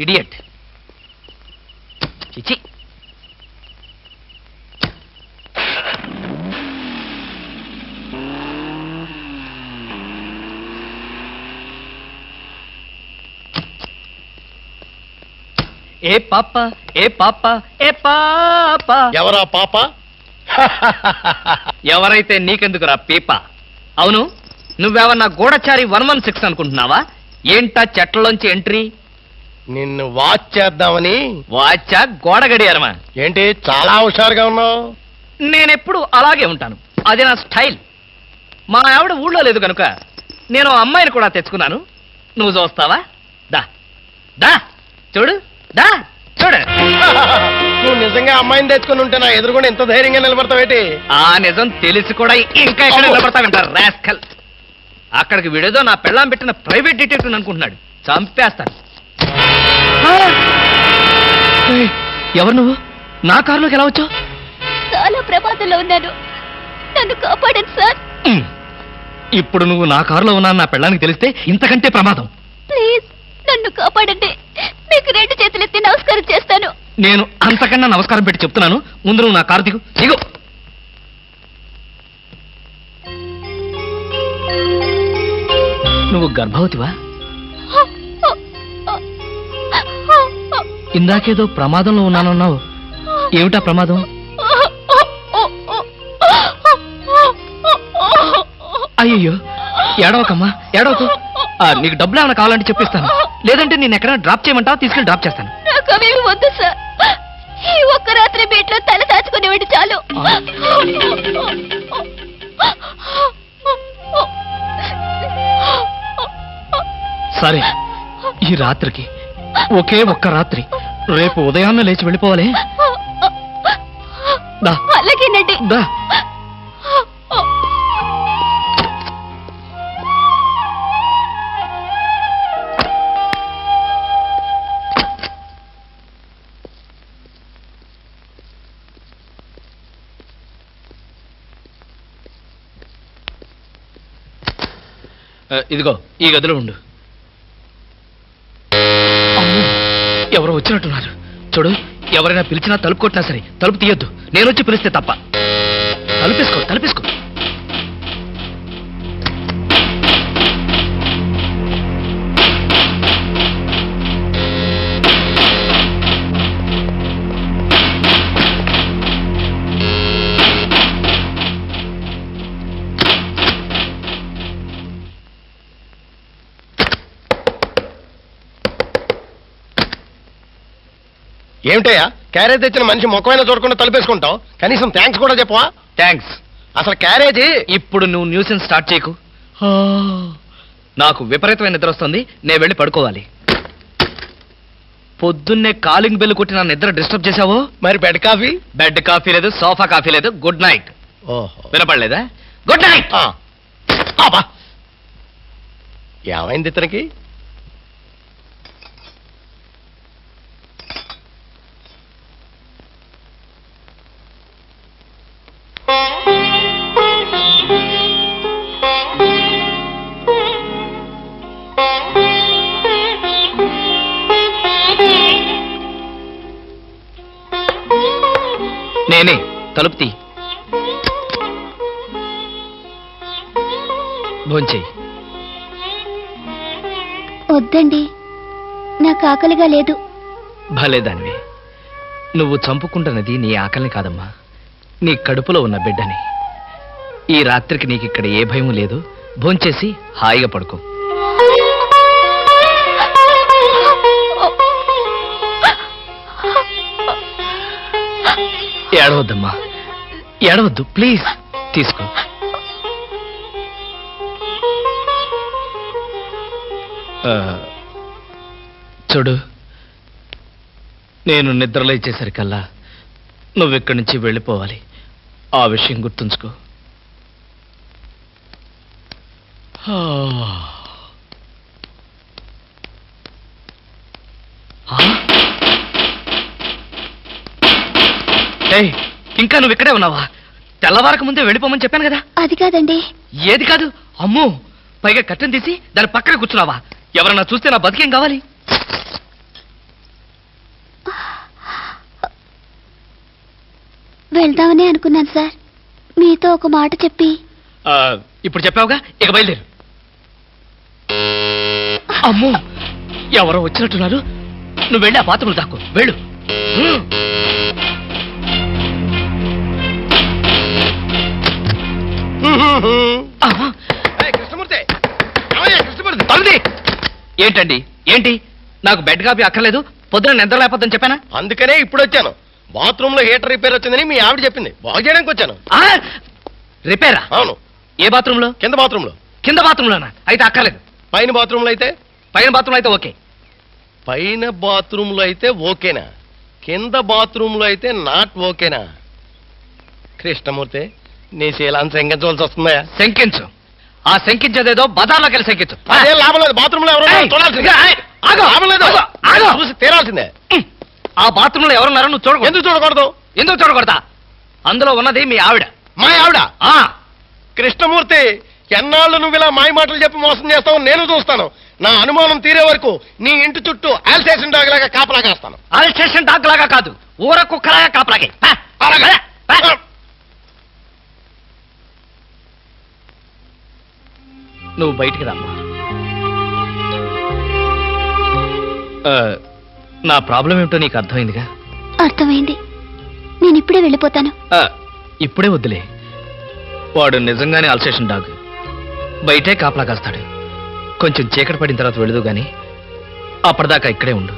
ఇడియట్. చిచి. ఏ పాప ఏ పాప ఏ పాప. ఎవరా పాప? ఎవరైతే నీకెందుకురా పీప? అవును, నువ్వేమన్నా గూఢచారి 116 అనుకుంటున్నావా? ఏంటా చెట్లలోంచి ఎంట్రీ? నిన్ను వాచ్ చేద్దామని. వాచా గోడ గడియారమా? ఏంటి చాలా హుషారుగా ఉన్నావు? నేనెప్పుడు అలాగే ఉంటాను, అది నా స్టైల్. మా ఆవిడ ఊళ్ళో లేదు కనుక నేను అమ్మాయిని కూడా తెచ్చుకున్నాను. నువ్వు చూస్తావా? దా దా చూడు, దా చూడు. నువ్వు నిజంగా అమ్మాయిని తెచ్చుకుని ఉంటే నా ఎదురుగుండా ఎంత ధైర్యంగా నిలబడతావేటి? ఆ నిజం తెలిసి కూడా ఇంకా ఎక్కడ నిలబడతావంటారు రాస్కల్. అక్కడికి విడేదో నా పెళ్ళాం పెట్టిన ప్రైవేట్ డిటెక్టివ్ అనుకుంటున్నాడు. చంపేస్తాను. ఎవరు నువ్వు? నా కారులోకి ఎలా వచ్చావు? చాలా ప్రమాదంలో ఉన్నాను, నన్ను కాపాడండి సార్. ఇప్పుడు నువ్వు నా కారులో ఉన్నా నా పెళ్ళానికి తెలిస్తే ఇంతకంటే ప్రమాదం. ప్లీజ్ నన్ను కాపాడండి, మీకు 2 చేతులెత్తి నమస్కారం చేస్తాను. నేను అంతకన్నా నమస్కారం పెట్టి చెప్తున్నాను, ముందు నువ్వు నా కారు దిగు. దిగు. నువ్వు గర్భవతివా? ఇందాకేదో ప్రమాదంలో ఉన్నానన్నావు, ఏమిటా ప్రమాదం? అయ్యో, ఏడవకమ్మా, ఏడవకు. నీకు డబ్బులు ఏమైనా కావాలంటే చెప్పిస్తాను, లేదంటే నేను ఎక్కడైనా డ్రాప్ చేయమంటావా? తీసుకెళ్ళి డ్రాప్ చేస్తాను. నాకు అవేమి వద్దు సార్, ఈ ఒక్క రాత్రి బీట్లో తల దాచుకునేవాడి చాలు. సరే, ఈ రాత్రికి ఒకే ఒక్క రాత్రి, రేపు ఉదయాన్నే లేచి వెళ్ళిపోవాలి. అలాగేనండి. ఇదిగో ఈ గదిలో ఉండు. అమ్మో, ఎవరో వచ్చినట్టున్నారు. చూడు, ఎవరైనా పిలిచినా తలుపు కొట్టినా సరే తలుపు తీయొద్దు. నేను వచ్చి పిలిస్తే తప్ప. తలుపేసుకో, తలుపేసుకో. ఏమిటయ్యా, క్యారేజ్ తెచ్చిన మనిషి ముఖమైనా చూడకుండా తలుపేసుకుంటావు? కనీసం థ్యాంక్స్ కూడా చెప్పవా? థ్యాంక్స్. అసలు క్యారేజీ. ఇప్పుడు నువ్వు న్యూసెన్స్ స్టార్ట్ చేయకు. నాకు విపరీతమైన నిద్ర వస్తుంది, నేను వెళ్ళి పడుకోవాలి. పొద్దున్నే కాలింగ్ బెల్ కొట్టి నా నిద్ర డిస్టర్బ్ చేశావో. మరి బెడ్ కాఫీ? బెడ్ కాఫీ లేదు, సోఫా కాఫీ లేదు. Good night. ఓహో, వినపడలేదా? Good night. ఏమైంది ఇతనికి? నేనే. తలుపు తీ. భోంచేయి. వద్దండి, నాకు ఆకలిగా లేదు. భలేదానివి. నువ్వు చంపుకుంటున్నది నీ ఆకలిని కాదమ్మా, నీ కడుపులో ఉన్న బిడ్డని. ఈ రాత్రికి నీకిక్కడ ఏ భయం లేదు. భోంచేసి హాయిగా పడుకో. ఏడవద్దమ్మా, ఏడవద్దు ప్లీజ్. తీసుకో. చూడు, నేను నిద్రలో ఇచ్చేసరికల్లా నువ్వెక్కడి నుంచి వెళ్ళిపోవాలి. ఆ విషయం గుర్తుంచుకో. ఇంకా నువ్వు ఇక్కడే ఉన్నావా? తెల్లవారక ముందే వెళ్ళిపోమని చెప్పాను కదా. అది కాదండి. ఏది కాదు? అమ్మో, పైగా కట్టెను తీసి దాని పక్కన కూర్చున్నావా? ఎవరన్నా చూస్తే నా బతికేం కావాలి? వెళ్దామని అనుకున్నాను సార్, మీతో ఒక మాట చెప్పి. ఇప్పుడు చెప్పావుగా, ఇక బయలుదేరు. అమ్మో, ఎవరో వచ్చినట్టున్నారు. నువ్వు వెళ్ళి ఆ బాత్రూంలో దాక్కో. వెళ్ళు. ఏంటండి, ఏంటి? నాకు బెడ్ కాపీ అక్కర్లేదు, పొద్దున నిద్ర లేకపోద్దని చెప్పానా? అందుకనే ఇప్పుడు వచ్చాను. బాత్రూమ్ లో హీటర్ రిపేర్ వచ్చిందని మీ ఆవిడ చెప్పింది, బాగు చేయడానికి వచ్చాను. రిపేరా? అవును. ఏ బాత్రూమ్ లో? కింద బాత్రూమ్ లో. కింద బాత్రూమ్ లోనా? అయితే అక్కర్లేదు. పైన బాత్రూమ్ లో అయితే? పైన బాత్రూమ్ అయితే ఓకే. పైన బాత్రూమ్ లో అయితే ఓకేనా? కింద బాత్రూమ్ లో అయితే నాట్ ఓకేనా? కృష్ణమూర్తి, నీ శీలాన్ని శంకించవలసి వస్తుందా? శంకించు. ఆ శంకించేదేదో బజార్లోకి వెళ్ళి శంకించు. అదే లాభం లేదు. బాత్రూమ్ లో ఎవరు చూసి తీరాల్సిందే. ఆ బాత్రూమ్ లో ఎవరున్నారో నువ్వు చూడకూడదు. ఎందుకు చూడకూడదు? ఎందుకు చూడకూడదా? అందులో ఉన్నది మీ ఆవిడ. మా ఆవిడ? కృష్ణమూర్తి, ఎన్నాళ్ళు నువ్వు ఇలా మాయ మాటలు చెప్పి మోసం చేస్తావు నేను చూస్తాను. నా అనుమానం తీరే వరకు నీ ఇంటి చుట్టూ ఆల్సేషన్ డాగ్ లాగా కాపలా కాస్తాను. ఆల్సేషన్ డాగ్ లాగా కాదు, ఊర కుక్కలాగా కాపలాగే. నువ్వు బయటికి రామ్మా. నా ప్రాబ్లం ఏమిటో నీకు అర్థమైందిగా? అర్థమైంది. నేను ఇప్పుడే వెళ్ళిపోతాను. ఇప్పుడే వద్దులే. వాడు నిజంగానే అల్సేషన్ డాగ్. బయటే కాపలా కాస్తాడు. కొంచెం చీకటి పడిన తర్వాత వెళదు గాని అప్పటిదాకా ఇక్కడే ఉండు.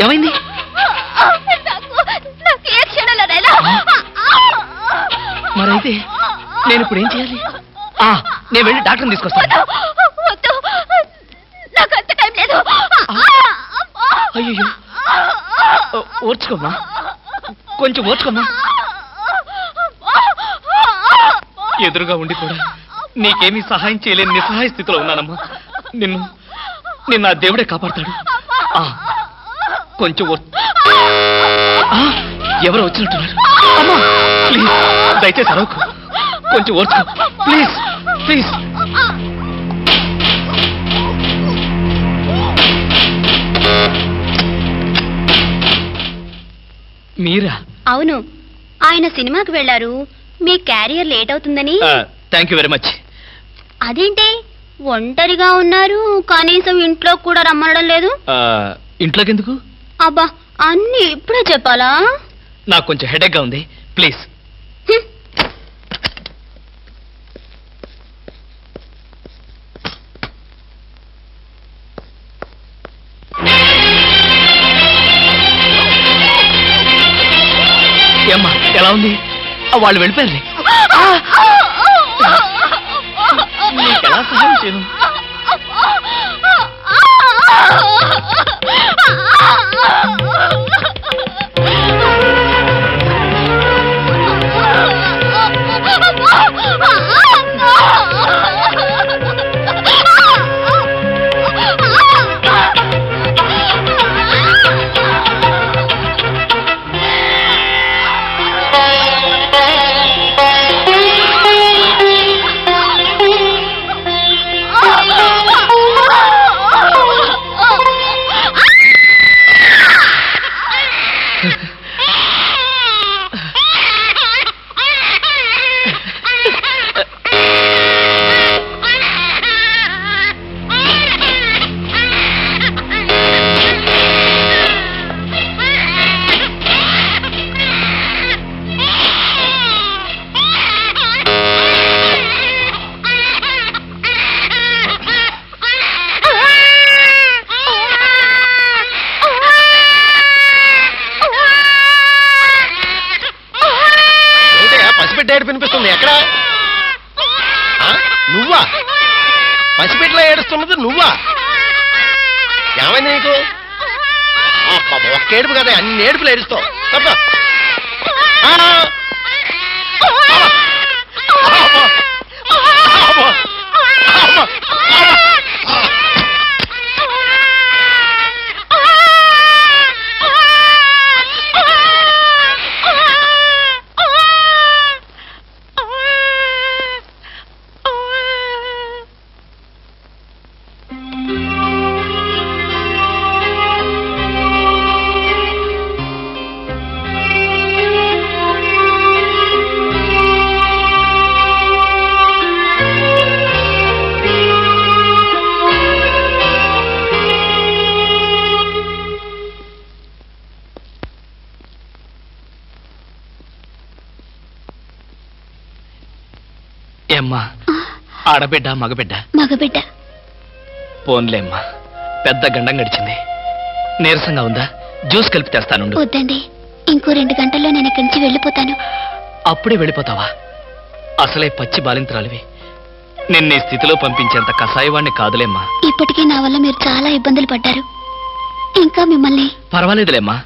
ఏమైంది? నాకు ఏ క్షణంలోనైనా మరైతే నేను ఇప్పుడు ఏం చేయాలి? నేను వెళ్ళి డాక్టర్ని తీసుకొస్తాను. వద్దు, నాకు అంత టైం లేదు. అయ్యో, ఓర్చుకోమ్మా, కొంచెం ఓర్చుకోమ్మా. ఎదురుగా ఉండి కూడా నీకేమీ సహాయం చేయలేని నిస్సహాయ స్థితిలో ఉన్నానమ్మా. నిన్ను ఆ దేవుడే కాపాడతాడు. కొంచెం ఎవరో వచ్చినట్టున్నారు. అమ్మా ప్లీజ్, దయచేసి అరవకు, కొంచెం ఓర్చుకో ప్లీజ్ ప్లీజ్. మీరా? అవును, ఆయన సినిమాకి వెళ్లారు. మీ క్యారియర్ లేట్ అవుతుందని. Thank you very much. అదేంటి ఒంటరిగా ఉన్నారు, కనీసం ఇంట్లో కూడా రమ్మనడం లేదు? ఇంట్లోకి ఎందుకు? అబ్బా, అన్ని ఇప్పుడే చెప్పాలా? నాకు కొంచెం హెడేక్ గా ఉంది, ప్లీజ్. ఏమ్మా ఎలా ఉంది? వాళ్ళు వెళ్ళిపోయారు. నీకు ఎలా సహాయం చేయను? వినిపిస్తుంది. ఎక్కడ? నువ్వా? పసిపిట్లో ఏడుస్తున్నది నువ్వా? ఏమైంది నీకు? ఒక్క ఏడుపు కదా, అన్ని ఏడుపులు ఏడుస్తావు. తప్ప ఏమ్మా, ఆడబిడ్డ మగబిడ్డ? మగబిడ్డ. పోన్లేమ్మా, పెద్ద గండం గడిచింది. నీరసంగా ఉందా? జ్యూస్ కలిపి తెస్తానుండు. వద్దండి, ఇంకో 2 గంటల్లో నేను ఇక్కడి నుంచి వెళ్ళిపోతాను. అప్పుడే వెళ్ళిపోతావా? అసలే పచ్చి బాలింతరాలివి. నిన్న ఈ స్థితిలో పంపించేంత కసాయవాణ్ణి కాదులేమ్మా. ఇప్పటికీ నా వల్ల మీరు చాలా ఇబ్బందులు పడ్డారు. ఇంకా మిమ్మల్ని. పర్వాలేదులేమ్మా,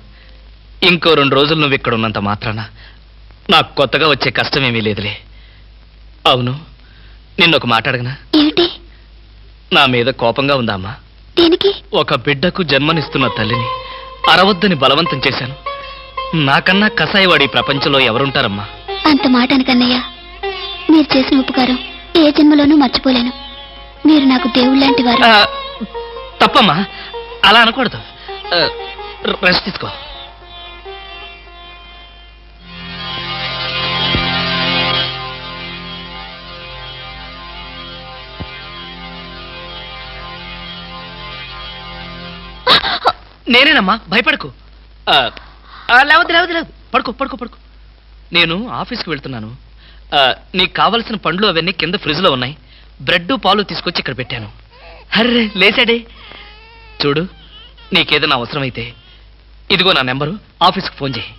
ఇంకో 2 రోజులు నువ్వు ఇక్కడ ఉన్నంత మాత్రాన నాకు కొత్తగా వచ్చే కష్టమేమీ లేదులే. అవును, నిన్నొక మాట అడగనా? ఏమిటి? నా మీద కోపంగా ఉందా అమ్మా? దేనికి? ఒక బిడ్డకు జన్మనిస్తున్న తల్లిని అరవద్దని బలవంతం చేశాను. నాకన్నా కసాయివాడి ప్రపంచంలో ఎవరుంటారమ్మా? అంత మాట అనకన్నయ్య. మీరు చేసిన ఉపకారం ఏ జన్మలోనూ మర్చిపోలేను. మీరు నాకు దేవుళ్ళంటి వారు. తప్పమ్మా, అలా అనకూడదు. రెస్ట్ తీసుకో. నేనేనమ్మా, భయపడకు. లేవద్దు లేవద్దు లేవద్దు, పడుకో పడుకో పడుకో. నేను ఆఫీస్కి వెళ్తున్నాను. నీకు కావలసిన పండ్లు అవన్నీ కింద ఫ్రిడ్జ్లో ఉన్నాయి. బ్రెడ్ పాలు తీసుకొచ్చి ఇక్కడ పెట్టాను. అర్రే లేచాడే. చూడు, నీకేదైనా అవసరమైతే ఇదిగో నా నెంబరు, ఆఫీస్కి ఫోన్ చేయి.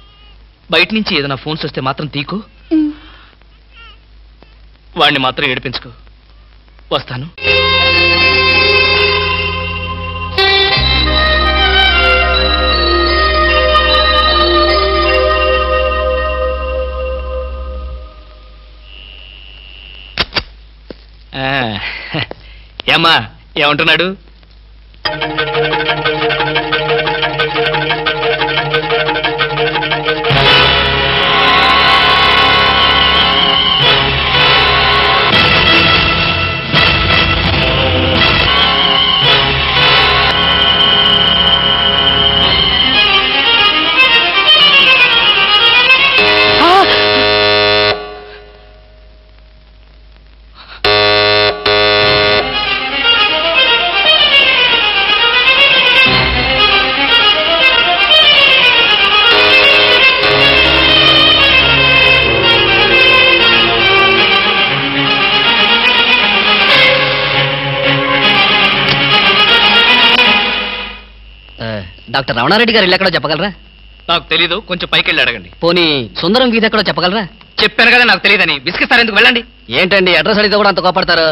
బయట నుంచి ఏదైనా ఫోన్స్ వస్తే మాత్రం తీకు, వాడిని మాత్రం ఏడిపించుకో. వస్తాను. ఏమ్మా, ఏమంటున్నాడు? డాక్టర్ రమణారెడ్డి గారు ఇల్లు ఎక్కడో చెప్పగలరా? నాకు తెలీదు, కొంచెం పైకి వెళ్ళి అడగండి. పోనీ సుందరం గీత ఎక్కడో చెప్పగలరా? చెప్పాను కదా నాకు తెలియదని. విసిగిస్తారు ఎందుకు? వెళ్ళండి. ఏంటండి అడ్రస్ అడిగితే కూడా అంత కోపడతారు?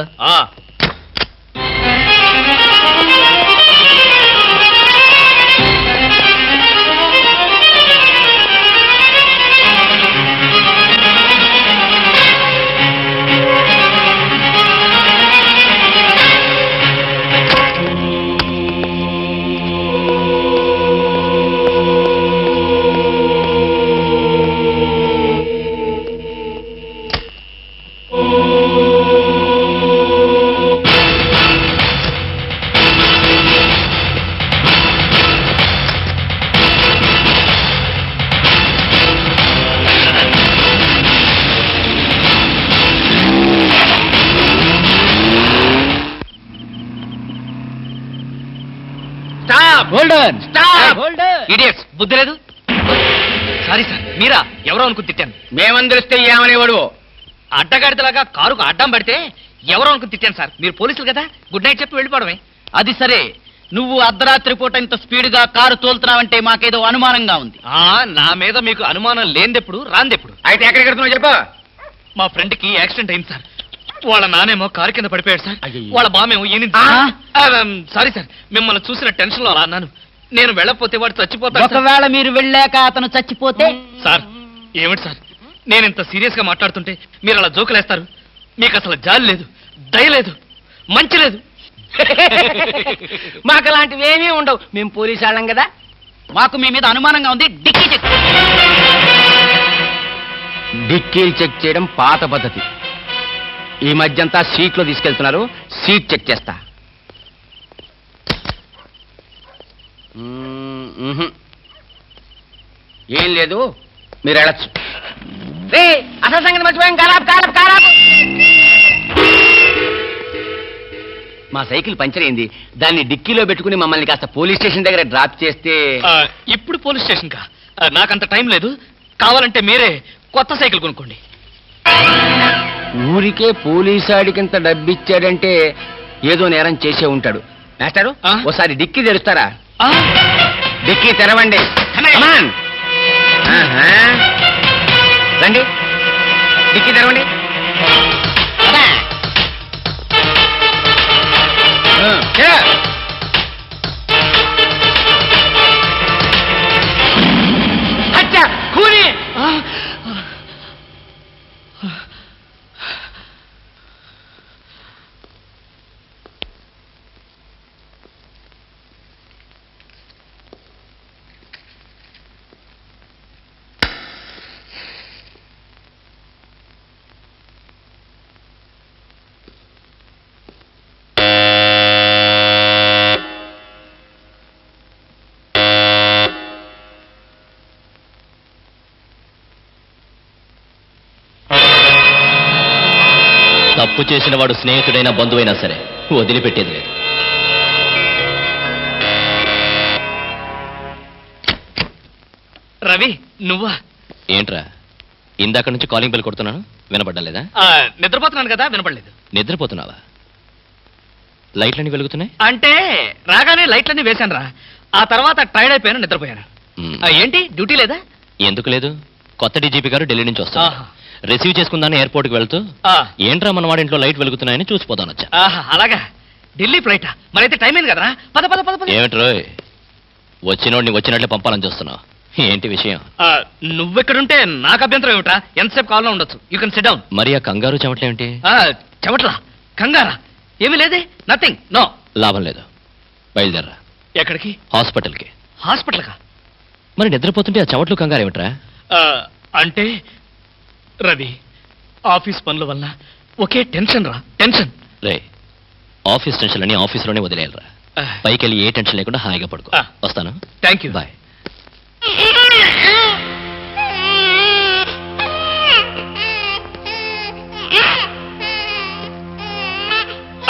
ఇడియట్స్, బుద్ధి లేదు. సారీ సార్, మీరా? ఎవరో అనుకుని తిట్టాను. మేమని తెలిస్తే ఏమనేవాడు? అడ్డగాడితలాగా కారుకు అడ్డం పడితే ఎవరో అనుకుని తిట్టాను సార్. మీరు పోలీసులు కదా, గుడ్ నైట్ చెప్పి వెళ్ళిపోవడమే. అది సరే, నువ్వు అర్ధరాత్రి పూట ఇంత స్పీడ్గా కారు తోలుతున్నావంటే మాకేదో అనుమానంగా ఉంది. నా మీద మీకు అనుమానం లేనిదెప్పుడు, రాందెప్పుడు? అయితే ఎక్కడికి వెళ్తున్నావు చెప్పు. మా ఫ్రెండ్ కి యాక్సిడెంట్ అయింది సార్. వాళ్ళ నానేమో కారు కింద పడిపోయాడు సార్. వాళ్ళ బామేమో సారీ సార్, మిమ్మల్ని చూసిన టెన్షన్ లో అలా అన్నాను. నేను వెళ్ళకపోతే వాడు చచ్చిపోతాడు. ఒకవేళ మీరు వెళ్ళాక అతను చచ్చిపోతే? సార్ ఏమిటి సార్, నేను ఇంత సీరియస్ గా మాట్లాడుతుంటే మీరు అలా జోకులేస్తారు? మీకు అసలు జాలి లేదు, దయ లేదు, మంచి లేదు. మాకు అలాంటివి ఏమీ ఉండవు. మేము పోలీసు వాళ్ళం కదా. మాకు మీ మీద అనుమానంగా ఉంది. Dicky check. డిక్కీలు చెక్ చేయడం పాత పద్ధతి. ఈ మధ్యంతా సీట్లో తీసుకెళ్తున్నారు. సీట్ చెక్ చేస్తా. ఏం లేదు, మీరు వెళ్ళచ్చు. అసలు సంగతి మర్చిపోయాం. కారాపు. మా సైకిల్ పంచర్ అయింది. దాన్ని డిక్కీలో పెట్టుకుని మమ్మల్ని కాస్త పోలీస్ స్టేషన్ దగ్గర డ్రాప్ చేస్తే. ఇప్పుడు పోలీస్ స్టేషన్ కా? నాకంత టైం లేదు. కావాలంటే మీరే కొత్త సైకిల్ కొనుక్కోండి. ఊరికే పోలీసాడికింత డబ్బిచ్చాడంటే ఏదో నేరం చేసే ఉంటాడు. మాస్టారు, ఓసారి డిక్కీ తెరుస్తారా? డిక్కీ తెరవండి. రండి, డిక్కీ తెరవండి. కూని తప్పు చేసిన వాడు స్నేహితుడైనా బంధువైనా సరే వదిలిపెట్టేది లేదు. రవి, నువ్వా? ఏంట్రా ఇందాక నుంచి కాలింగ్ బెల్ కొడుతున్నాను, వినపడ్డలేదా? నిద్రపోతున్నాను కదా, వినపడలేదు. నిద్రపోతున్నావా? లైట్లన్నీ వెలుగుతున్నాయి అంటే రాగానే లైట్లన్నీ వేశాను రా. ఆ తర్వాత టైర్డ్ అయిపోయాను, నిద్రపోయాను. ఏంటి డ్యూటీ లేదా? ఎందుకు లేదు, కొత్త డీజీపీ గారు ఢిల్లీ నుంచి వస్తారు. రిసీవ్ చేసుకుందాని ఎయిర్పోర్ట్కి వెళ్తూ ఏంట్రా మనవాడి ఇంట్లో లైట్ వెలుగుతున్నాయని చూసిపోతాను వచ్చా. అలాగా, ఢిల్లీ ఫ్లైట్ మరైతే టైం అయింది కదరా, పద పద పద పద. ఏమిట్రో వచ్చినోడిని వచ్చినట్లే పంపాలని చూస్తున్నావు, ఏంటి విషయం? నువ్వెక్కడుంటే నాకు అభ్యంతరం ఏమిట్రా, ఎంతసేపు కావాలో ఉండొచ్చు. You can SIT down. మరి ఆ కంగారు చెమట్లేమిటి? చెమట్లా కంగారా? ఏమీ లేదే, నథింగ్, నో. లాభం లేదు, బయలుదేరరా. ఎక్కడికి? హాస్పిటల్కి. హాస్పిటల్కా? మరి నిద్రపోతుంటే ఆ చెమట్లు కంగారు ఏమిట్రా? అంటే రవి, ఆఫీస్ పనుల వల్ల ఒకే టెన్షన్ రా, టెన్షన్. రే, ఆఫీస్ టెన్షన్ అని ఆఫీస్లోనే వదిలేయాలరా. పైకి వెళ్ళి ఏ టెన్షన్ లేకుండా హాయిగా పడుకో. వస్తాను. Thank you. బాయ్.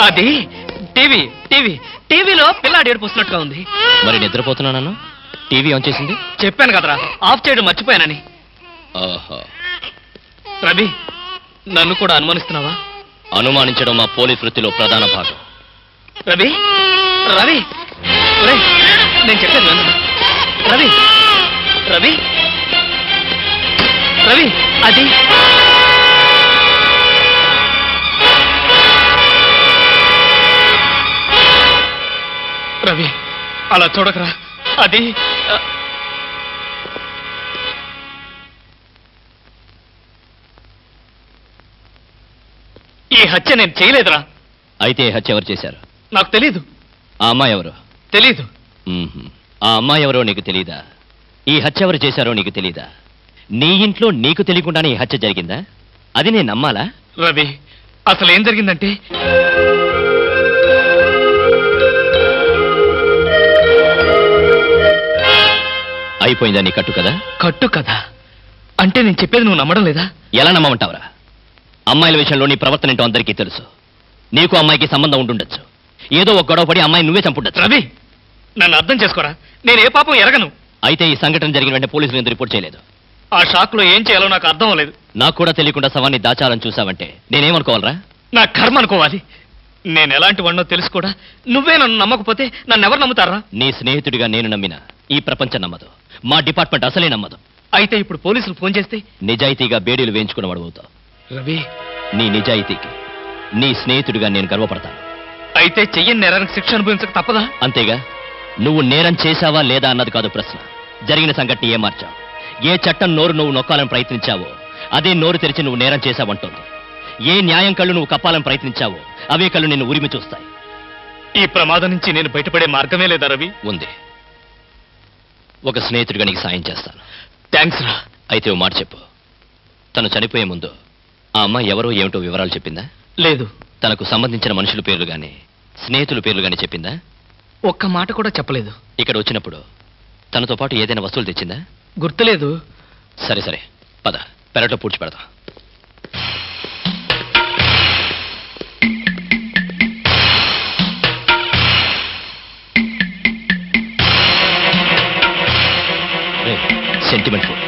అది టీవీ టీవీ టీవీలో పిల్లాడు ఏడుపు వస్తున్నట్టుగా ఉంది. మరి నిద్రపోతున్నాను, టీవీ ఆన్ చేసింది. చెప్పాను కదరా, ఆఫ్ చేయడం మర్చిపోయానని. ఓహో. రవి, నన్ను కూడా అనుమానిస్తున్నావా? అనుమానించడం మా పోలీస్ వృత్తిలో ప్రధాన భాగం. రవి రవి, నేను చెప్పేది విను. రవి రవి రవి, అది రవి, అలా చూడకరా, అది ఈ హత్య నేను చేయలేదురా. అయితే ఈ హత్య ఎవరు చేశారు? నాకు తెలీదు. ఆ అమ్మాయి ఎవరు? తెలీదు. ఆ అమ్మాయి ఎవరో నీకు తెలీదా? ఈ హత్య ఎవరు చేశారో నీకు తెలీదా? నీ ఇంట్లో నీకు తెలియకుండానే ఈ హత్య జరిగిందా? అది నేను నమ్మాలా? రవి, అసలు ఏం జరిగిందంటే, అయిపోయిందా నీ కట్టు కదా? కట్టు కదా అంటే నేను చెప్పేది నువ్వు నమ్మడం లేదా? ఎలా నమ్మమంటావురా? అమ్మాయిల విషయంలో నీ ప్రవర్తన ఏంటో అందరికీ తెలుసు. నీకు అమ్మాయికి సంబంధం ఉండుండొచ్చు. ఏదో ఒక గొడవ పడి అమ్మాయి నువ్వే చంపుండొచ్చు. రవి, నన్ను అర్థం చేసుకోరా, నేను ఏ పాపం ఎరగను. అయితే ఈ సంఘటన జరిగిన వెంటనే పోలీసులు ఎందుకు రిపోర్ట్ చేయలేదు? ఆ షాక్ లో ఏం చేయాలో నాకు అర్థం అవ్వలేదు. నాకు కూడా తెలియకుండా శవాన్ని దాచాలని చూసావంటే నేనేమనుకోవాలరా? నా కర్మ అనుకోవాలి. నేను ఎలాంటి వాడినో తెలుసు కూడా నువ్వే నన్ను నమ్మకపోతే నన్ను ఎవరు నమ్ముతారా? నీ స్నేహితుడిగా నేను నమ్మినా ఈ ప్రపంచం నమ్మదు. మా డిపార్ట్మెంట్ అసలే నమ్మదు. అయితే ఇప్పుడు పోలీసులు ఫోన్ చేస్తే నిజాయితీగా బేడీలు వేయించుకున్నవాడు అవుతావు. రవి, నీ నిజాయితీకి నీ స్నేహితుడిగా నేను గర్వపడతాను. అయితే చెయ్యని నేరానికి శిక్ష అనుభవించక తప్పదా? అంతేగా. నువ్వు నేరం చేశావా లేదా అన్నది కాదు ప్రశ్న. జరిగిన సంఘటన ఏం మార్చావు? ఏ చట్టం నోరు నువ్వు నొక్కాలని ప్రయత్నించావో అదే నోరు తెరిచి నువ్వు నేరం చేశావంటోంది. ఏ న్యాయం కళ్ళు నువ్వు కప్పాలని ప్రయత్నించావో అవే కళ్ళు నిన్ను ఉరిమి చూస్తాయి. ఈ ప్రమాదం నుంచి నేను బయటపడే మార్గమే లేదా రవి? ఉంది. ఒక స్నేహితుడిగా నీకు సాయం చేస్తాను. థ్యాంక్స్ రా. అయితే ఓ మాట చెప్పు. తను చనిపోయే ముందు ఆ అమ్మాయి ఎవరో ఏమిటో వివరాలు చెప్పిందా? లేదు. తనకు సంబంధించిన మనుషుల పేర్లు గాని స్నేహితుల పేర్లు గాని చెప్పిందా? ఒక్క మాట కూడా చెప్పలేదు. ఇక్కడ వచ్చినప్పుడు తనతో పాటు ఏదైనా వస్తువులు తెచ్చిందా? గుర్తులేదు. సరే సరే, పద, పెరట్లో పూడ్చి పెడదాం. Sentiment food.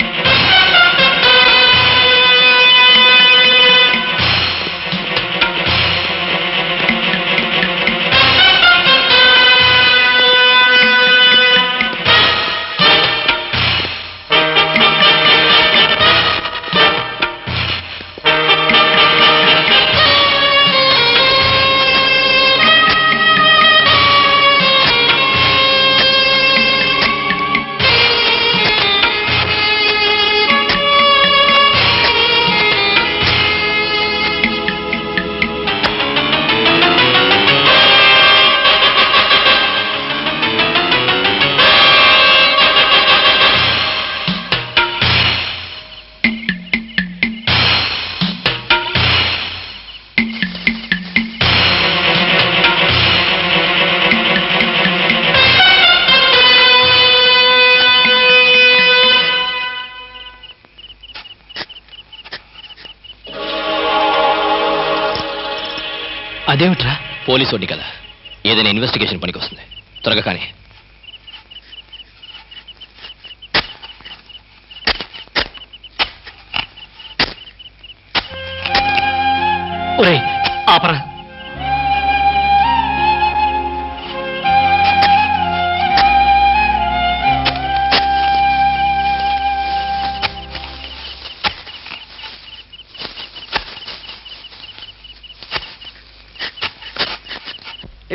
అదేమిట్రా? పోలీసు వాడిని కదా, ఏదైనా ఇన్వెస్టిగేషన్ పనికి వస్తుంది. త్వరగా కానీ. ఒరేయ్, ఆపరా.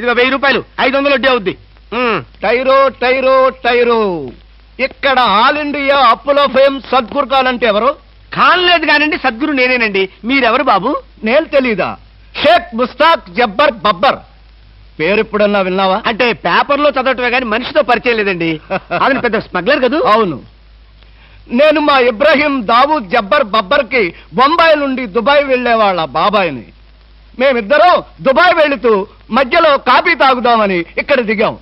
ఇదిగో 1000 రూపాయలు 500 వడ్డీ అవుద్ది. టైరో టైరో టైరో, ఇక్కడ ఆల్ ఇండియా అప్పులో ఫేమ్ సద్గురు కాలంటే ఎవరు? కానలేదు కానండి, సద్గురు నేనేనండి. మీరెవరు బాబు? నేను తెలీదా? షేక్ ముస్తాక్ జబ్బర్ బబ్బర్. పేరు ఎప్పుడన్నా విన్నావా? అంటే పేపర్లో చదవటమే కానీ మనిషితో పరిచయం లేదండి. అతను పెద్ద స్మగ్లర్ కదూ? అవును. నేను మా ఇబ్రాహీం దావూద్ జబ్బర్ బబ్బర్ కి బొంబాయి నుండి దుబాయ్ వెళ్లేవాళ్ళ బాబాయిని. మేమిద్దరం దుబాయ్ వెళుతూ మధ్యలో కాఫీ తాగుదామని ఇక్కడ దిగాం.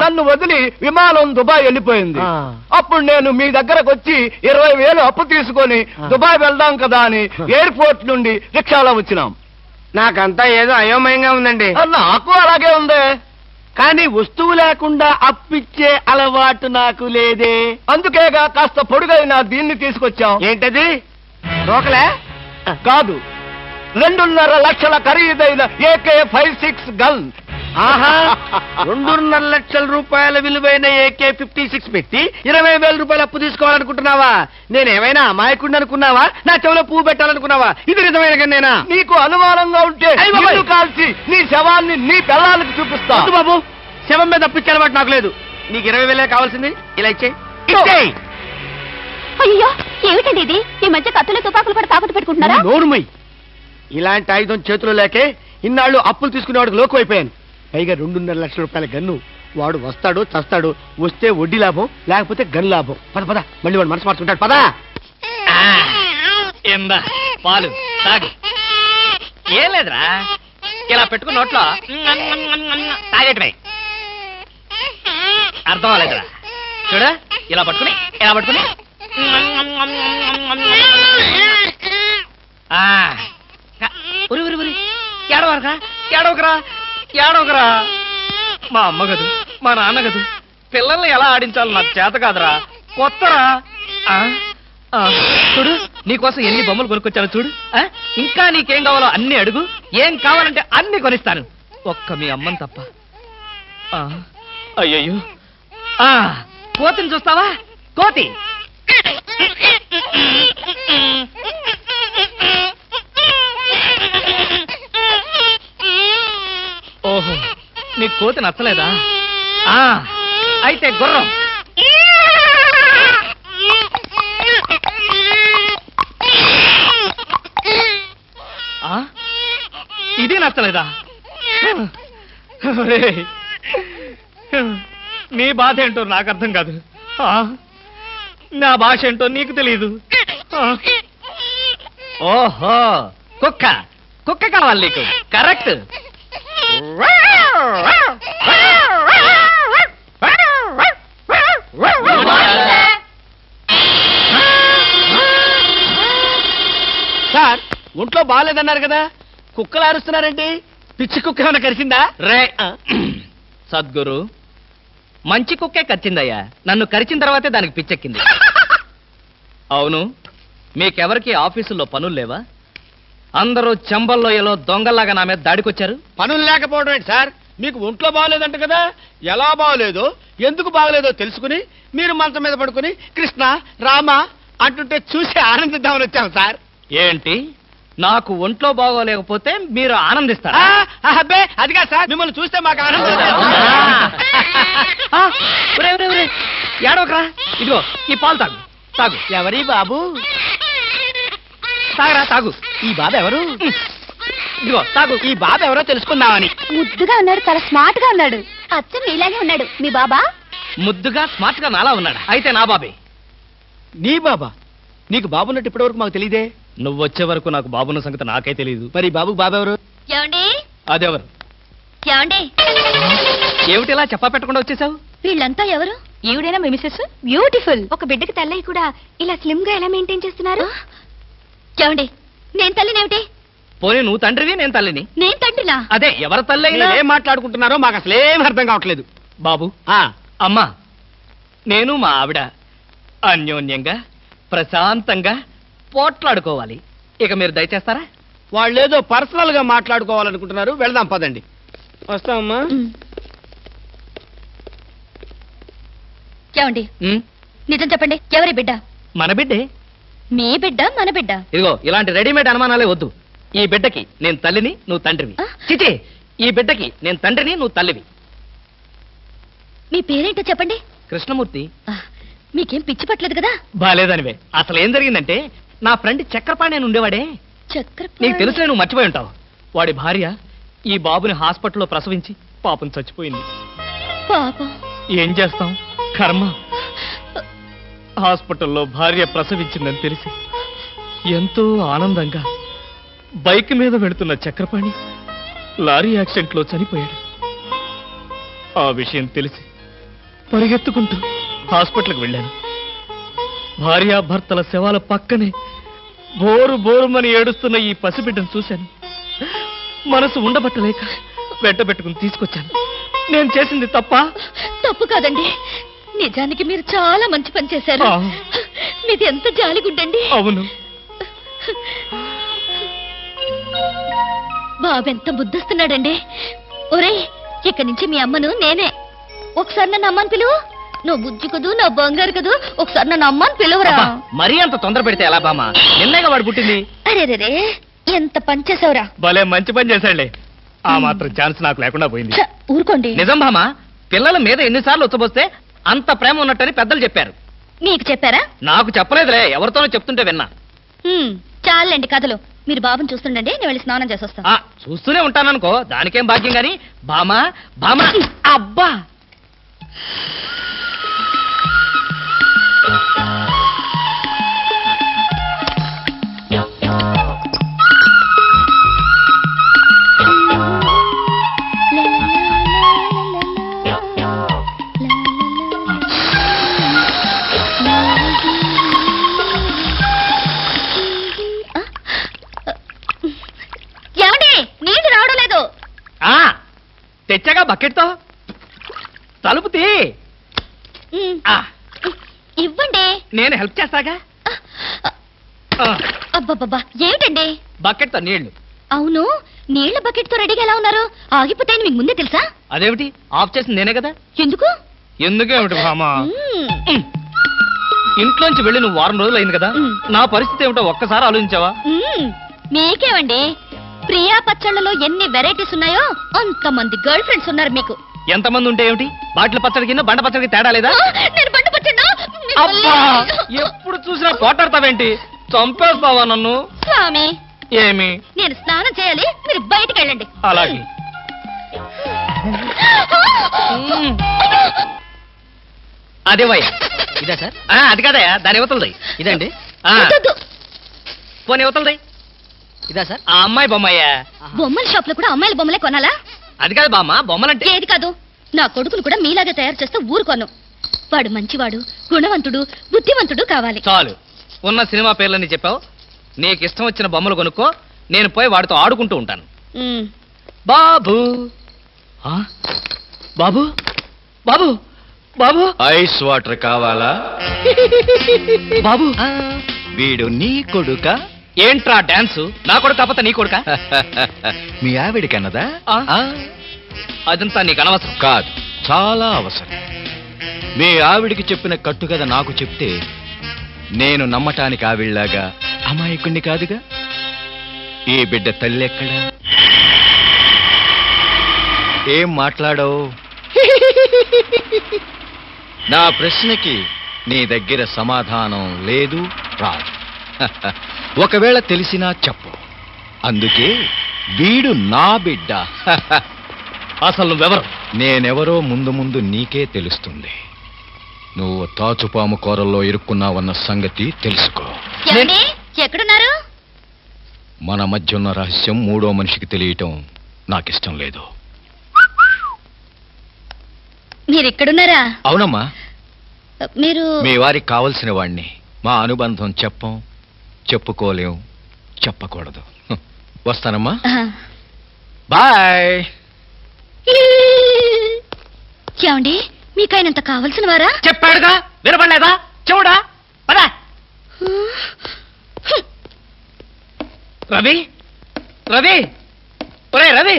నన్ను వదిలి విమానం దుబాయ్ వెళ్ళిపోయింది. అప్పుడు నేను మీ దగ్గరకు వచ్చి 20,000 అప్పు తీసుకొని దుబాయ్ వెళ్దాం కదా అని ఎయిర్పోర్ట్ నుండి రిక్షాలో వచ్చినాం. నాకంతా ఏదో అయోమయంగా ఉందండి. నాకు అలాగే ఉంది. కానీ వస్తువు లేకుండా అప్పిచ్చే అలవాటు నాకు లేదే. అందుకేగా కాస్త పొడుగైన దీన్ని తీసుకొచ్చాం. ఏంటది? రోకలే కాదు, 2.5 లక్షల ఖరీదైన AK-56 గన్. ఆహా, 2.5 లక్షల రూపాయల విలువైన AK-56 పెట్టి 20,000 రూపాయలు అప్పు తీసుకోవాలనుకుంటున్నావా? నేనేమైనా అమాయకుడిని అనుకున్నావా? నా చెవులో పువ్వు పెట్టాలనుకున్నావా? ఇది నిజమైన గన్నేనా? నీకు అనుమానంగా ఉంటే నిన్ను కాల్చి నీ శవాన్ని నీ పిల్లలకి చూపిస్తా. వద్దు బాబు, శవం మీద అప్పిచ్చే అలవాటు నాకు లేదు. నీకు 20,000 కావాల్సింది, ఇలా ఇచ్చేయి. అయ్యో ఏమిటండి ఇది? ఈ మధ్య కత్తులు తుపాకులు కూడా తాకట్టు పెట్టుకుంటున్నారా? నోరుమై. ఇలాంటి ఆయుధం చేతిలో లేకే ఇన్నాళ్ళు అప్పులు తీసుకునేవాడికి లోకు అయిపోయాను. పైగా 2.5 లక్షల రూపాయల గన్ను. వాడు వస్తాడు చస్తాడు, వస్తే వడ్డీ లాభం, లేకపోతే గన్ లాభం. పద పద, మళ్ళీ వాడు మనసు మార్చుకుంటాడు. పదా ఏందా పాలు తాగు. ఏం లేదురా, ఇలా పెట్టుకున్న నోట్లో తాగేటమే. అర్థం అవ్వలేదురా. చూడ, ఇలా పట్టుకుని ఉరి ఉరి ఉరి. ఏడవకరా. మా అమ్మ గదు, మా నాన్న గదు, పిల్లల్ని ఎలా ఆడించాలో నాకు చేత కాదురా. కొత్తరా. చూడు, నీకోసం ఎన్ని బొమ్మలు కొనుక్కొచ్చాను చూడు. ఇంకా నీకేం కావాలో అన్ని అడుగు, ఏం కావాలంటే అన్ని కొనిస్తాను, ఒక్క మీ అమ్మని తప్ప. అయ్యయ్యో, కోతిని చూస్తావా? కోతి. ఓహో, నీ కోతి నచ్చలేదా? అయితే గుర్రం. ఇది నచ్చలేదా? నీ బాధ ఏంటో నాకు అర్థం కాదు, నా భాష ఏంటో నీకు తెలియదు. ఓహో, కుక్క కావాలి నీకు. కరెక్ట్. సార్, ఒంట్లో బాగాలేదన్నారు కదా, కుక్కలు అరుస్తున్నారండి. పిచ్చి కుక్క ఏమైనా కరిచిందా? రే సద్గురు, మంచి కుక్కే కరిచిందయ్యా. నన్ను కరిచిన తర్వాతే దానికి పిచ్చెక్కింది. అవును, మీకెవరికి ఆఫీసుల్లో పనులు లేవా? అందరూ చెంబల్లోయలో దొంగల్లాగా నా మీద దాడికొచ్చారు. పనులు లేకపోవడం ఏంటి సార్? మీకు ఒంట్లో బాగోలేదంట కదా, ఎలా బాగోలేదో ఎందుకు బాగోలేదో తెలుసుకుని మీరు మంచం మీద పడుకుని కృష్ణ రామ అంటుంటే చూసి ఆనందిద్దామని వచ్చాం సార్. ఏంటి, నాకు ఒంట్లో బాగోలేకపోతే మీరు ఆనందిస్తారా? అబ్బే అదిగా సార్, మిమ్మల్ని చూస్తే మాకు ఆనందం. ఏడవకరా, ఇదిగో ఈ పాలు తాగు. ఎవరి బాబు? తాగరా, తాగు. ఈ బాబు ఎవరు? ఇదిగో తాగు. ఈ బాబు ఎవరో తెలుసుకుందామని. ముద్దుగా ఉన్నాడు, చాలా స్మార్ట్ గా ఉన్నాడు. అచ్చం నీలాగే ఉన్నాడు మీ బాబా. ముద్దుగా స్మార్ట్ గా నాలా ఉన్నాడా? అయితే నా బాబే. నీ బాబా? నీకు బాబున్నట్టు ఇప్పటి వరకు మాకు తెలియదే. నువ్వు వచ్చే వరకు నాకు బాబున్న సంగతి నాకే తెలియదు. మరి బాబుకు బాబు ఎవరు? ఏమండి? అదెవరు? ఏమండి? ఏమిటి ఇలా చెప్పా పెట్టకుండా వచ్చేసావు? వీళ్ళంతా ఎవరు? ఈవిడైనా మీ మిసెస్? బ్యూటిఫుల్. ఒక బిడ్డకి తల్లయి కూడా ఇలా స్లిమ్ గా ఎలా మెయింటైన్ చేస్తున్నారు? ఏమండి, నేను తల్లినేమిటి? పోనీ నువ్వు తండ్రివి, నేను తల్లిని. నేను తండ్రినా? అదే, ఎవరి తల్లి అయినా. ఏం మాట్లాడుకుంటున్నారో మాకు అసలేం అర్థం కావట్లేదు. బాబు, అమ్మా, నేను మా ఆవిడ అన్యోన్యంగా ప్రశాంతంగా పోట్లాడుకోవాలి. ఇక మీరు దయచేస్తారా? వాళ్ళేదో పర్సనల్ గా మాట్లాడుకోవాలనుకుంటున్నారు, వెళ్దాం పదండి. వస్తామమ్మా. ఏమండి, నిజం చెప్పండి, ఎవరి బిడ్డ? మన బిడ్డే. మీ బిడ్డ, మన బిడ్డ? ఇదిగో ఇలాంటి రెడీమేడ్ అనుమానాలే వద్దు. ఈ బిడ్డకి నేను తల్లిని, నువ్వు తండ్రివి. చిచి, ఈ బిడ్డకి నేను తండ్రిని, నువ్వు తల్లివి. మీ పేరేంటో చెప్పండి. కృష్ణమూర్తి. మీకేం పిచ్చి పట్టలేదు కదా? బాలేదనివే. అసలు ఏం జరిగిందంటే నా ఫ్రెండ్ చక్రపాణి అని ఉండేవాడే. నీకు తెలుసులే, నువ్వు మర్చిపోయి ఉంటావు. వాడి భార్య ఈ బాబుని హాస్పిటల్లో ప్రసవించి పాపం చచ్చిపోయింది. పాపం. ఏం చేస్తాం, కర్మ. హాస్పిటల్లో భార్య ప్రసవించిందని తెలిసి ఎంతో ఆనందంగా బైక్ మీద వెళుతున్న చక్రపాణి లారీ యాక్సిడెంట్లో చనిపోయాడు. ఆ విషయం తెలిసి పరిగెత్తుకుంటూ హాస్పిటల్కి వెళ్ళాను. భార్యాభర్తల శవాల పక్కనే బోరు బోరుమని ఏడుస్తున్న ఈ పసిబిడ్డను చూశాను. మనసు ఉండబట్టలేక వెంటబెట్టుకుని తీసుకొచ్చాను. నేను చేసింది తప్ప? తప్పు కాదండి, నిజానికి మీరు చాలా మంచి పని చేశారు. మీది ఎంత జాలిగుండండి. అవును. బాబెంత బుద్ధిస్తున్నాడండి. ఒరేయ్, ఇక్కడి నుంచి మీ అమ్మను నేనే. ఒకసారి నన్ను అమ్మని పిలువు. నువ్వు బుజ్జి కదూ, నా బంగారు కదూ, ఒకసారి నన్ను అమ్మని పిలువురా. మరీ అంత తొందర పెడితే ఎలా బామ్మ? నిన్నేగా వాడు పుట్టింది. అరే ఎంత పని చేసావురా. భలే మంచి పని చేశాడులే. ఆ మాత్రం ఛాన్స్ నాకు లేకుండా పోయింది. ఊరుకోండి. నిజం బామ్మ, పిల్లల మీద ఎన్నిసార్లు ఉచ్చబోస్తే అంత ప్రేమ ఉన్నట్టని పెద్దలు చెప్పారు. నీకు చెప్పారా? నాకు చెప్పలేదులే, ఎవరితోనో చెప్తుంటే విన్నా. చాలండి కథలు. మీరు బాబుని చూస్తుండండి, నేను వెళ్ళి స్నానం చేసి వస్తాను. చూస్తూనే ఉంటాననుకో, దానికేం భాగ్యం గాని. బామా బామా, అబ్బా. తెచ్చాగా బకెట్తో. తలుపు తీ. ఇవ్వండి, నేను హెల్ప్ చేస్తాగా. అబ్బబ్బబ్బా, ఏమిటండి? బకెట్తో నీళ్లు. అవును, నీళ్ల బకెట్ తో రెడీగా ఎలా ఉన్నారు? ఆగిపోతాయని మీకు ముందే తెలుసా? అదేమిటి, ఆఫ్ చేసింది నేనే కదా. ఎందుకు? ఎందుకేమిటి భామా? ఇంట్లోంచి వెళ్ళి నువ్వు వారం రోజులు అయింది కదా, నా పరిస్థితి ఏమిటో ఒక్కసారి ఆలోచించావా? మీకేమండి, ప్రియా పచ్చళ్ళలో ఎన్ని వెరైటీస్ ఉన్నాయో అంతమంది గర్ల్ ఫ్రెండ్స్ ఉన్నారు మీకు. ఎంతమంది ఉంటే ఏమిటి, బాటిల్ పచ్చడికి బండ పచ్చడికి తేడా లేదా? నేను బండ పచ్చడా? అబ్బా, ఎప్పుడు చూసినా పోటాడతావేంటి? చంపేస్తావా నన్ను? స్వామి, ఏమి? నేను స్నానం చేయాలి, మీరు బయటికి వెళ్ళండి. అలాగే. అదే వయ్య. ఇదా సార్? అది కాదయా, దాని యువతలది. ఇదండి. పోనీ యువతలది. ఇదా సార్? ఆ అమ్మాయి బొమ్మయ్యా. బొమ్మల షాప్ లో కూడా అమ్మాయిల బొమ్మలే కొనాలా? అది కాదు బామ్మ, బొమ్మలంటే. ఏది కాదు, నా కొడుకును కూడా మీలాగే తయారు చేస్తే ఊరుకోను. వాడు మంచివాడు, గుణవంతుడు, బుద్ధివంతుడు కావాలి. చాలు, ఉన్న సినిమా పేర్లన్నీ చెప్పావు. నీకు ఇష్టం వచ్చిన బొమ్మలు కొనుక్కో, నేను పోయి వాడితో ఆడుకుంటూ ఉంటాను. బాబు బాబు బాబు బాబు, ఐస్ వాటర్ కావాలా? బాబు, వీడు నీ కొడుక? ఏంట్రా డాన్స్? నా కొడుకు కాకపోతే నీ కొడుక? మీ ఆవిడికన్నదా? అదంతా నీకు అనవసరం. కాదు, చాలా అవసరం. మీ ఆవిడికి చెప్పిన కట్టుకథ నాకు చెప్తే నేను నమ్మటానికి ఆవిడలాగా అమాయకుణ్ణి కాదుగా. ఈ బిడ్డ తల్లి ఎక్కడా? ఏం మాట్లాడవు? నా ప్రశ్నకి నీ దగ్గర సమాధానం లేదు, రాదు. ఒకవేళ తెలిసినా చెప్పు. అందుకే వీడు నా బిడ్డ. అసలు నువ్వెవరు? నేనెవరో ముందు ముందు నీకే తెలుస్తుంది. నువ్వు తాచుపాము కూరల్లో ఇరుక్కున్నావన్న సంగతి తెలుసుకో. ఎక్కడున్నారు? మన మధ్య ఉన్న రహస్యం మూడో మనిషికి తెలియటం నాకిష్టం లేదు. మీరెక్కడున్నారా? అవునమ్మా, మీరు మీ వారికి కావలసిన వాణ్ణి. మా అనుబంధం చెప్పం, చెప్పుకోలేం, చెప్పకూడదు. వస్తానమ్మా, బాయ్. ఏమండి, మీకైనంత కావలసిన వారా? చెప్పాడుగా, వినపడలేదా? చూడా పదా. రవి, రవి, ఒరే రవి.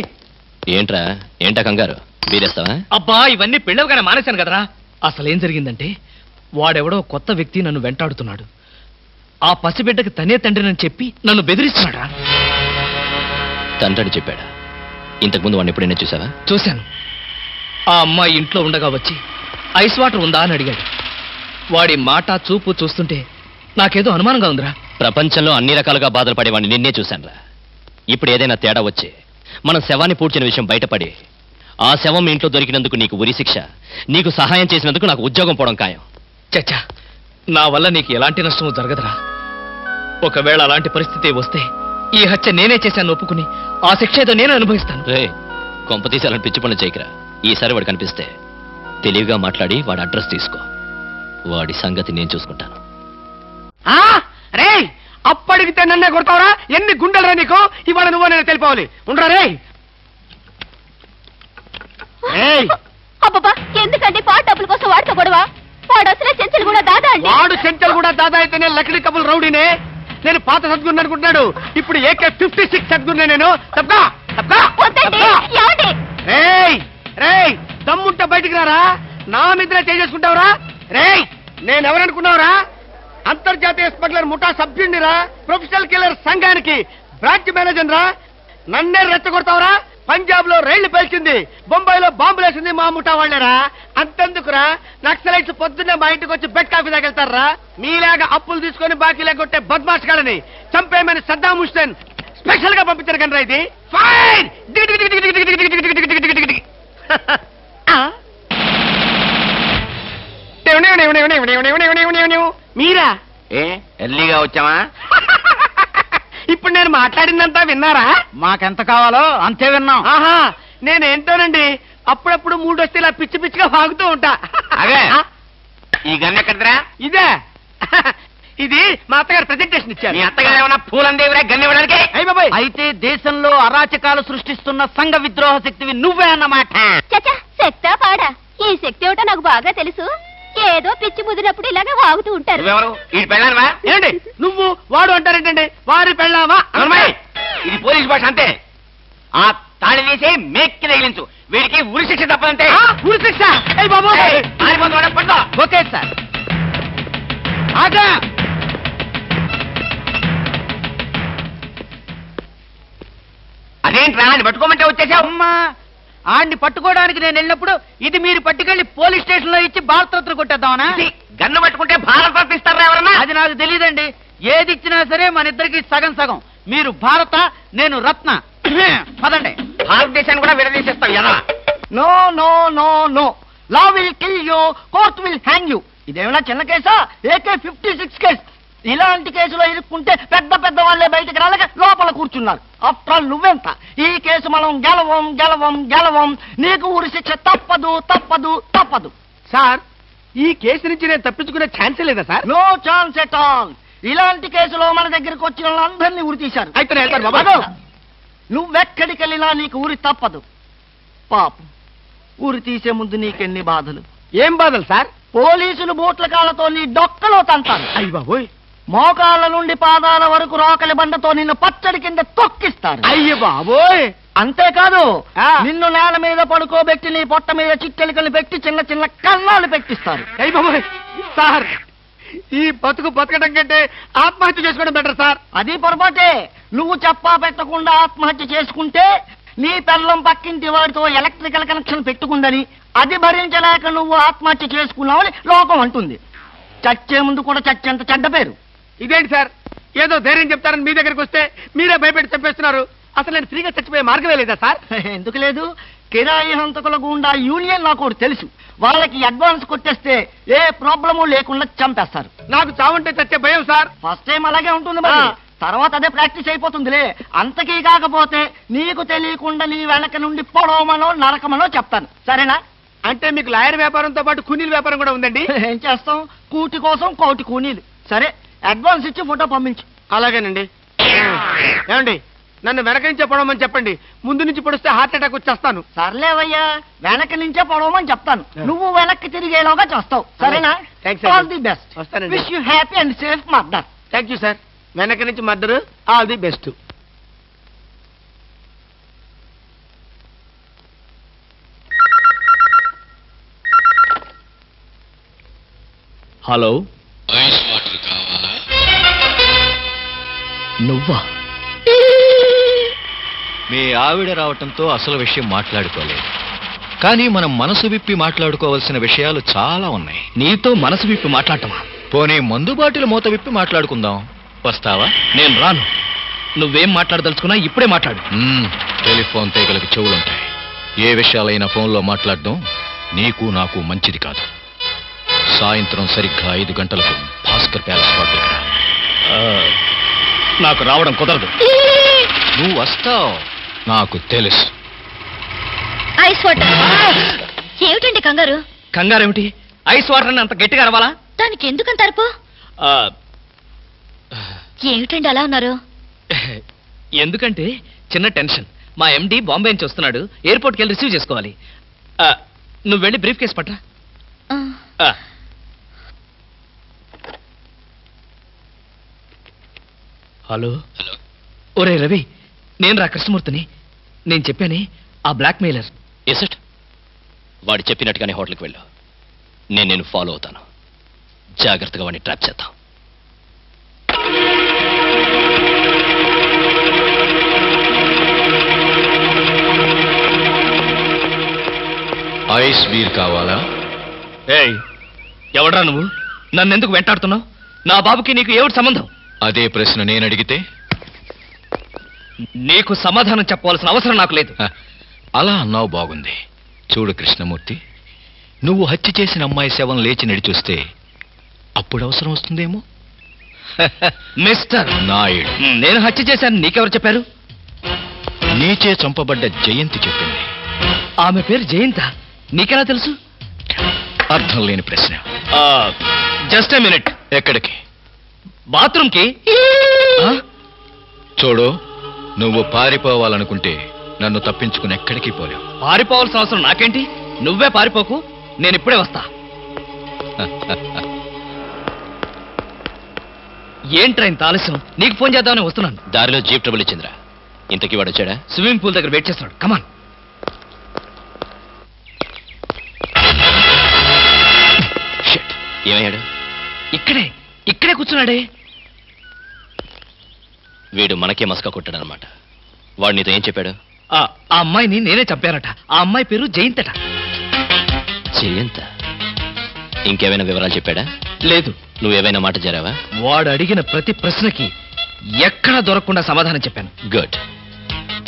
ఏంట్రా, ఏంటా కంగారు? వీరేస్తావా? అబ్బా, ఇవన్నీ పెళ్ళవగానే మానేశాను కదరా. అసలేం జరిగిందంటే, వాడెవడో కొత్త వ్యక్తి నన్ను వెంటాడుతున్నాడు. ఆ పసిబిడ్డకి తనే తండ్రినని చెప్పి నన్ను బెదిరిస్తున్నాడా. తండ్రిని చెప్పాడా? ఇంతకుముందు వాడిని ఎప్పుడైనా చూసావా? చూశాను. ఆ అమ్మాయి ఇంట్లో ఉండగా వచ్చి ఐస్ వాటర్ ఉందా అని అడిగాడు. వాడి మాట చూపు చూస్తుంటే నాకేదో అనుమానంగా ఉందిరా. ప్రపంచంలో అన్ని రకాలుగా బాధలు పడేవాడిని నిన్నే చూశానురా. ఇప్పుడు ఏదైనా తేడా వచ్చి మనం శవాన్ని పూడ్చిన విషయం బయటపడి ఆ శవం ఇంట్లో దొరికినందుకు నీకు ఉరి శిక్ష, నీకు సహాయం చేసినందుకు నాకు ఉద్యోగం పోవడం ఖాయం. చచ్చా, నా వల్ల నీకు ఎలాంటి నష్టము జరగదురా. ఒకవేళ అలాంటి పరిస్థితి వస్తే ఈ హత్య నేనే చేశాను ఒప్పుకుని ఆ శిక్ష ఏదో నేను అనుభవిస్తాను. రే, కొంపతీసి అలాంటి పిచ్చి పనులు చేయకరా. ఈసారి వాడు కనిపిస్తే తెలివిగా మాట్లాడి వాడి అడ్రస్ తీసుకో. వాడి సంగతి నేను చూసుకుంటాను. రే, అప్పడిగితే నన్నే కొడతావురా? ఎన్ని గుండెలరా నీకు? ఇవాళ నువ్వు నేను తెలిపోవాలి. ఉండరా రే. అబ్బబ్బా, ఎందుకండి పాట డబ్బుల కోసం వాడితో గొడవ? వాడు అసలే చెంచలు కూడా దాదా అండి. వాడు చెంచలు కూడా దాదా అయితేనే లక్డీ కబుల్ రౌడీనే. నేను పాత సద్గురు అనుకుంటున్నాడు. ఇప్పుడు AK-56 సద్గురునే నేను. రేయ్, దమ్ముంటే బయటికి రారా. నా మీద చేసుకుంటావురా? రేయ్, నేనెవరనుకున్నావురా? అంతర్జాతీయ స్మగ్లర్ ముఠా సభ్యుడిరా, ప్రొఫెషనల్ కిల్లర్ సంఘానికి బ్రాంచ్ మేనేజర్ రా. నన్నే రెచ్చగొడతావురా? పంజాబ్ లో రైళ్లు పేల్చింది, బొంబాయిలో బాంబులు వేసింది మా ముఠా వాళ్ళరా. అంతెందుకురా, నక్సలైట్స్ పొద్దున్నే మా ఇంటికి వచ్చి బెడ్ కాఫీ తాగెళ్తారా? మీలాగా అప్పులు తీసుకొని బాకీ లేకొట్టే బద్మాష్ గాలని చంపేయమని సద్దాం హుస్సేన్ స్పెషల్ గా పంపించారు కనరా. ఇది ఫైన్. మీరా? ఎర్లీగా వచ్చామా? ఇప్పుడు నేను మాట్లాడిందంతా విన్నారా? మాకెంత కావాలో అంతే విన్నాం. ఆహా, నేనేంటోనండి అప్పుడప్పుడు మూడు వస్తే ఇలా పిచ్చి పిచ్చిగా వాగుతూ ఉంటా. అదే, ఈ గన్ ఎక్కడరా? ఇదే. ఇది మా అత్తగారు ప్రెజెంటేషన్ ఇచ్చారు. మీ అత్తగారు ఏమన్నా పూలందేవిరా గన్ ఇవ్వడానికి? అయ్య బాబాయ్, అయితే దేశంలో అరాచకాలు సృష్టిస్తున్న సంఘ విద్రోహ శక్తివి నువ్వే అన్నమాట. చచ్చా, శక్తా పాడా? ఈ శక్తి ఏమిటో నాకు బాగా తెలుసు. ఏదో పిచ్చి ముదిరినప్పుడు ఇలాగే వాగుతూ ఉంటారు. నువ్వెవరు? ఈ పెళ్ళానవా? ఏంటి నువ్వు వాడు అంటారేంటండి? వారి పెళ్ళావా? ఇది పోలీస్ భాష అంతే. ఆ తాళి తీసి మేక్కి తగిలించు. వీడికి ఉరి శిక్ష తప్పదంటే. ఉరి శిక్ష? అయ్య బాబు, ఓకే సార్. ఆగా. అదేంట్రా, అది పట్టుకోమంటే వచ్చేసావు? అమ్మా, ఆడిని పట్టుకోవడానికి నేను వెళ్ళినప్పుడు ఇది మీరు పట్టుకెళ్లి పోలీస్ స్టేషన్ లో ఇచ్చి భారతరత్న కొట్టేద్దామనా? గన్ను పట్టుకుంటే భారతరత్న ఇస్తారా ఎవరన్నా? అది నాకు తెలియదండి. ఏది ఇచ్చినా సరే మన ఇద్దరికి సగం సగం. మీరు భారత, నేను రత్న. పదండి. భారతదేశాన్ని కూడా విడదీసేస్తాం ఎలా? No no no no, law will kill you, court will hang you. ఇదేమైనా చిన్న కేసా? AK-56 case. ఇలాంటి కేసులో ఇరుక్కుంటే పెద్ద పెద్ద వాళ్ళే బయటకు రాలేక లోపల కూర్చున్నారు. ఆఫ్టర్ ఆల్ నువ్వెంత? ఈ కేసు మనం గెలవం. నీకు ఉరి శిక్ష తప్పదు. సార్, ఈ కేసు నుంచి నేను తప్పించుకునే ఛాన్సే లేదా sir? No chance at all. ఇలాంటి కేసులో మన దగ్గరికి వచ్చిన వాళ్ళందరినీ ఉరి తీశారు. అయితే నువ్వెక్కడికి వెళ్ళినా నీకు ఉరి తప్పదు. పాపం, ఉరి తీసే ముందు నీకెన్ని బాధలు. ఏం బాధలు సార్? పోలీసులు బూట్ల కాళ్ళతో నీ డొక్కలో తంటారు. అయ్య బాబోయ్. మోకాళ్ళ నుండి పాదాల వరకు రోకలి బండతో నిన్ను పచ్చడి కింద తొక్కిస్తారు. అయ్య బాబోయ్. అంతేకాదు, నిన్ను నేల మీద పడుకోబెట్టి నీ పొట్ట మీద చిట్టెలికలు పెట్టి చిన్న చిన్న కన్నాలు పెట్టిస్తారు. అయ్య బాబోయ్. సార్, ఈ బతకడం కంటే ఆత్మహత్య చేసుకోవడం బెటర్ సార్. అది పొరపాటే. నువ్వు చెప్పా పెట్టకుండా ఆత్మహత్య చేసుకుంటే నీ పెళ్ళం పక్కింటి వాడితో ఎలక్ట్రికల్ కనెక్షన్ పెట్టుకుందని, అది భరించలేక నువ్వు ఆత్మహత్య చేసుకున్నావని లోకం అంటుంది. చచ్చే ముందు కూడా చచ్చేంత చెడ్డ పేరు. ఇదేంటి సార్, ఏదో ధైర్యం చెప్తారని మీ దగ్గరికి వస్తే మీరే భయపెట్టి చంపేస్తున్నారు. అసలు నేను ఫ్రీగా చచ్చిపోయే మార్గమే లేదా సార్? ఎందుకు లేదు? కిరాయి హంతకుల గుండా యూనియన్ నాకు తెలుసు. వాళ్ళకి అడ్వాన్స్ కొట్టేస్తే ఏ ప్రాబ్లము లేకుండా చంపేస్తారు. నాకు చావుంటే చచ్చే భయం సార్. ఫస్ట్ టైం అలాగే ఉంటుంది, మరి తర్వాత అదే ప్రాక్టీస్ అయిపోతుందిలే. అంతకీ కాకపోతే నీకు తెలియకుండా నీ వెనక నుండి పొడవమనో నరకమనో చెప్తాను, సరేనా? అంటే మీకు లాయర్ వ్యాపారంతో పాటు కూనీల వ్యాపారం కూడా ఉందండి? ఏం చేస్తాం, కూటి కోసం కోటి కూనీలు. సరే, అడ్వాన్స్ ఇచ్చి ఫోటో పంపించు. అలాగేనండి. ఏమండి, నన్ను వెనక నుంచే పొడవమని చెప్పండి. ముందు నుంచి పొడిస్తే హార్ట్ అటాక్ వచ్చేస్తాను. సర్లేవయ్యా, వెనక నుంచే పొడవమని చెప్తాను. నువ్వు వెనక్కి తిరిగేలాగా చేస్తావు, సరేనా? All the best. వస్తానండి. Wish you happy and safe murder. Thank you sir. వెనక నుంచి murder, all the best. Hello, ice water కావాలా? నువ్వా? మీ ఆవిడ రావటంతో అసలు విషయం మాట్లాడుకోలేదు. కానీ మనం మనసు విప్పి మాట్లాడుకోవాల్సిన విషయాలు చాలా ఉన్నాయి. నీతో మనసు విప్పి మాట్లాడటమా? పోనీ మందు బాటిల్ మూత విప్పి మాట్లాడుకుందాం. వస్తావా? నేను రాను. నువ్వేం మాట్లాడదలుచుకున్నా ఇప్పుడే మాట్లాడు. టెలిఫోన్ తీగలకు చెవులుంటాయి. ఏ విషయాలైనా ఫోన్లో మాట్లాడడం నీకు నాకు మంచిది కాదు. సాయంత్రం సరిగ్గా 5 గంటలకు భాస్కర్ ప్యాలెస్ పార్టీకి రా. నాకు రావడం కుదరదు. నువ్వు వస్తావు నాకు తెలుసు. Ice water. ఏమిటండి కంగారు? కంగారేమిటి? ఐస్ వాటర్ అని అంత గట్టిగా అరవాలా? దానికి ఎందుకంత అరుపు? ఏమిటండి అలా ఉన్నారు? ఎందుకంటే చిన్న టెన్షన్. మా ఎండి బాంబే నుంచి వస్తున్నాడు. ఎయిర్పోర్ట్కి వెళ్ళి రిసీవ్ చేసుకోవాలి. నువ్వు వెళ్ళి బ్రీఫ్ కేసు పట్టరా. హలో. ఒరే రవి, నేను రా కృష్ణమూర్తిని. నేను చెప్పానే ఆ బ్లాక్ మెయిలర్. ఎసట్ వాడు చెప్పినట్టుగానే హోటల్కి వెళ్ళు. నేను ఫాలో అవుతాను. జాగ్రత్తగా వాడిని ట్రాప్ చేద్దాం. ఐస్ బీర్ కావాలా? ఏయ్, ఎవడ్రా నువ్వు? నన్నెందుకు వెంటాడుతున్నావు? నా బాబుకి నీకు ఏమిటి సంబంధం? అదే ప్రశ్న నేను అడిగితే నీకు సమాధానం చెప్పవలసిన అవసరం నాకు లేదు. అలా అన్నావు, బాగుంది. చూడు కృష్ణమూర్తి, నువ్వు హత్య చేసిన అమ్మాయి శవం లేచి నడిచొస్తే అప్పుడు అవసరం వస్తుందేమో. మిస్టర్ నాయుడు, నేను హత్య చేశాను నీకెవరు చెప్పారు? నీచే చంపబడ్డ జయంతి చెప్పింది. ఆమె పేరు జయంత? నీకెలా తెలుసు? అర్థం లేని ప్రశ్న. Just a minute. ఎక్కడికి? బాత్రూమ్కి. చూడు, నువ్వు పారిపోవాలనుకుంటే నన్ను తప్పించుకుని ఎక్కడికి పోలేవు. పారిపోవాల్సిన అవసరం నాకేంటి? నువ్వే పారిపోకు, నేను ఇప్పుడే వస్తా. ఏంట్రా ఇంత ఆలస్యం? నీకు ఫోన్ చేద్దామని వస్తున్నాను. దారిలో జీప్ ట్రబుల్ ఇచ్చిందిరా. ఇంతకీ వాడు వచ్చాడా? స్విమ్మింగ్ పూల్ దగ్గర వెయిట్ చేస్తున్నాడు. కమాన్. ఏమయ్యాడు? ఇక్కడే కూర్చున్నాడే. వీడు మనకే మస్కా కొట్టాడనమాట. వాడు నీతో ఏం చెప్పాడు? ఆ అమ్మాయిని నేనే చంపానట. ఆ అమ్మాయి పేరు జయంతట. జయంత? ఇంకేమైనా వివరాలు చెప్పాడా? లేదు. నువ్వేమైనా మాట జరావా? వాడు అడిగిన ప్రతి ప్రశ్నకి ఎక్కడా దొరకకుండా సమాధానం చెప్పాను. గుడ్.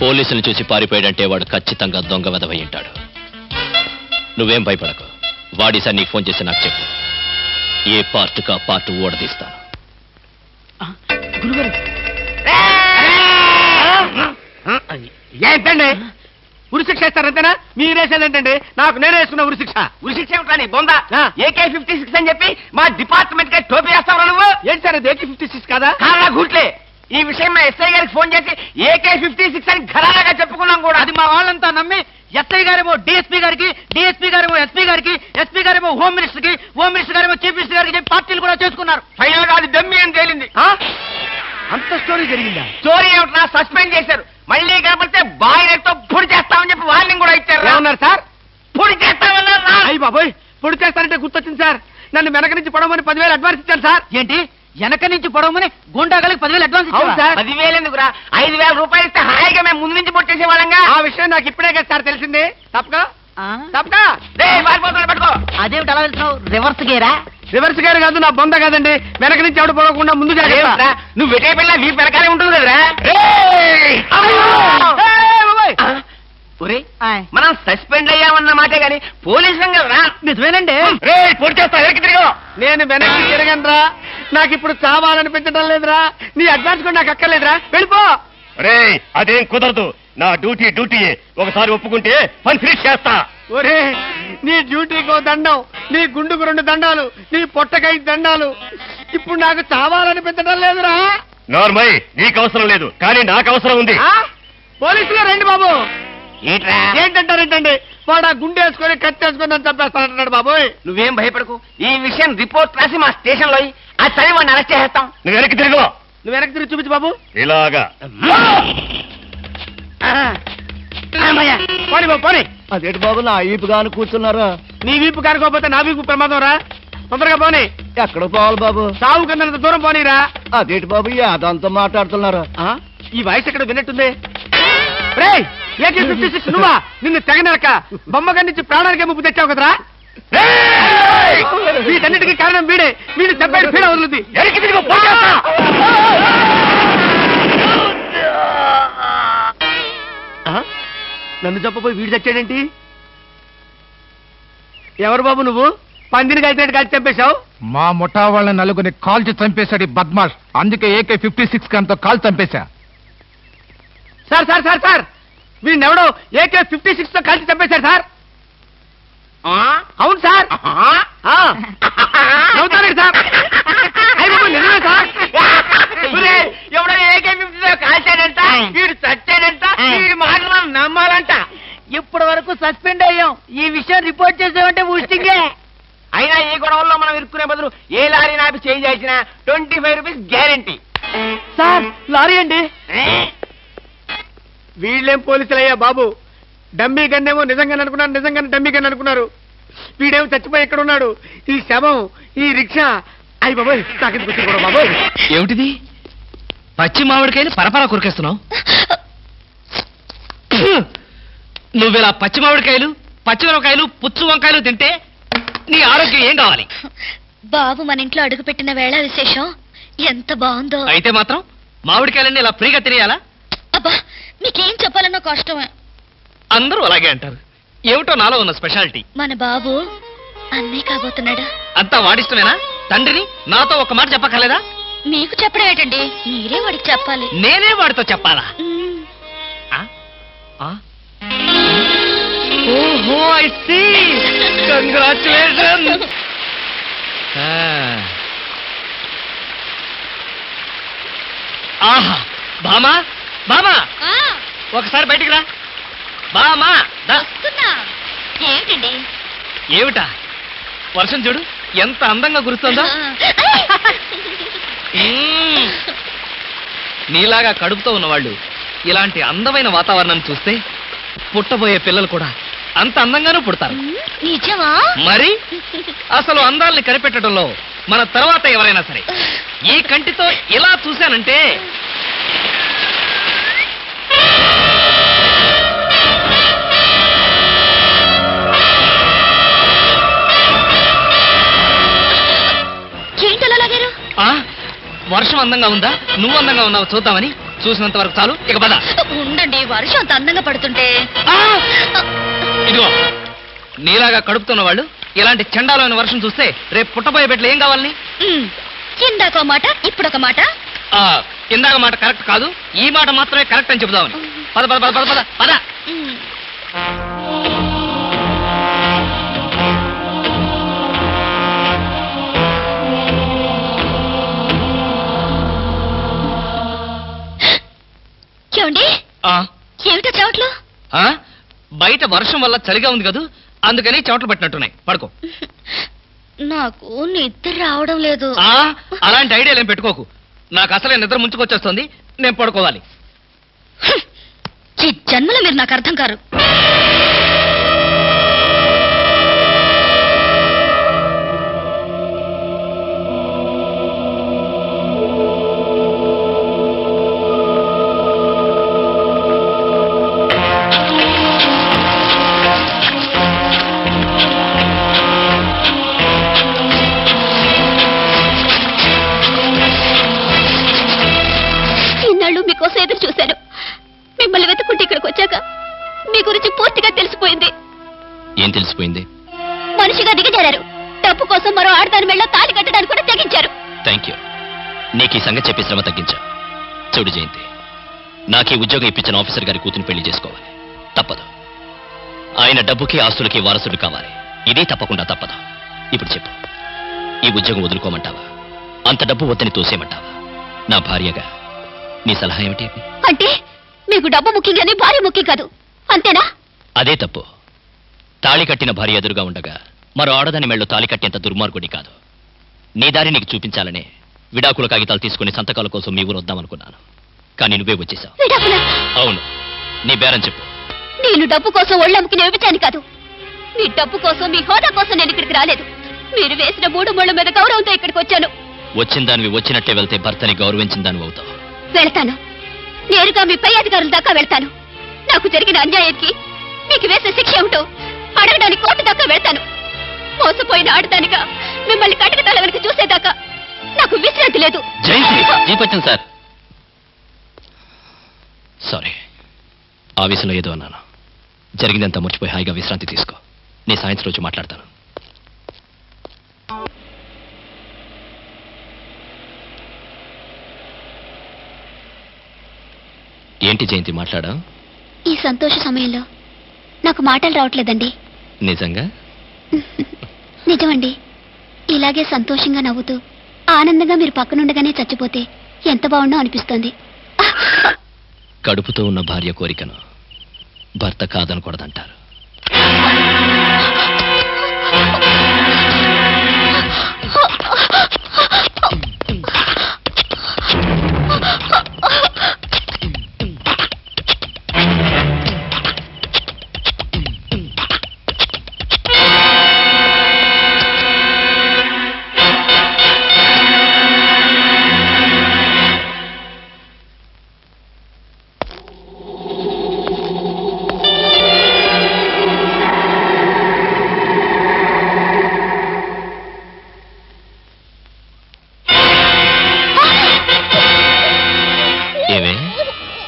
పోలీసులు చూసి పారిపోయాడంటే వాడు ఖచ్చితంగా దొంగ వెధవై ఉంటాడు. నువ్వేం భయపడకు. వాడిసారి నీకు ఫోన్ చేసి నాకు చెప్పు. ఏ పార్ట్కా పార్ట్ ఓడదీస్తాను. ఏంటండి ఉరిశిక్ష ఇస్తారంతేనా? మీరేసేదేంటండి? నాకు నేనే వేసుకున్న ఉరిశిక్ష. ఉరిశిక్ష ఏమిటని బొందా? AK-56 అని చెప్పి మా డిపార్ట్మెంట్ కి టోపీ వేస్తావు నువ్వు. ఏంటి సార్ అది? AK-56 కాదా? కాదా గుట్లే. ఈ విషయం మా ఎస్ఐ గారికి ఫోన్ చేసి AK-56 అని ఘరాగా చెప్పుకున్నాం కూడా. అది మా వాళ్ళంతా నమ్మి ఎస్ఐ గారేమో డిఎస్పీ గారికి, డిఎస్పీ గారేమో ఎస్పీ గారికి, ఎస్పీ గారేమో హోమ్ మినిస్టర్ కి, హోమ్ మినిస్టర్ గారేమో చీఫ్ మినిస్టర్ గారికి పార్టీలు కూడా చేసుకున్నారు. ఫైనల్ గా అది దమ్మి అని తేలింది. అంత స్టోరీ జరిగిందా? స్టోరీ ఏమిటా? సస్పెండ్ చేశారు. మళ్ళీ కనపడితే బాయిలర్తో పొడి చేస్తామని చెప్పి వార్నింగ్ కూడా ఇచ్చారు. ఏమన్నారు సార్? పొడి చేస్తామన్నారు. అయ్యి బాబోయ్, పొడి చేస్తారంటే గుర్తొచ్చింది సార్. నన్ను వెనక నుంచి పొడవమని 10,000 అడ్వాన్స్ ఇచ్చాను సార్. ఏంటి? వెనక నుంచి పొడవమని గుండాగలకి 10,000 అడ్వాన్స్ ఇచ్చారు సార్. 10,000 ఎందుకురా? 5,000 రూపాయలు ఇస్తే హాయిగా మేము ముందు నుంచి పొట్టేసే వాళ్ళంగా. ఆ విషయం నాకు ఇప్పుడే కదా సార్ తెలిసింది. తప్పగా పట్టుకో. అదేమిటి అలా వెళ్తున్నావు? రివర్స్ గేరా? రివర్స్ గేర్ కాదు, నా బొంద కాదండి. వెనక నుంచి ఎవడు పోకుండా ముందు జాగ్రత్త. నువ్వు వెటే పిల్ల నీ వెనకాలే ఉంటుంది కదరా. మనం సస్పెండ్ అయ్యామన్న మాటే గాని పోలీసులం కదరా. నిజమేనండి. పొడి చేస్తా, వెనక్కి తిరిగి. నేను వెనక్కి తిరగనరా. నాకు ఇప్పుడు చావాలనిపించడం లేదురా. నీ అడ్వాన్స్ కూడా నాకు అక్కర్లేదురా. వెళ్ళిపో. రే, అదేం కుదరదు. నా డ్యూటీ ఒకసారి ఒప్పుకుంటే పని ఫినిష్ చేస్తా. ఒరే, నీ డ్యూటీకో దండం, నీ గుండుకు 2 దండాలు, నీ పొట్టకై దండాలు. ఇప్పుడు నాకు చావాలనిపించడం లేదురా. నార్మల్, నీకు అవసరం లేదు, కానీ నాకు అవసరం ఉంది. పోలీసులు రండి బాబు. ఏంటంటారేంటండి? వాడు ఆ గుండె వేసుకొని కత్తి వేసుకొని నన్ను చంపేస్తానంటున్నాడు బాబోయ్. నువ్వేం భయపడకు. ఈ విషయం రిపోర్ట్ రాసి మా స్టేషన్ లో ఆ చదివి వాడిని అరెస్ట్ చేస్తాం. నువ్వు వెనక్కి తిరుగు. నువ్వు వెనక్కి తిరిగి చూపించు బాబు. ఇలాగా పోనీ బాబు, పోనీ. అదేంటి బాబు, నా వీపు కాను కూర్చున్నారా? నీ వీపు కానుకోకపోతే నా వీపు ప్రమాదం రా. తొందరగా పోనీ. ఎక్కడ పోవాలి బాబు? సాగు కన్నంత దూరం పోనీరా. అదేంటి బాబు, అదంతా మాట్లాడుతున్నారా? ఈ వాయిస్ ఎక్కడ విన్నట్టుంది? AK-56 నువ్వా? నిన్ను తెగనరక బొమ్మగారి నుంచి ప్రాణానికే ముప్పు తెచ్చావు కదరా. వీటన్నిటికీ కారణం వీడే. వీడు చెప్పాడు పీడ వదులుద్ది. నన్ను చెప్పబోయి వీడు చచ్చాడేంటి? ఎవరు బాబు నువ్వు? పందిని కలిసినట్టు కలిసి చంపేశావు. మా ముఠా వాళ్ళ నలుగురిని కాల్చి చంపేశాడు ఈ బద్మాష్. అందుకే AK-56 గన్తో కాల్ చంపేశా. సార్ సార్ సార్ సార్ వీడినెవడో AK-56 తో కలిసి చంపేశాడు సార్. అవును సార్. నవ్వుతారండి సార్. నిజమే సార్. ఎవడో AK-56 కాల్చాడంట, వీడు చచ్చాడంట, వీడి మాటలు నమ్మాలంట. ఇప్పటి వరకు సస్పెండ్ అయ్యాం. ఈ విషయం రిపోర్ట్ చేసామంటే ఊస్టింగే. అయినా ఈ గొడవల్లో మనం ఇరుక్కునే బదులు ఏ లారీ నాపి చేంజ్ చేసినా 25 రూపీస్ గ్యారెంటీ. సార్ లారీ అండి. వీళ్ళేం పోలీసులయ్యా బాబు. డమ్మీ గన్నేమో నిజంగానే అనుకున్నారు, నిజంగానే డమ్మీ గన్ అనుకున్నారు. వీడేమో చచ్చిపోయి ఎక్కడ ఉన్నాడు? ఈ శవం, ఈ రిక్షా. అయ్యి బాబోయ్ నాకెందుకు వచ్చింది కూడా బాబోయ్. ఏమిటిది? పచ్చి మామిడికాయలు పరపరా కొరికేస్తున్నావు. నువ్విలా పచ్చి మామిడికాయలు, పచ్చిమిరపకాయలు, పుచ్చు వంకాయలు తింటే నీ ఆరోగ్యం ఏం కావాలి? బాబు మన ఇంట్లో అడుగుపెట్టిన వేళ విశేషం ఎంత బాగుందో. అయితే మాత్రం మామిడికాయలన్నీ ఇలా ఫ్రీగా తినేయాలా? అబ్బా మీకేం చెప్పాలన్నా కష్టమే. అందరూ అలాగే అంటారు. ఏమిటో నాలో ఉన్న స్పెషాలిటీ. మన బాబు అన్నయ్య కాబోతున్నాడా? అంతా వాడిష్టమేనా? తండ్రిని నాతో ఒక మాట చెప్పక్కర్లేదా? మీకు చెప్పడం ఏంటండి, మీరే వాడికి చెప్పాలి. నేనే వాడితో చెప్పాలా? ఓహో ఐ సీ. కంగ్రాచులేషన్స్. ఆహా బామా బామా ఒకసారి బయటికి రా. బామా ఏంటండి? ఏమిటా? వర్షం చూడు ఎంత అందంగా కురుస్తుందో. నీలాగా కడుపుతో ఉన్నవాళ్ళు ఇలాంటి అందమైన వాతావరణాన్ని చూస్తే పుట్టబోయే పిల్లలు కూడా అంత అందంగానూ పుడతారు. నిజమా? మరి అసలు అందాల్ని కనిపెట్టడంలో మన తర్వాత ఎవరైనా సరే ఈ కంటితో ఇలా చూశానంటే వర్షం అందంగా ఉందా, నువ్వు అందంగా ఉన్నావు చూద్దామని. చూసినంత వరకు చాలు, ఇక పద. ఉండండి, వర్షం అంత అందంగా పడుతుంటే. ఇదిగో నీలాగా కడుపుతున్న వాళ్ళు ఇలాంటి చండాలమైన వర్షం చూస్తే రేపు పుట్టబోయే బిడ్డలు ఏం కావాలని? ఇందాక మాట ఇప్పుడొక మాట. ఇందాక మాట కరెక్ట్ కాదు, ఈ మాట మాత్రమే కరెక్ట్ అని చెబుదామని. పద పద పద పద పద. ఏమండి? ఏమిటో చెవట్లు? బయట వర్షం వల్ల చలిగా ఉంది కదా, అందుకని చెవట్లు పట్టినట్టున్నాయి. పడుకో. నాకు నిద్ర రావడం లేదు. అలాంటి ఐడియాలు ఏం పెట్టుకోకు. నాకు అసలే నిద్ర ముంచుకొచ్చేస్తుంది, నేను పడుకోవాలి. ఈ జన్మలో మీరు నాకు అర్థం కారు. మీకోసం ఎదురు చూశాను. మిమ్మల్ని వెతుక్కుంటే ఇక్కడికి వచ్చాక మీ గురించి పూర్తిగా తెలిసిపోయింది. ఏం తెలిసిపోయింది? మనిషిగా దిగజారారు. డబ్బు కోసం మరో ఆడదాని మెళ్ళ తాళి కట్టడానికి కూడా తెగించారు. Thank you. నీకు ఈ సంగతి చెప్పి శ్రమ తగ్గించా. చూడు జయంతి, నాకు ఈ ఉద్యోగం ఇప్పించిన ఆఫీసర్ గారి కూతురు పెళ్లి చేసుకోవాలి. తప్పదు. ఆయన డబ్బుకి ఆస్తులకి వారసుడు కావాలి. ఇది తప్పకుండా తప్పదు. ఇప్పుడు చెప్పు, ఈ ఉద్యోగం వదులుకోమంటావా, అంత డబ్బు వద్దని తోసేయమంటావా? నా భార్యగా నీ సలహా ఏమిటి? అంటే మీకు డబ్బు ముఖ్యం కానీ భార్య ముఖ్యం కాదు, అంతేనా? అదే తప్పు. తాళి కట్టిన భార్య ఎదురుగా ఉండగా మరో ఆడదాని మెళ్ళో తాళి కట్టేంత దుర్మార్గుడి కాదు. నీ దారి నీకు చూపించాలనే విడాకుల కాగితాలు తీసుకుని సంతకాల కోసం మీ ఊరు వద్దామనుకున్నాను. కానీ నువ్వే వచ్చేసావు. అవును, నీ బేరం చెప్పు. నేను డబ్బు కోసం ఒళ్ళమ్ముకి నేర్పించాను కాదు. మీ డబ్బు కోసం, మీ హోదా కోసం నేను ఇక్కడికి రాలేదు. మీరు వేసిన 3 ముళ్ళ మీద గౌరవంతో ఇక్కడికి వచ్చాను. వచ్చిన దానివి వచ్చినట్టే వెళ్తే భర్తని గౌరవించిన దానివి అవుతావు. వెళ్తాను, నేరుగా మీ పై అధికారుల దాకా వెళ్తాను. నాకు జరిగిన అన్యాయానికి మీకు వేసే శిక్ష ఏమిటో అడగడానికి కోర్టు దాకా వెళ్తాను. మోసపోయిన ఆడదానిగా మిమ్మల్ని కటకటాల వెనక చూసేదాకా నాకు విశ్రాంతి లేదు. జీపచ్చన్ సార్, సారీ, ఆవేశంలో ఏదో అన్నాను. జరిగిందంతా మర్చిపోయి హాయిగా విశ్రాంతి తీసుకో. నీ సాయంత్రం రోజు మాట్లాడతాను. ఏంటి జయంతి మాట్లాడా? ఈ సంతోష సమయంలో నాకు మాటలు రావట్లేదండి. నిజంగా? నిజమండి. ఇలాగే సంతోషంగా నవ్వుతూ ఆనందంగా మీరు పక్కనుండగానే చచ్చిపోతే ఎంత బాగుండో అనిపిస్తోంది. కడుపుతో ఉన్న భార్య కోరికను భర్త కాదనకూడదంటారు.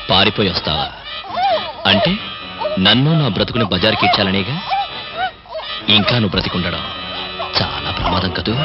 పారిపోయి వస్తావా? అంటే నన్ను నా బ్రతుకుని బజార్కి ఇచ్చాలనేగా? ఇంకా నువ్వు బ్రతికుండడం చాలా ప్రమాదం కదూ.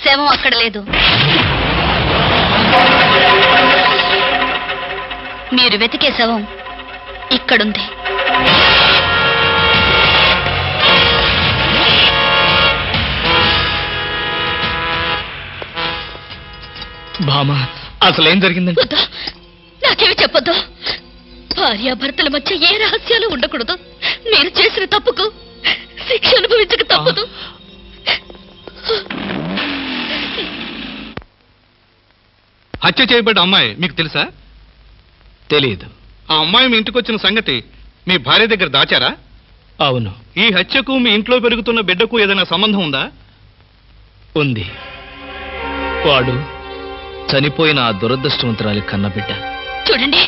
శవం అక్కడ లేదు. మీరు వెతికే శవం ఇక్కడుంది. బామా, అసలేం జరిగిందండి? నాకేమి చెప్పొద్దు. భార్యాభర్తల మధ్య ఏ రహస్యాలు ఉండకూడదు. మీరు చేసిన తప్పుకు శిక్ష అనుభవించక తప్పదు. హత్య చేయబడ్డ అమ్మాయి మీకు తెలుసా? తెలియదు. ఆ అమ్మాయి మీ ఇంటికి వచ్చిన సంగతి మీ భార్య దగ్గర దాచారా? అవును. ఈ హత్యకు మీ ఇంట్లో పెరుగుతున్న బిడ్డకు ఏదైనా సంబంధం ఉందా? ఉంది. వాడు చనిపోయిన ఆ దురదృష్టవంతురాలి కన్న బిడ్డ. చూడండి,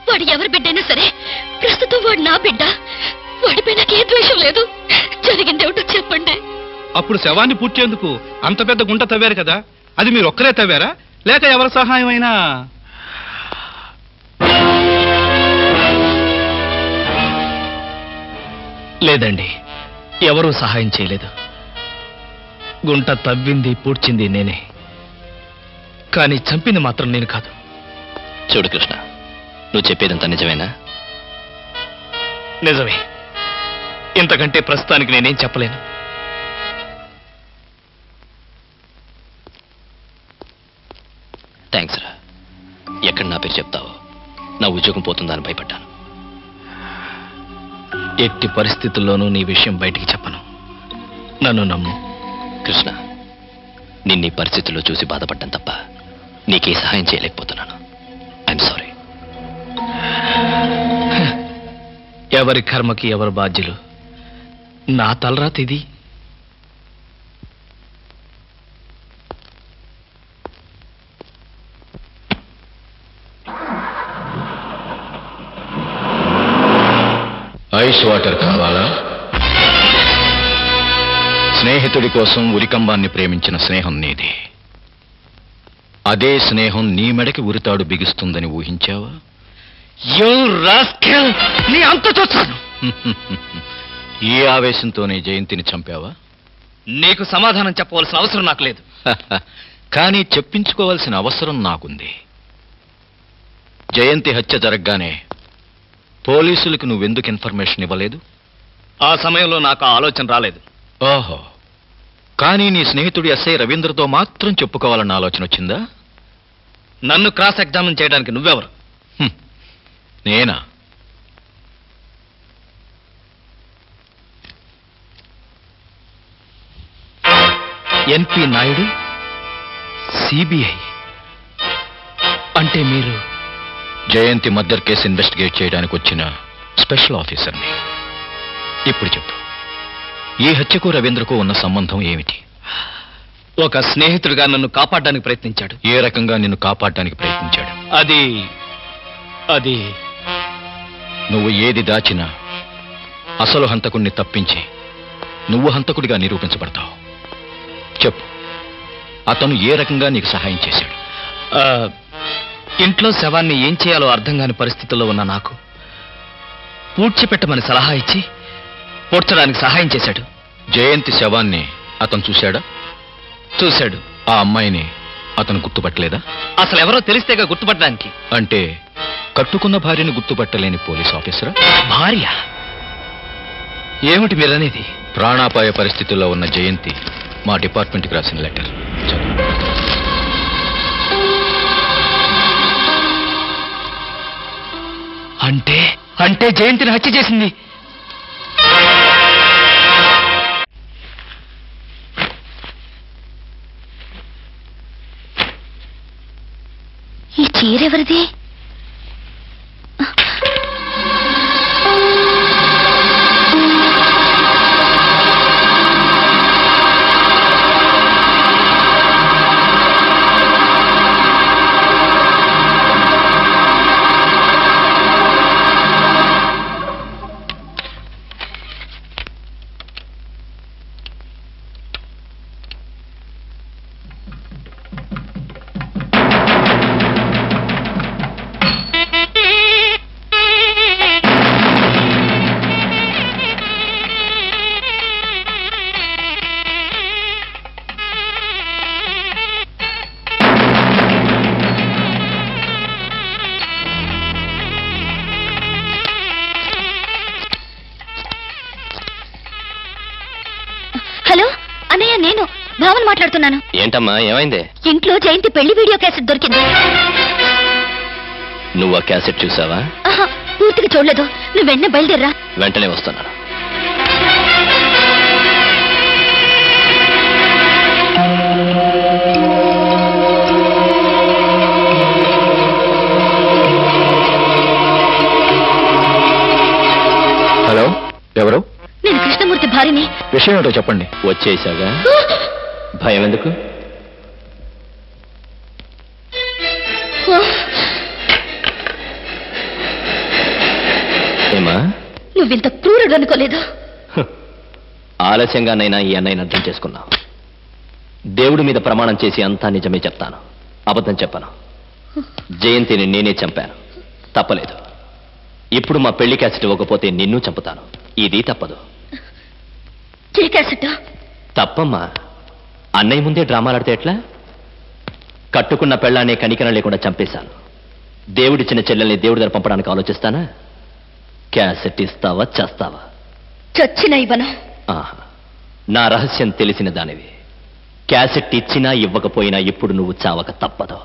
వాడు ఎవరి బిడ్డైనా సరే ప్రస్తుతం వాడు నా బిడ్డ. వాడిపై నాకు ఏ ద్వేషం లేదు. జరిగిందేమిటో చెప్పండి. అప్పుడు శవాన్ని పూడ్చేందుకు అంత పెద్ద గుంట తవ్వారు కదా, అది మీరు ఒక్కరే తవ్వారా లేక ఎవరి సహాయం అయినా? లేదండి, ఎవరూ సహాయం చేయలేదు. గుంట తవ్వింది పూడ్చింది నేనే, కానీ చంపింది మాత్రం నేను కాదు. చూడు కృష్ణ, నువ్వు చెప్పేదంతా నిజమేనా? నిజమే. ఇంతకంటే ప్రస్తుతానికి నేనేం చెప్పలేను. థ్యాంక్స్ రా. ఎక్కడ నా పేరు చెప్తావో నా ఉద్యోగం పోతుందని భయపడ్డాను. ఎట్టి పరిస్థితుల్లోనూ నీ విషయం బయటికి చెప్పను. నన్ను నమ్ము. కృష్ణ, నిన్ను ఈ పరిస్థితుల్లో చూసి బాధపడ్డాను తప్ప నీకే సహాయం చేయలేకపోతున్నాను. I'm sorry. ఎవరి కర్మకి ఎవరు బాధ్యులు. నా తలరాత ఇది. ఐస్ వాటర్ కావాలా? స్నేహితుడి కోసం ఉరికంబాన్ని ప్రేమించిన స్నేహం నీది. అదే స్నేహం నీ మెడకి ఉరితాడు బిగిస్తుందని ఊహించావా? నీ అంత చూస్తాను. ఈ ఆవేశంతోనే జయంతిని చంపావా? నీకు సమాధానం చెప్పవలసిన అవసరం నాకు లేదు. కానీ చెప్పించుకోవాల్సిన అవసరం నాకుంది. జయంతి హత్య జరగగానే పోలీసులకు నువ్వెందుకు ఇన్ఫర్మేషన్ ఇవ్వలేదు? ఆ సమయంలో నాకు ఆ ఆలోచన రాలేదు. ఓహో, కానీ నీ స్నేహితుడు ఎస్ఐ రవీంద్రతో మాత్రం చెప్పుకోవాలన్న ఆలోచన వచ్చిందా? నన్ను క్రాస్ ఎగ్జామిన్ చేయడానికి నువ్వెవరు? నేనా? ఎన్పి నాయుడు, సిబిఐ. అంటే మీరు జయంతి మర్డర్ కేసు ఇన్వెస్టిగేట్ చేయడానికి వచ్చిన స్పెషల్ ఆఫీసర్ని. ఇప్పుడు చెప్పు, ఈ హత్యకు రవీంద్రకు ఉన్న సంబంధం ఏమిటి? ఒక స్నేహితుడిగా నన్ను కాపాడడానికి ప్రయత్నించాడు. ఏ రకంగా నిన్ను కాపాడడానికి ప్రయత్నించాడు? అది నువ్వు ఏది దాచినా అసలు హంతకుడిని తప్పించి నువ్వు హంతకుడిగా నిరూపించబడతావు. చెప్పు, అతను ఏ రకంగా నీకు సహాయం చేశాడు? ఇంట్లో శవాన్ని ఏం చేయాలో అర్థం కాని పరిస్థితుల్లో ఉన్న నాకు పూడ్చిపెట్టమని సలహా ఇచ్చి పూడ్చడానికి సహాయం చేశాడు. జయంతి శవాన్ని అతను చూశాడా? చూశాడు. ఆ అమ్మాయిని అతను గుర్తుపట్టలేదా? అసలు ఎవరో తెలిస్తేగా గుర్తుపట్టడానికి. అంటే కట్టుకున్న భార్యను గుర్తుపట్టలేని పోలీస్ ఆఫీసరా? భార్య? ఏమిటి మీరనేది? ప్రాణాపాయ పరిస్థితుల్లో ఉన్న జయంతి మా డిపార్ట్మెంట్కి రాసిన లెటర్. అంటే జయంతిని హత్య చేసింది ఈ చీరెవరిది? హలో అన్నయ్య, నేను భావన మాట్లాడుతున్నాను. ఏంటమ్మా, ఏమైంది? ఇంట్లో జయంతి పెళ్లి వీడియో క్యాసెట్ దొరికింది. నువ్వు ఆ క్యాసెట్ చూసావా? పూర్తిగా చూడలేదు. నువ్వు వెంటనే బయలుదేరరా. వెంటనే వస్తున్నాను. హలో, ఎవరు? నేను కృష్ణమూర్తి భార్యని. విషయం ఏంటో చెప్పండి. వచ్చేసాగా, భయం ఎందుకు? ఏమా, నువ్వింత క్రూరుడు అనుకోలేదు. ఆలస్యంగానైనా ఈ అన్నయ్యని అర్థం చేసుకున్నావు. దేవుడి మీద ప్రమాణం చేసి అంతా నిజమే చెప్తాను, అబద్ధం చెప్పను. జయంతిని నేనే చంపాను, తప్పలేదు. ఇప్పుడు మా పెళ్లి క్యాసెట్ ఇవ్వకపోతే నిన్ను చంపుతాను. ఇది తప్పదు. తప్పమ్మా. అన్నయ్య ముందే డ్రామాలాడితే ఎట్లా? కట్టుకున్న పెళ్ళాన్ని కనికరం లేకుండా చంపేశాను. దేవుడిచ్చిన చెల్లెల్ని దేవుడి దగ్గర పంపడానికి ఆలోచిస్తానా? క్యాసెట్ ఇస్తావా, చేస్తావా? చచ్చిన ఇవ్వను. నా రహస్యం తెలిసిన దానివి. క్యాసెట్ ఇచ్చినా ఇవ్వకపోయినా ఇప్పుడు నువ్వు చావక తప్పదు.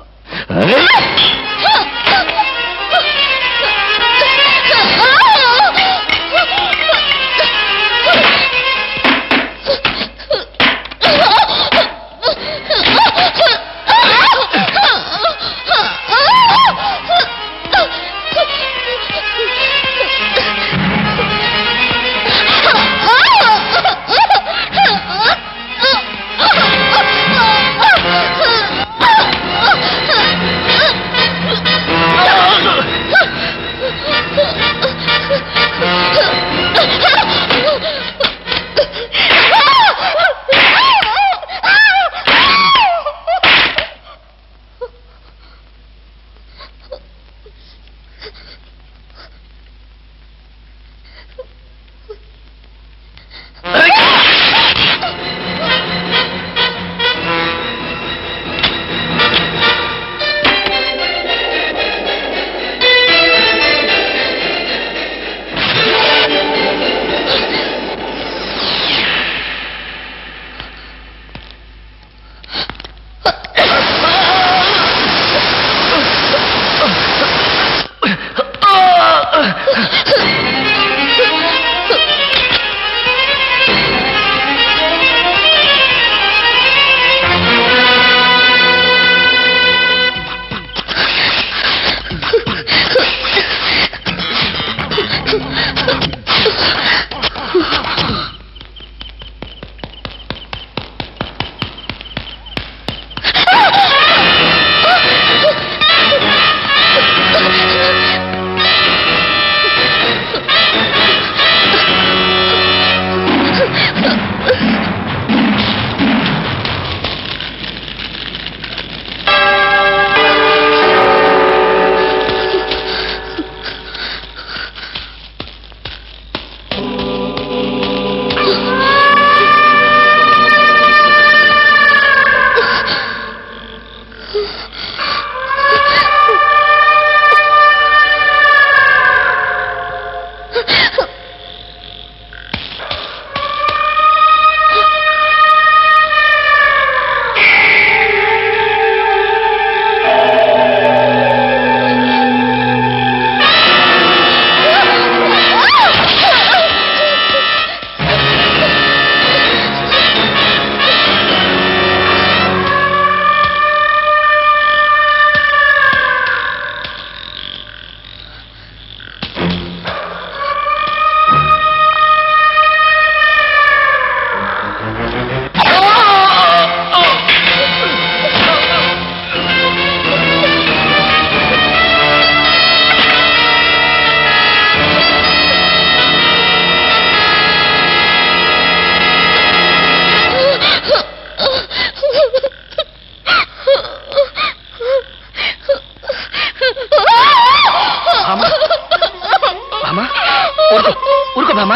ఊరుకో బామ్మ.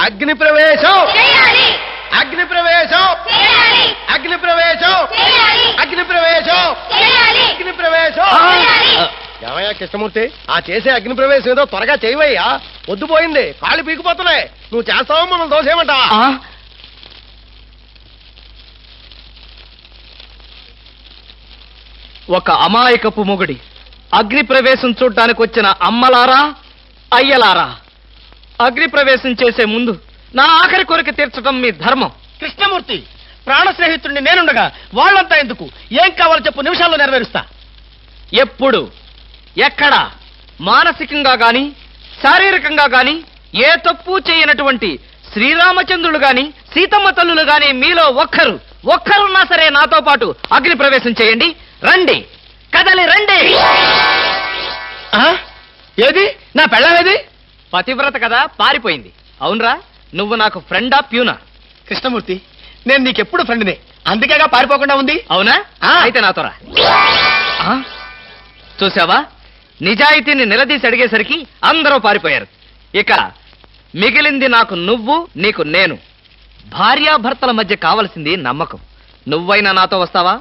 అగ్ని ప్రవేశం, అగ్ని ప్రవేశం, అగ్ని ప్రవేశం, అగ్ని ప్రవేశం, అగ్ని ప్రవేశం. ఏమయ్యా కృష్ణమూర్తి, ఆ చేసే అగ్ని ప్రవేశం ఏదో త్వరగా చేయవయ్యా. పొద్దుపోయింది, కాళ్ళు పీకిపోతున్నాయి. నువ్వు చేస్తావో మనం దోసేయమంటావా? ఒక అమాయకపు మొగుడి అగ్ని ప్రవేశం చూడ్డానికి వచ్చిన అమ్మలారా, అయ్యలారా, అగ్ని ప్రవేశం చేసే ముందు నా ఆఖరి కోరిక తీర్చడం మీ ధర్మం. కృష్ణమూర్తి, ప్రాణ స్నేహితుడిని నేనుండగా వాళ్ళంతా ఎందుకు? ఏం కావాలో చెప్పు, నిమిషాల్లో నెరవేరుస్తా. ఎప్పుడు, ఎక్కడ, మానసికంగా గాని శారీరకంగా గాని ఏ తప్పు చేయనటువంటి శ్రీరామచంద్రులు గాని సీతమ్మ తల్లులు గాని మీలో ఒక్కరున్నా సరే నాతో పాటు అగ్ని ప్రవేశం చేయండి. రండి, కదలి రండి. ఏది నా పెళ్ళామేది? పతివ్రత కదా, పారిపోయింది. అవునరా, నువ్వు నాకు ఫ్రెండా ప్యూనా? కృష్ణమూర్తి, నేను నీకెప్పుడు ఫ్రెండ్నే, అందుకేగా పారిపోకుండా ఉంది. అవునా? అయితే నాతో రా. చూసావా, నిజాయితీని నిలదీసి అడిగేసరికి అందరూ పారిపోయారు. ఇక మిగిలింది నాకు నువ్వు, నీకు నేను. భార్యాభర్తల మధ్య కావలసింది నమ్మకం. నువ్వైనా నాతో వస్తావా?